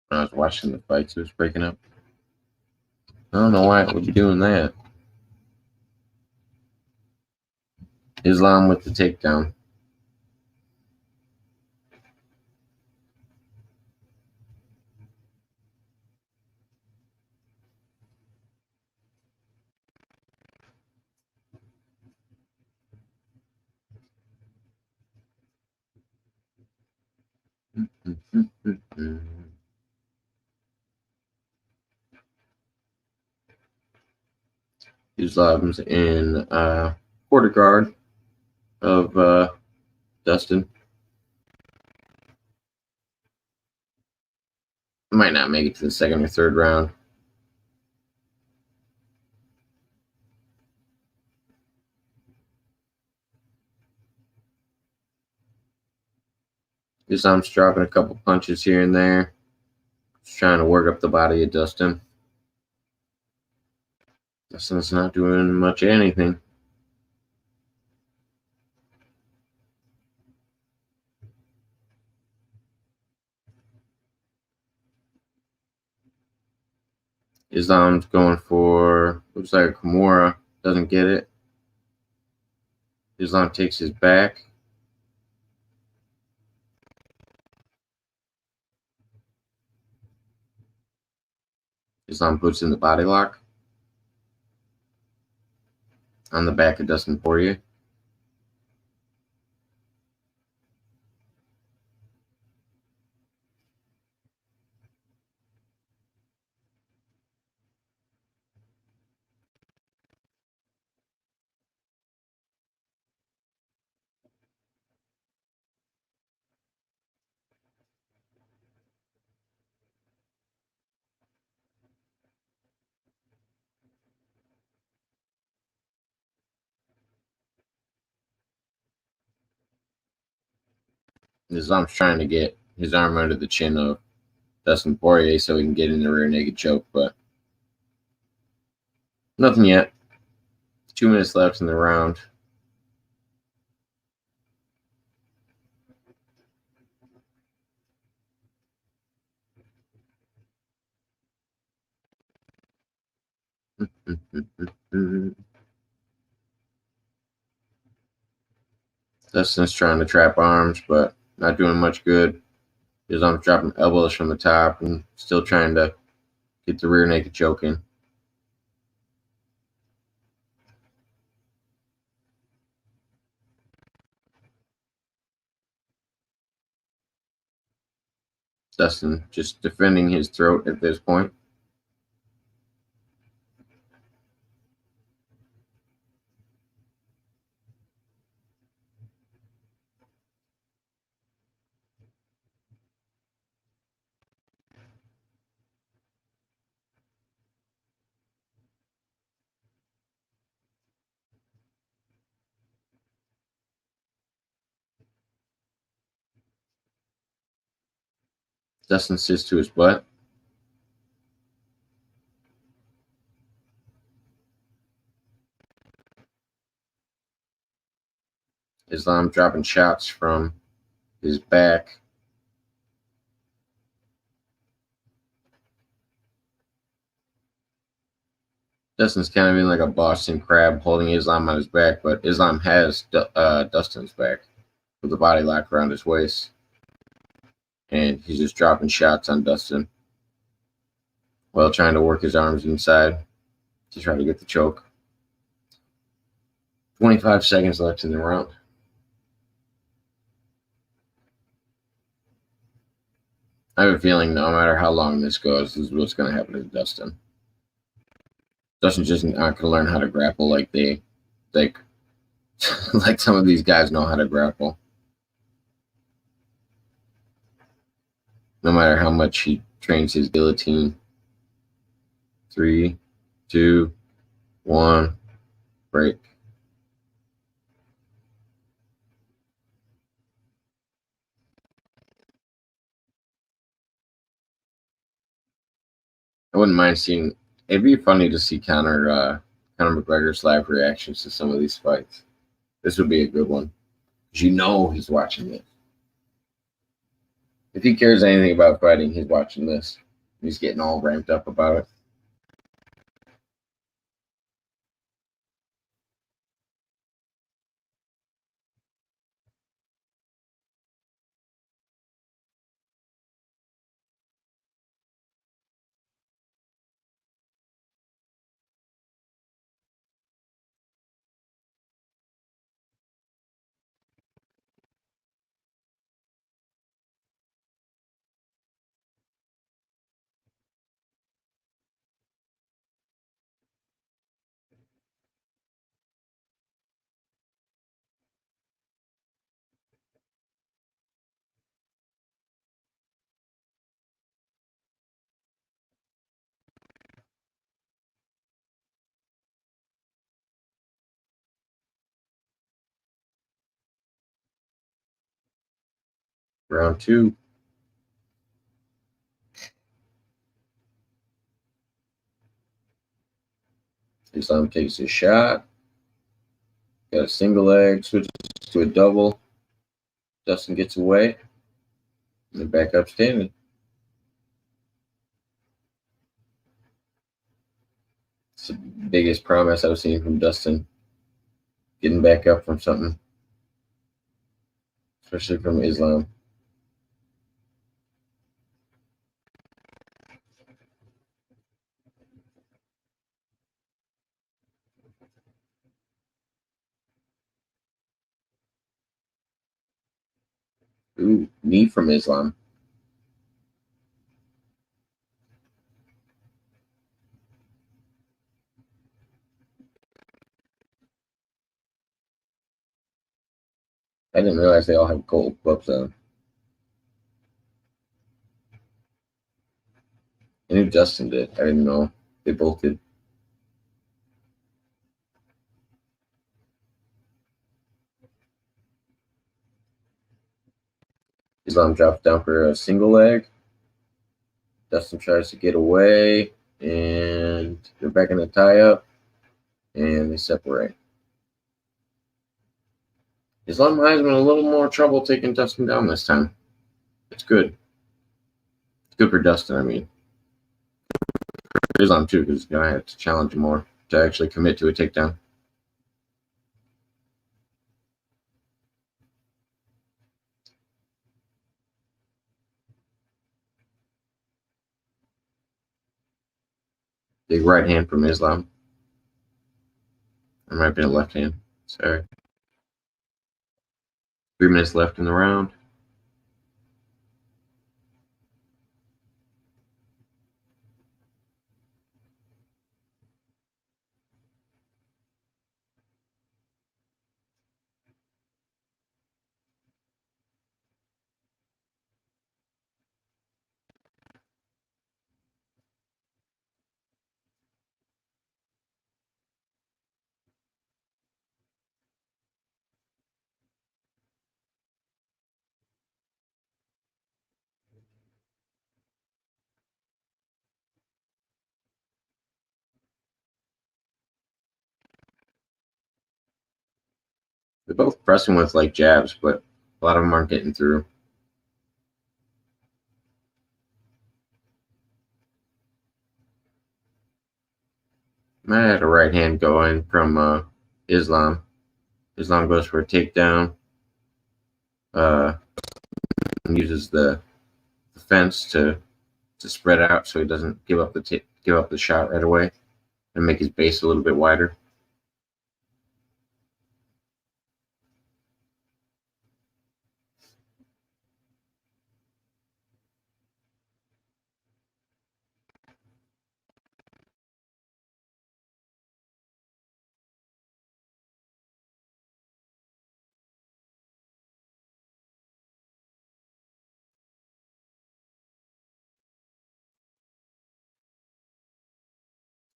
When I was watching the fights, it was breaking up. I don't know why it would be doing that. Islam with the takedown. Islam's in quarter guard of Dustin. Might not make it to the second or third round. Islam's dropping a couple punches here and there. Just trying to work up the body of Dustin. Dustin's not doing much of anything. Islam's going for, looks like a Kimura. Doesn't get it. Islam takes his back. Islam puts in the body lock on the back of Dustin Poirier. Islam's trying to get his arm under the chin of Dustin Poirier so he can get in the rear naked choke, but nothing yet. 2 minutes left in the round. Dustin's trying to trap arms, but not doing much good. Islam's dropping elbows from the top and still trying to get the rear naked choke in. Dustin just defending his throat at this point. Dustin sits to his butt. Islam dropping shots from his back. Dustin's kind of in like a Boston crab holding Islam on his back, but Islam has Dustin's back with a body lock around his waist. And he's just dropping shots on Dustin while trying to work his arms inside to try to get the choke. 25 seconds left in the round. I have a feeling no matter how long this goes, this is what's going to happen to Dustin. Dustin's just not going to learn how to grapple like like some of these guys know how to grapple. No matter how much he trains his guillotine. 3, 2, 1, break. I wouldn't mind seeing. It'd be funny to see Conor McGregor's live reactions to some of these fights. This would be a good one, because you know he's watching this. If he cares anything about fighting, he's watching this. He's getting all ramped up about it. Round 2. Islam takes his shot. Got a single leg, switches to a double. Dustin gets away. And then back up standing. It's the biggest promise I've seen from Dustin. Getting back up from something. Especially from Islam. Ooh, knee from Islam. I didn't realize they all have gold gloves on. I knew Dustin did. I didn't know they both did. Islam drops down for a single leg. Dustin tries to get away, and they're back in the tie-up, and they separate. Islam has been a little more trouble taking Dustin down this time. It's good. It's good for Dustin, I mean. For Islam, too, because he's going to have to challenge him more to actually commit to a takedown. Big right hand from Islam. It might have been a left hand. Sorry. 3 minutes left in the round. They're both pressing with like jabs, but a lot of them aren't getting through. I had a right hand going from Islam. Islam goes for a takedown. Uses the fence to spread out so he doesn't give up the shot right away and make his base a little bit wider.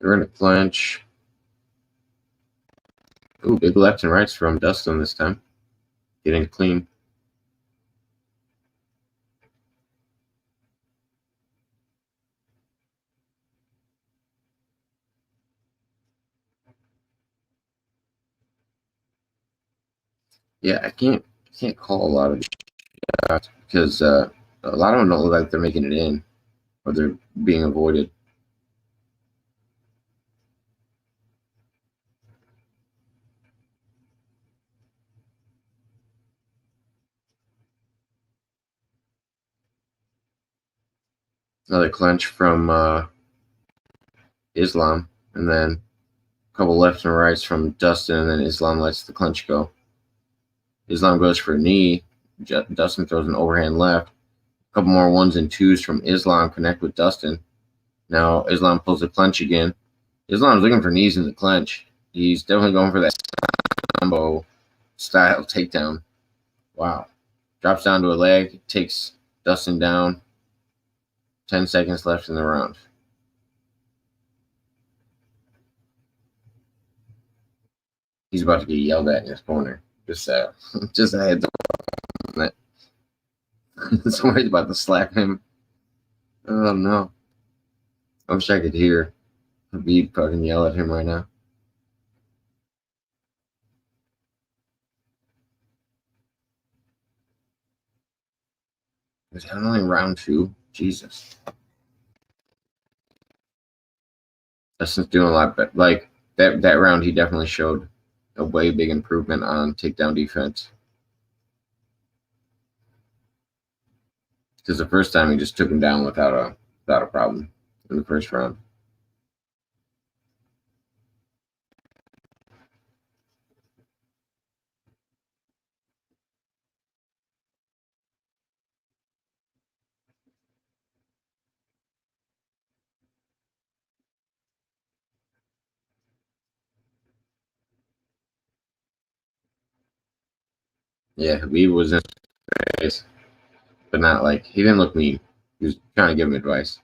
They're in a clinch. Ooh, big lefts and rights from Dustin this time. Getting clean. Yeah, I can't call a lot of shots because a lot of them don't look like they're making it in or they're being avoided. Another clinch from Islam, and then a couple lefts and rights from Dustin, and then Islam lets the clinch go. Islam goes for a knee. Dustin throws an overhand left. A couple more ones and twos from Islam connect with Dustin. Now Islam pulls the clinch again. Islam's looking for knees in the clinch. He's definitely going for that combo style takedown. Wow. Drops down to a leg, takes Dustin down. 10 seconds left in the round. He's about to get yelled at in his corner. Just I had to. Somebody's about to slap him. Oh no. I wish I could hear Habib fucking yell at him right now. Is that only round 2? Jesus. Dustin's doing a lot better. Like that round, he definitely showed a way big improvement on takedown defense. Because the first time he just took him down without a problem in the first round. Yeah, Habib was in his face, but not like he didn't look mean. He was trying to give him advice.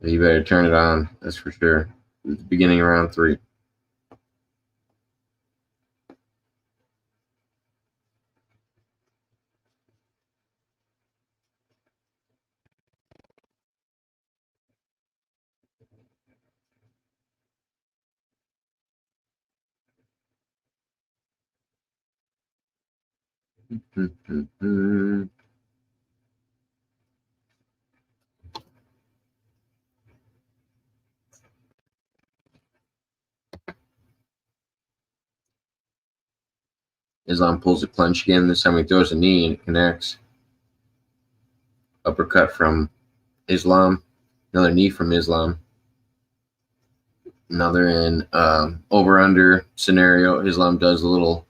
You better turn it on. That's for sure. It's the beginning of round 3. Islam pulls the clinch again. This time he throws a knee and it connects. Uppercut from Islam. Another knee from Islam. Another in over-under scenario. Islam does a little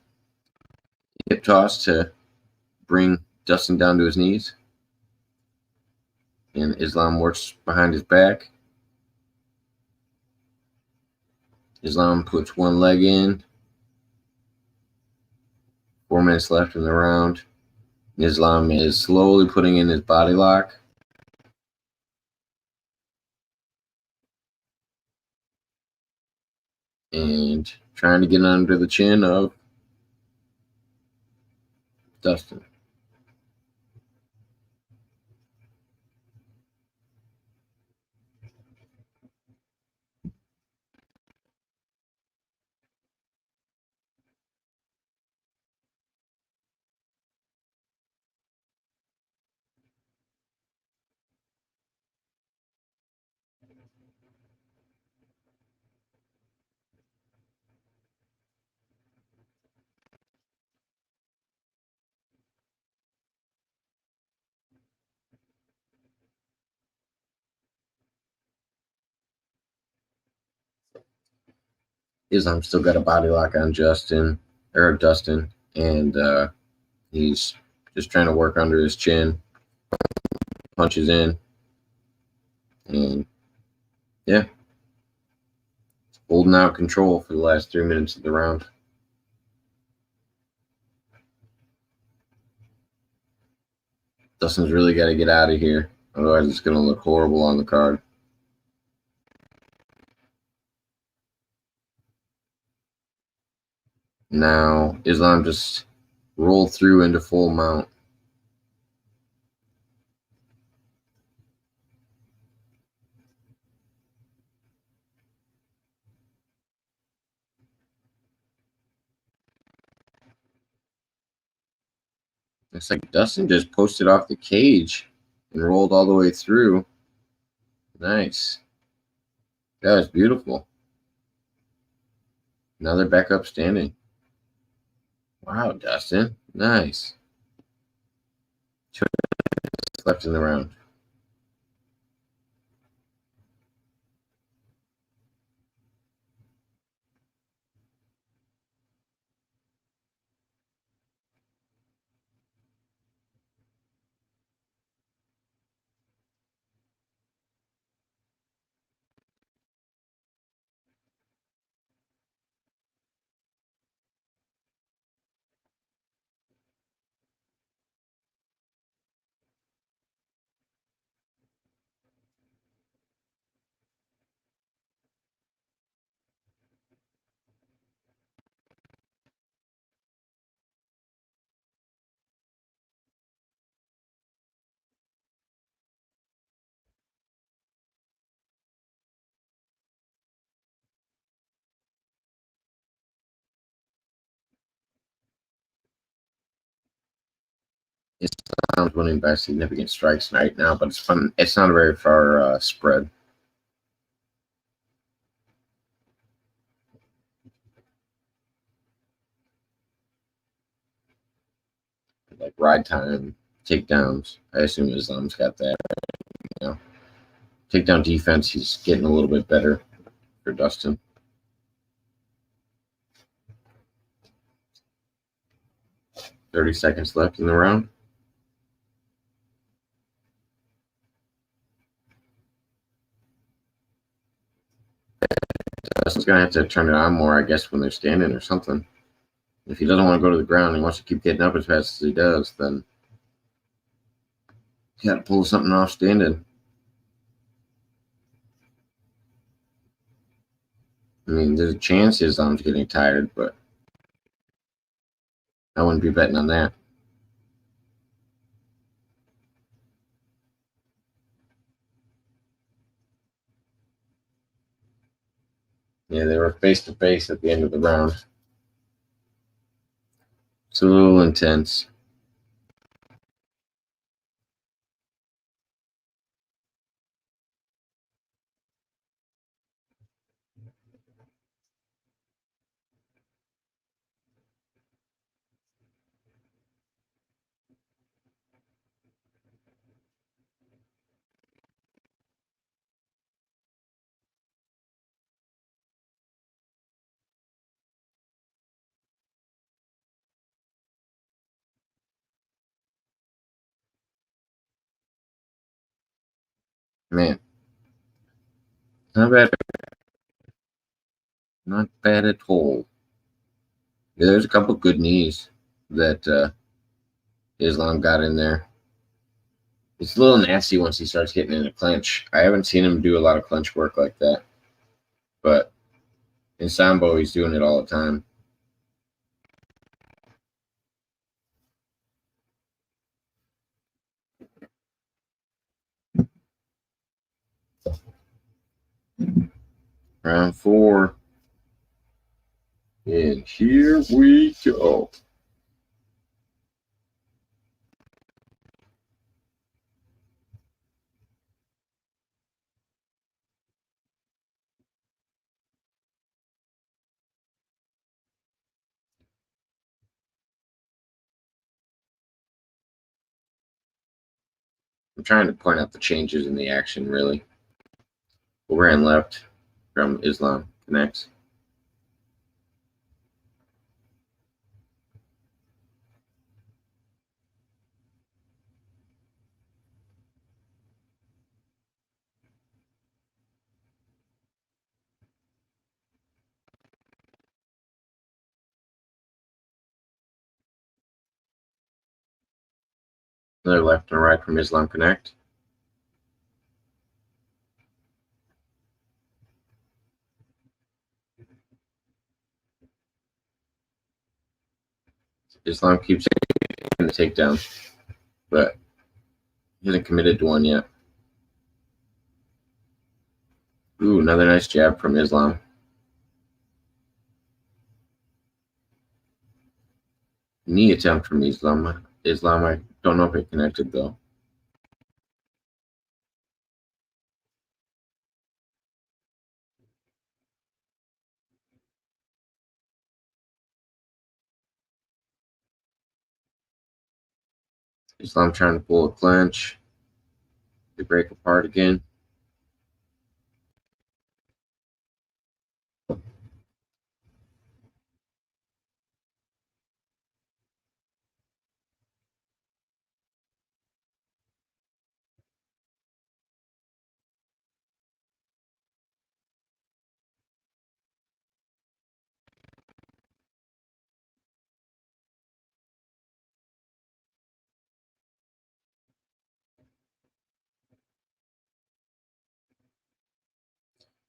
hip toss to bring Dustin down to his knees. And Islam works behind his back. Islam puts one leg in. 4 minutes left in the round. Islam is slowly putting in his body lock. And trying to get under the chin of Dustin. Islam still got a body lock on Dustin, and he's just trying to work under his chin, punches in, and yeah, holding out control for the last 3 minutes of the round. Dustin's really got to get out of here, otherwise it's going to look horrible on the card. Now, Islam just rolled through into full mount. It's like Dustin just posted off the cage and rolled all the way through. Nice. That was beautiful. Now they're back up standing. Wow, Dustin. Nice. 2 minutes left in the round. Islam's winning by significant strikes right now, but it's fun. It's not a very far spread. Like ride time, takedowns. I assume Islam's got that. You know, takedown defense. He's getting a little bit better for Dustin. 30 seconds left in the round. Dustin's gonna have to turn it on more, I guess, when they're standing or something. If he doesn't want to go to the ground, he wants to keep getting up as fast as he does, then he got to pull something off standing. I mean, there's a chance his arm's getting tired, but I wouldn't be betting on that. Yeah, they were face to face at the end of the round. It's a little intense. Man, not bad. Not bad at all. Yeah, there's a couple good knees that Islam got in there. It's a little nasty once he starts getting in a clinch. I haven't seen him do a lot of clinch work like that. But in Sambo, he's doing it all the time. Round 4. And here we go. I'm trying to point out the changes in the action, really. Overhand left from Islam connects. Another left and right from Islam Connect. Islam keeps getting the takedown, but he hasn't committed to one yet. Ooh, another nice jab from Islam. Knee attempt from Islam. I don't know if it connected though. Islam trying to pull a clinch. They break apart again.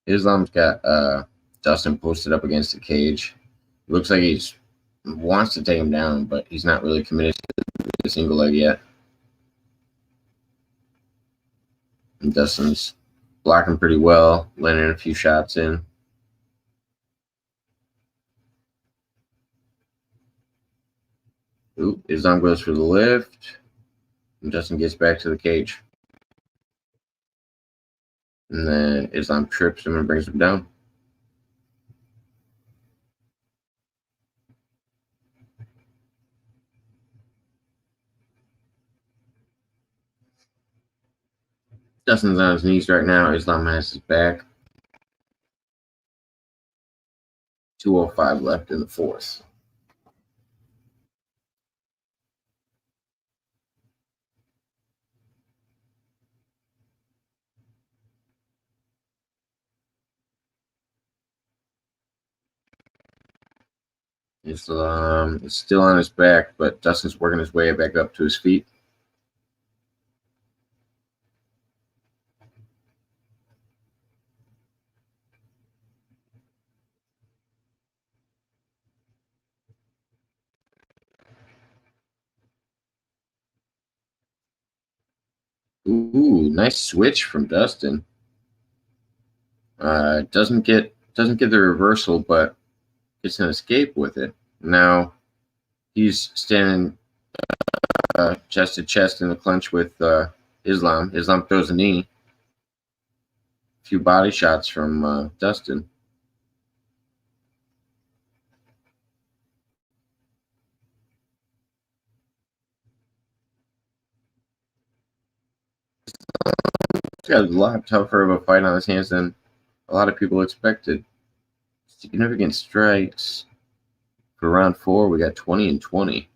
Islam's got Dustin posted up against the cage. Looks like he's wants to take him down, but he's not really committed to the single leg yet. And Dustin's blocking pretty well, landing a few shots in. Ooh, Islam goes for the lift, and Dustin gets back to the cage. And then Islam trips him and brings him down. Dustin's on his knees right now. Islam has his back. 2:05 left in the fourth. Islam is still on his back, but Dustin's working his way back up to his feet. Ooh, nice switch from Dustin. Doesn't get the reversal, but gets an escape with it. Now he's standing chest to chest in the clinch with Islam. Islam throws a knee. A few body shots from Dustin. He's got a lot tougher of a fight on his hands than a lot of people expected. Significant strikes. For round 4, we got 20 and 20.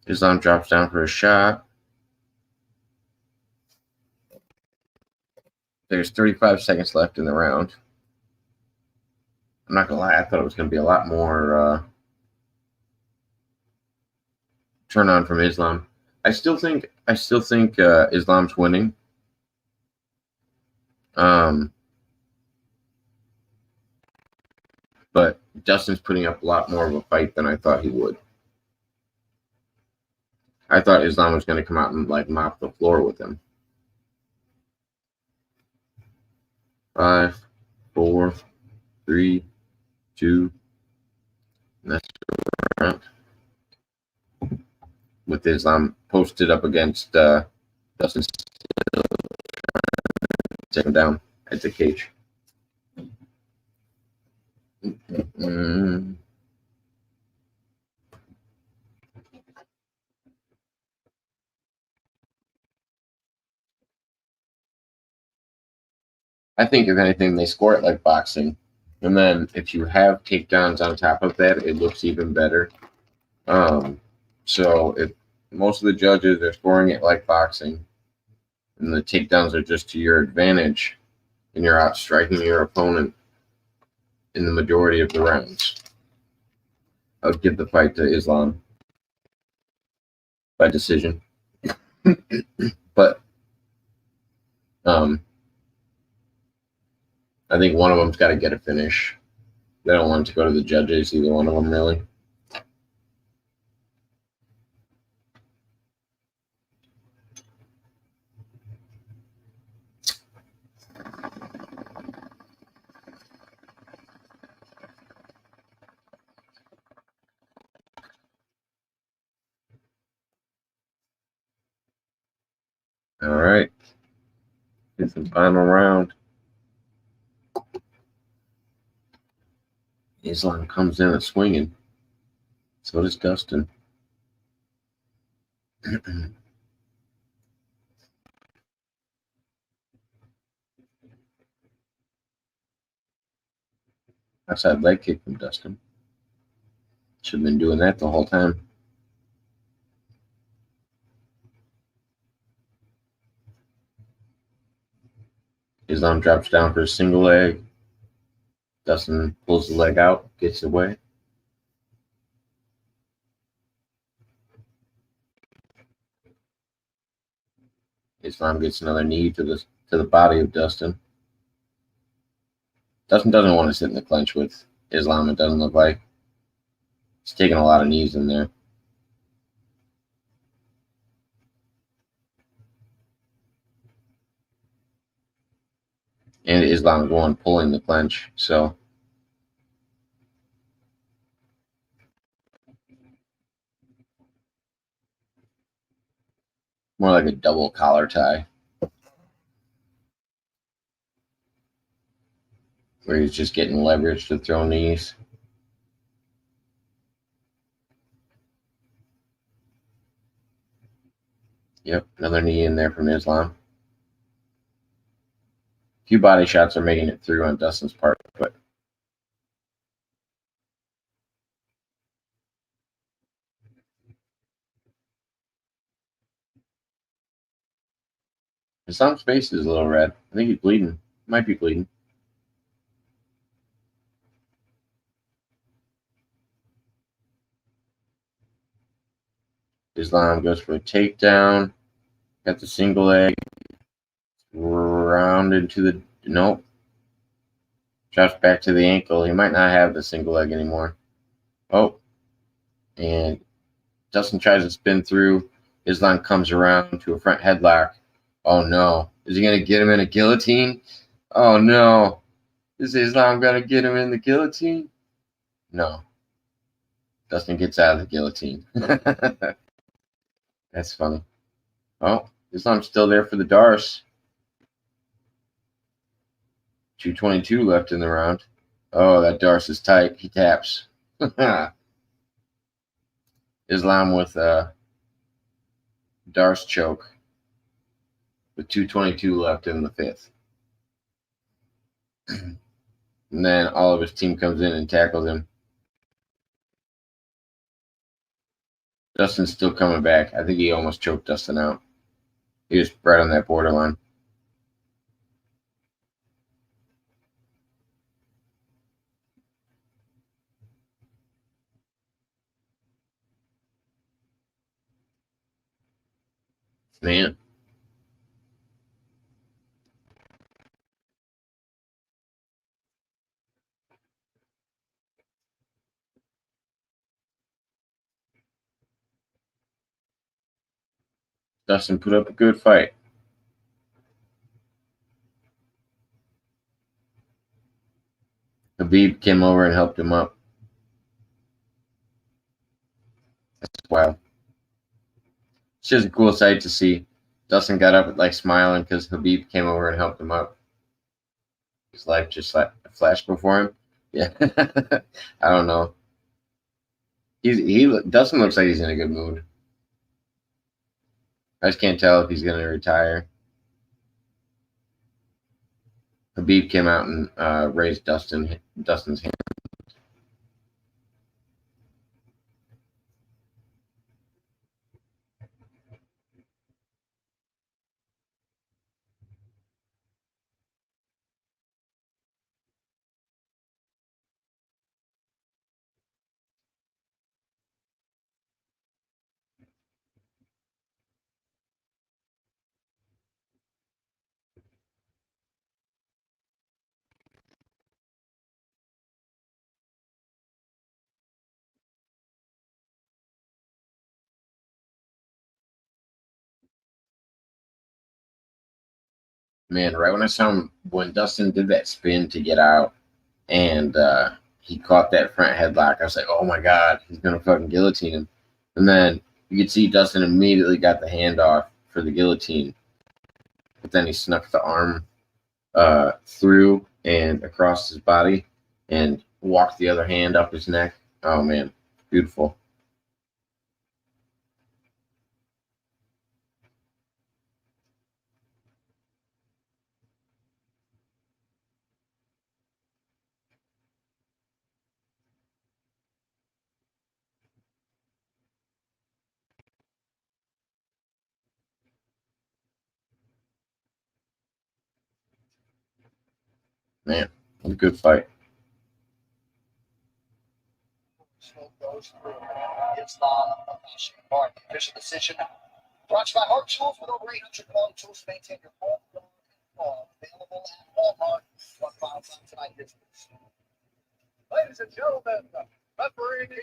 Islam drops down for a shot. There's 35 seconds left in the round. I'm not gonna lie, I thought it was gonna be a lot more turn on from Islam. I still think Islam's winning. But Dustin's putting up a lot more of a fight than I thought he would. I thought Islam was going to come out and like mop the floor with him. 5, 4, 3, 2. And that's the round. With Islam posted up against Dustin, take him down at the cage. I think if anything, they score it like boxing. And then if you have takedowns on top of that, it looks even better. So if most of the judges are scoring it like boxing, and the takedowns are just to your advantage, and you're out striking your opponent in the majority of the rounds, I would give the fight to Islam. by decision. But I think one of them's got to get a finish. They don't want it to go to the judges, either one of them, really. All right. It's the final round. Islam comes in and swinging. So does Dustin. Outside leg kick from Dustin. Should have been doing that the whole time. Islam drops down for a single leg. Dustin pulls the leg out, gets away. Islam gets another knee to the body of Dustin. Dustin doesn't want to sit in the clinch with Islam. It doesn't look like. He's taking a lot of knees in there. And Islam the one pulling the clinch, so more like a double collar tie, where he's just getting leverage to throw knees. Yep, another knee in there from Islam. A few body shots are making it through on Dustin's part, but Islam's face is a little red. I think he's bleeding. Might be bleeding. Islam goes for a takedown. Got the single leg. Round into the... Nope. Drops back to the ankle. He might not have the single leg anymore. Oh. And Dustin tries to spin through. Islam comes around to a front headlock. Oh, no. Is he going to get him in a guillotine? Oh, no. Is Islam going to get him in the guillotine? No. Dustin gets out of the guillotine. That's funny. Oh, Islam's still there for the Darce. 2:22 left in the round. Oh, that Darce is tight. He taps. Islam with a Darce choke with 2:22 left in the fifth. And then all of his team comes in and tackles him. Dustin's still coming back. I think he almost choked Dustin out. He was right on that borderline. Man. Dustin put up a good fight. Habib came over and helped him up. That's wild. It's just a cool sight to see. Dustin got up like smiling because Habib came over and helped him up. His life just like flashed before him. Yeah. I don't know. Dustin looks like he's in a good mood. I just can't tell if he's going to retire. Habib came out and raised Dustin's hand. man, right when I saw him, when Dustin did that spin to get out and he caught that front headlock, I was like, oh my God, he's going to fucking guillotine him. And then you could see Dustin immediately got the handoff for the guillotine. But then he snuck the arm through and across his body and walked the other hand up his neck. Oh, man, beautiful. Man, a good fight. Smoke goes through. Islam, a finishing part. Official decision. Brought to you by Heart Tools with over 800 long tools to maintain your home yard and farm. Available at Walmart. 1 mile from tonight. Ladies and gentlemen, referee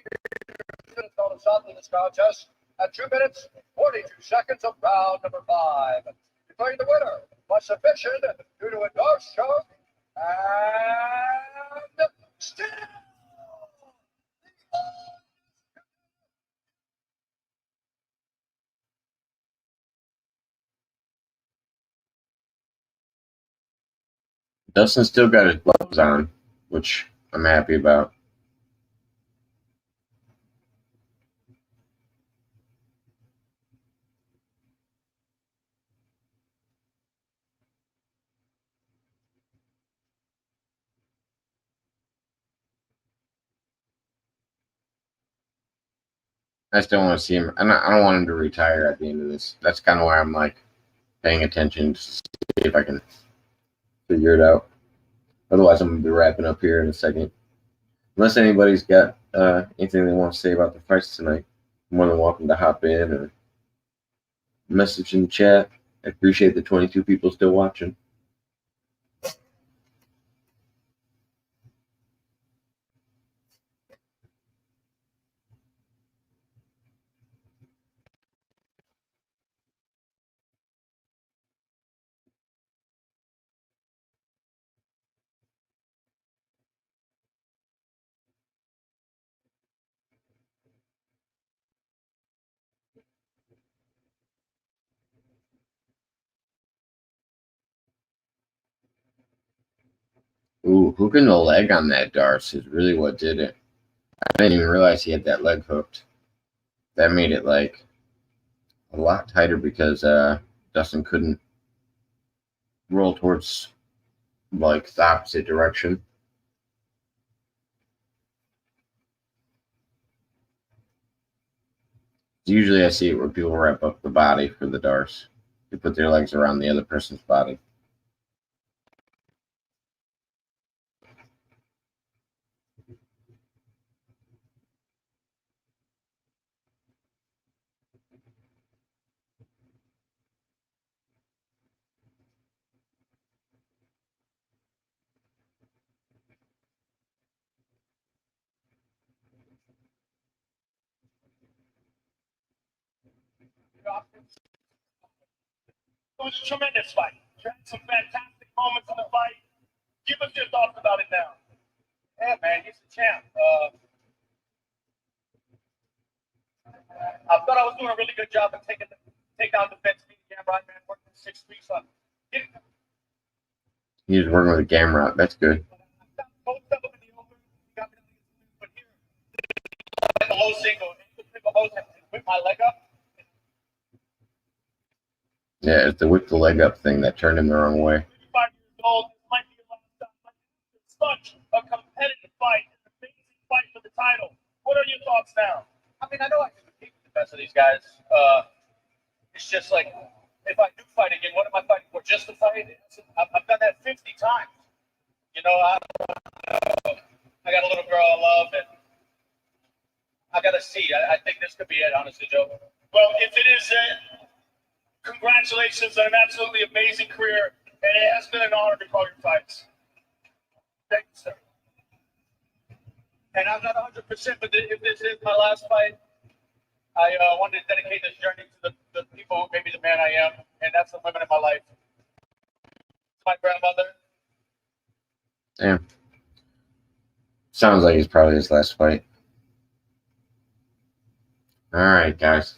minutes on the shot in this contest at 2 minutes 42 seconds of round number 5. Declaring the winner by submission due to a dark choke and still. Dustin still got his gloves on, which I'm happy about. I still want to see him. I don't want him to retire at the end of this. That's kind of why I'm like paying attention to see if I can figure it out. Otherwise, I'm gonna be wrapping up here in a second. Unless anybody's got anything they want to say about the fights tonight, more than welcome to hop in or message in the chat. I appreciate the 22 people still watching. Ooh, hooking the leg on that Darce is really what did it. I didn't even realize he had that leg hooked. That made it like a lot tighter because Dustin couldn't roll towards like the opposite direction. Usually I see it where people wrap up the body for the Darce. They put their legs around the other person's body. It was a tremendous fight. You had some fantastic moments in the fight. Give us your thoughts about it now. Yeah, man, he's the champ. I thought I was doing a really good job of taking take down defense. Yeah, right, man, working 6'3", so He was working with a camera. That's good. Both of them in the open. Got me, but here, the low single, whip my leg up. Yeah, it's the whip the leg up thing that turned him the wrong way. 35 years old. This might be your last time. It's such a competitive fight. It's an amazing fight for the title. What are your thoughts now? I mean, I know I can compete with the best of these guys. It's just like, if I do fight again, what am I fighting for? Just to fight? I've done that 50 times. You know, I got a little girl I love, and I got to see. I think this could be it, honestly, Joe. Well, if it is it, congratulations on an absolutely amazing career, and it has been an honor to call your fights. Thank you, sir. And I'm not 100%, but if this is my last fight, I wanted to dedicate this journey to the people who made me the man I am, and that's the women in my life. my grandmother. Damn. Sounds like it's probably his last fight. All right, guys.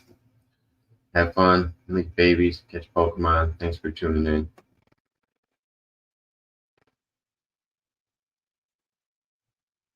Have fun. Make babies. Catch Pokemon. Thanks for tuning in.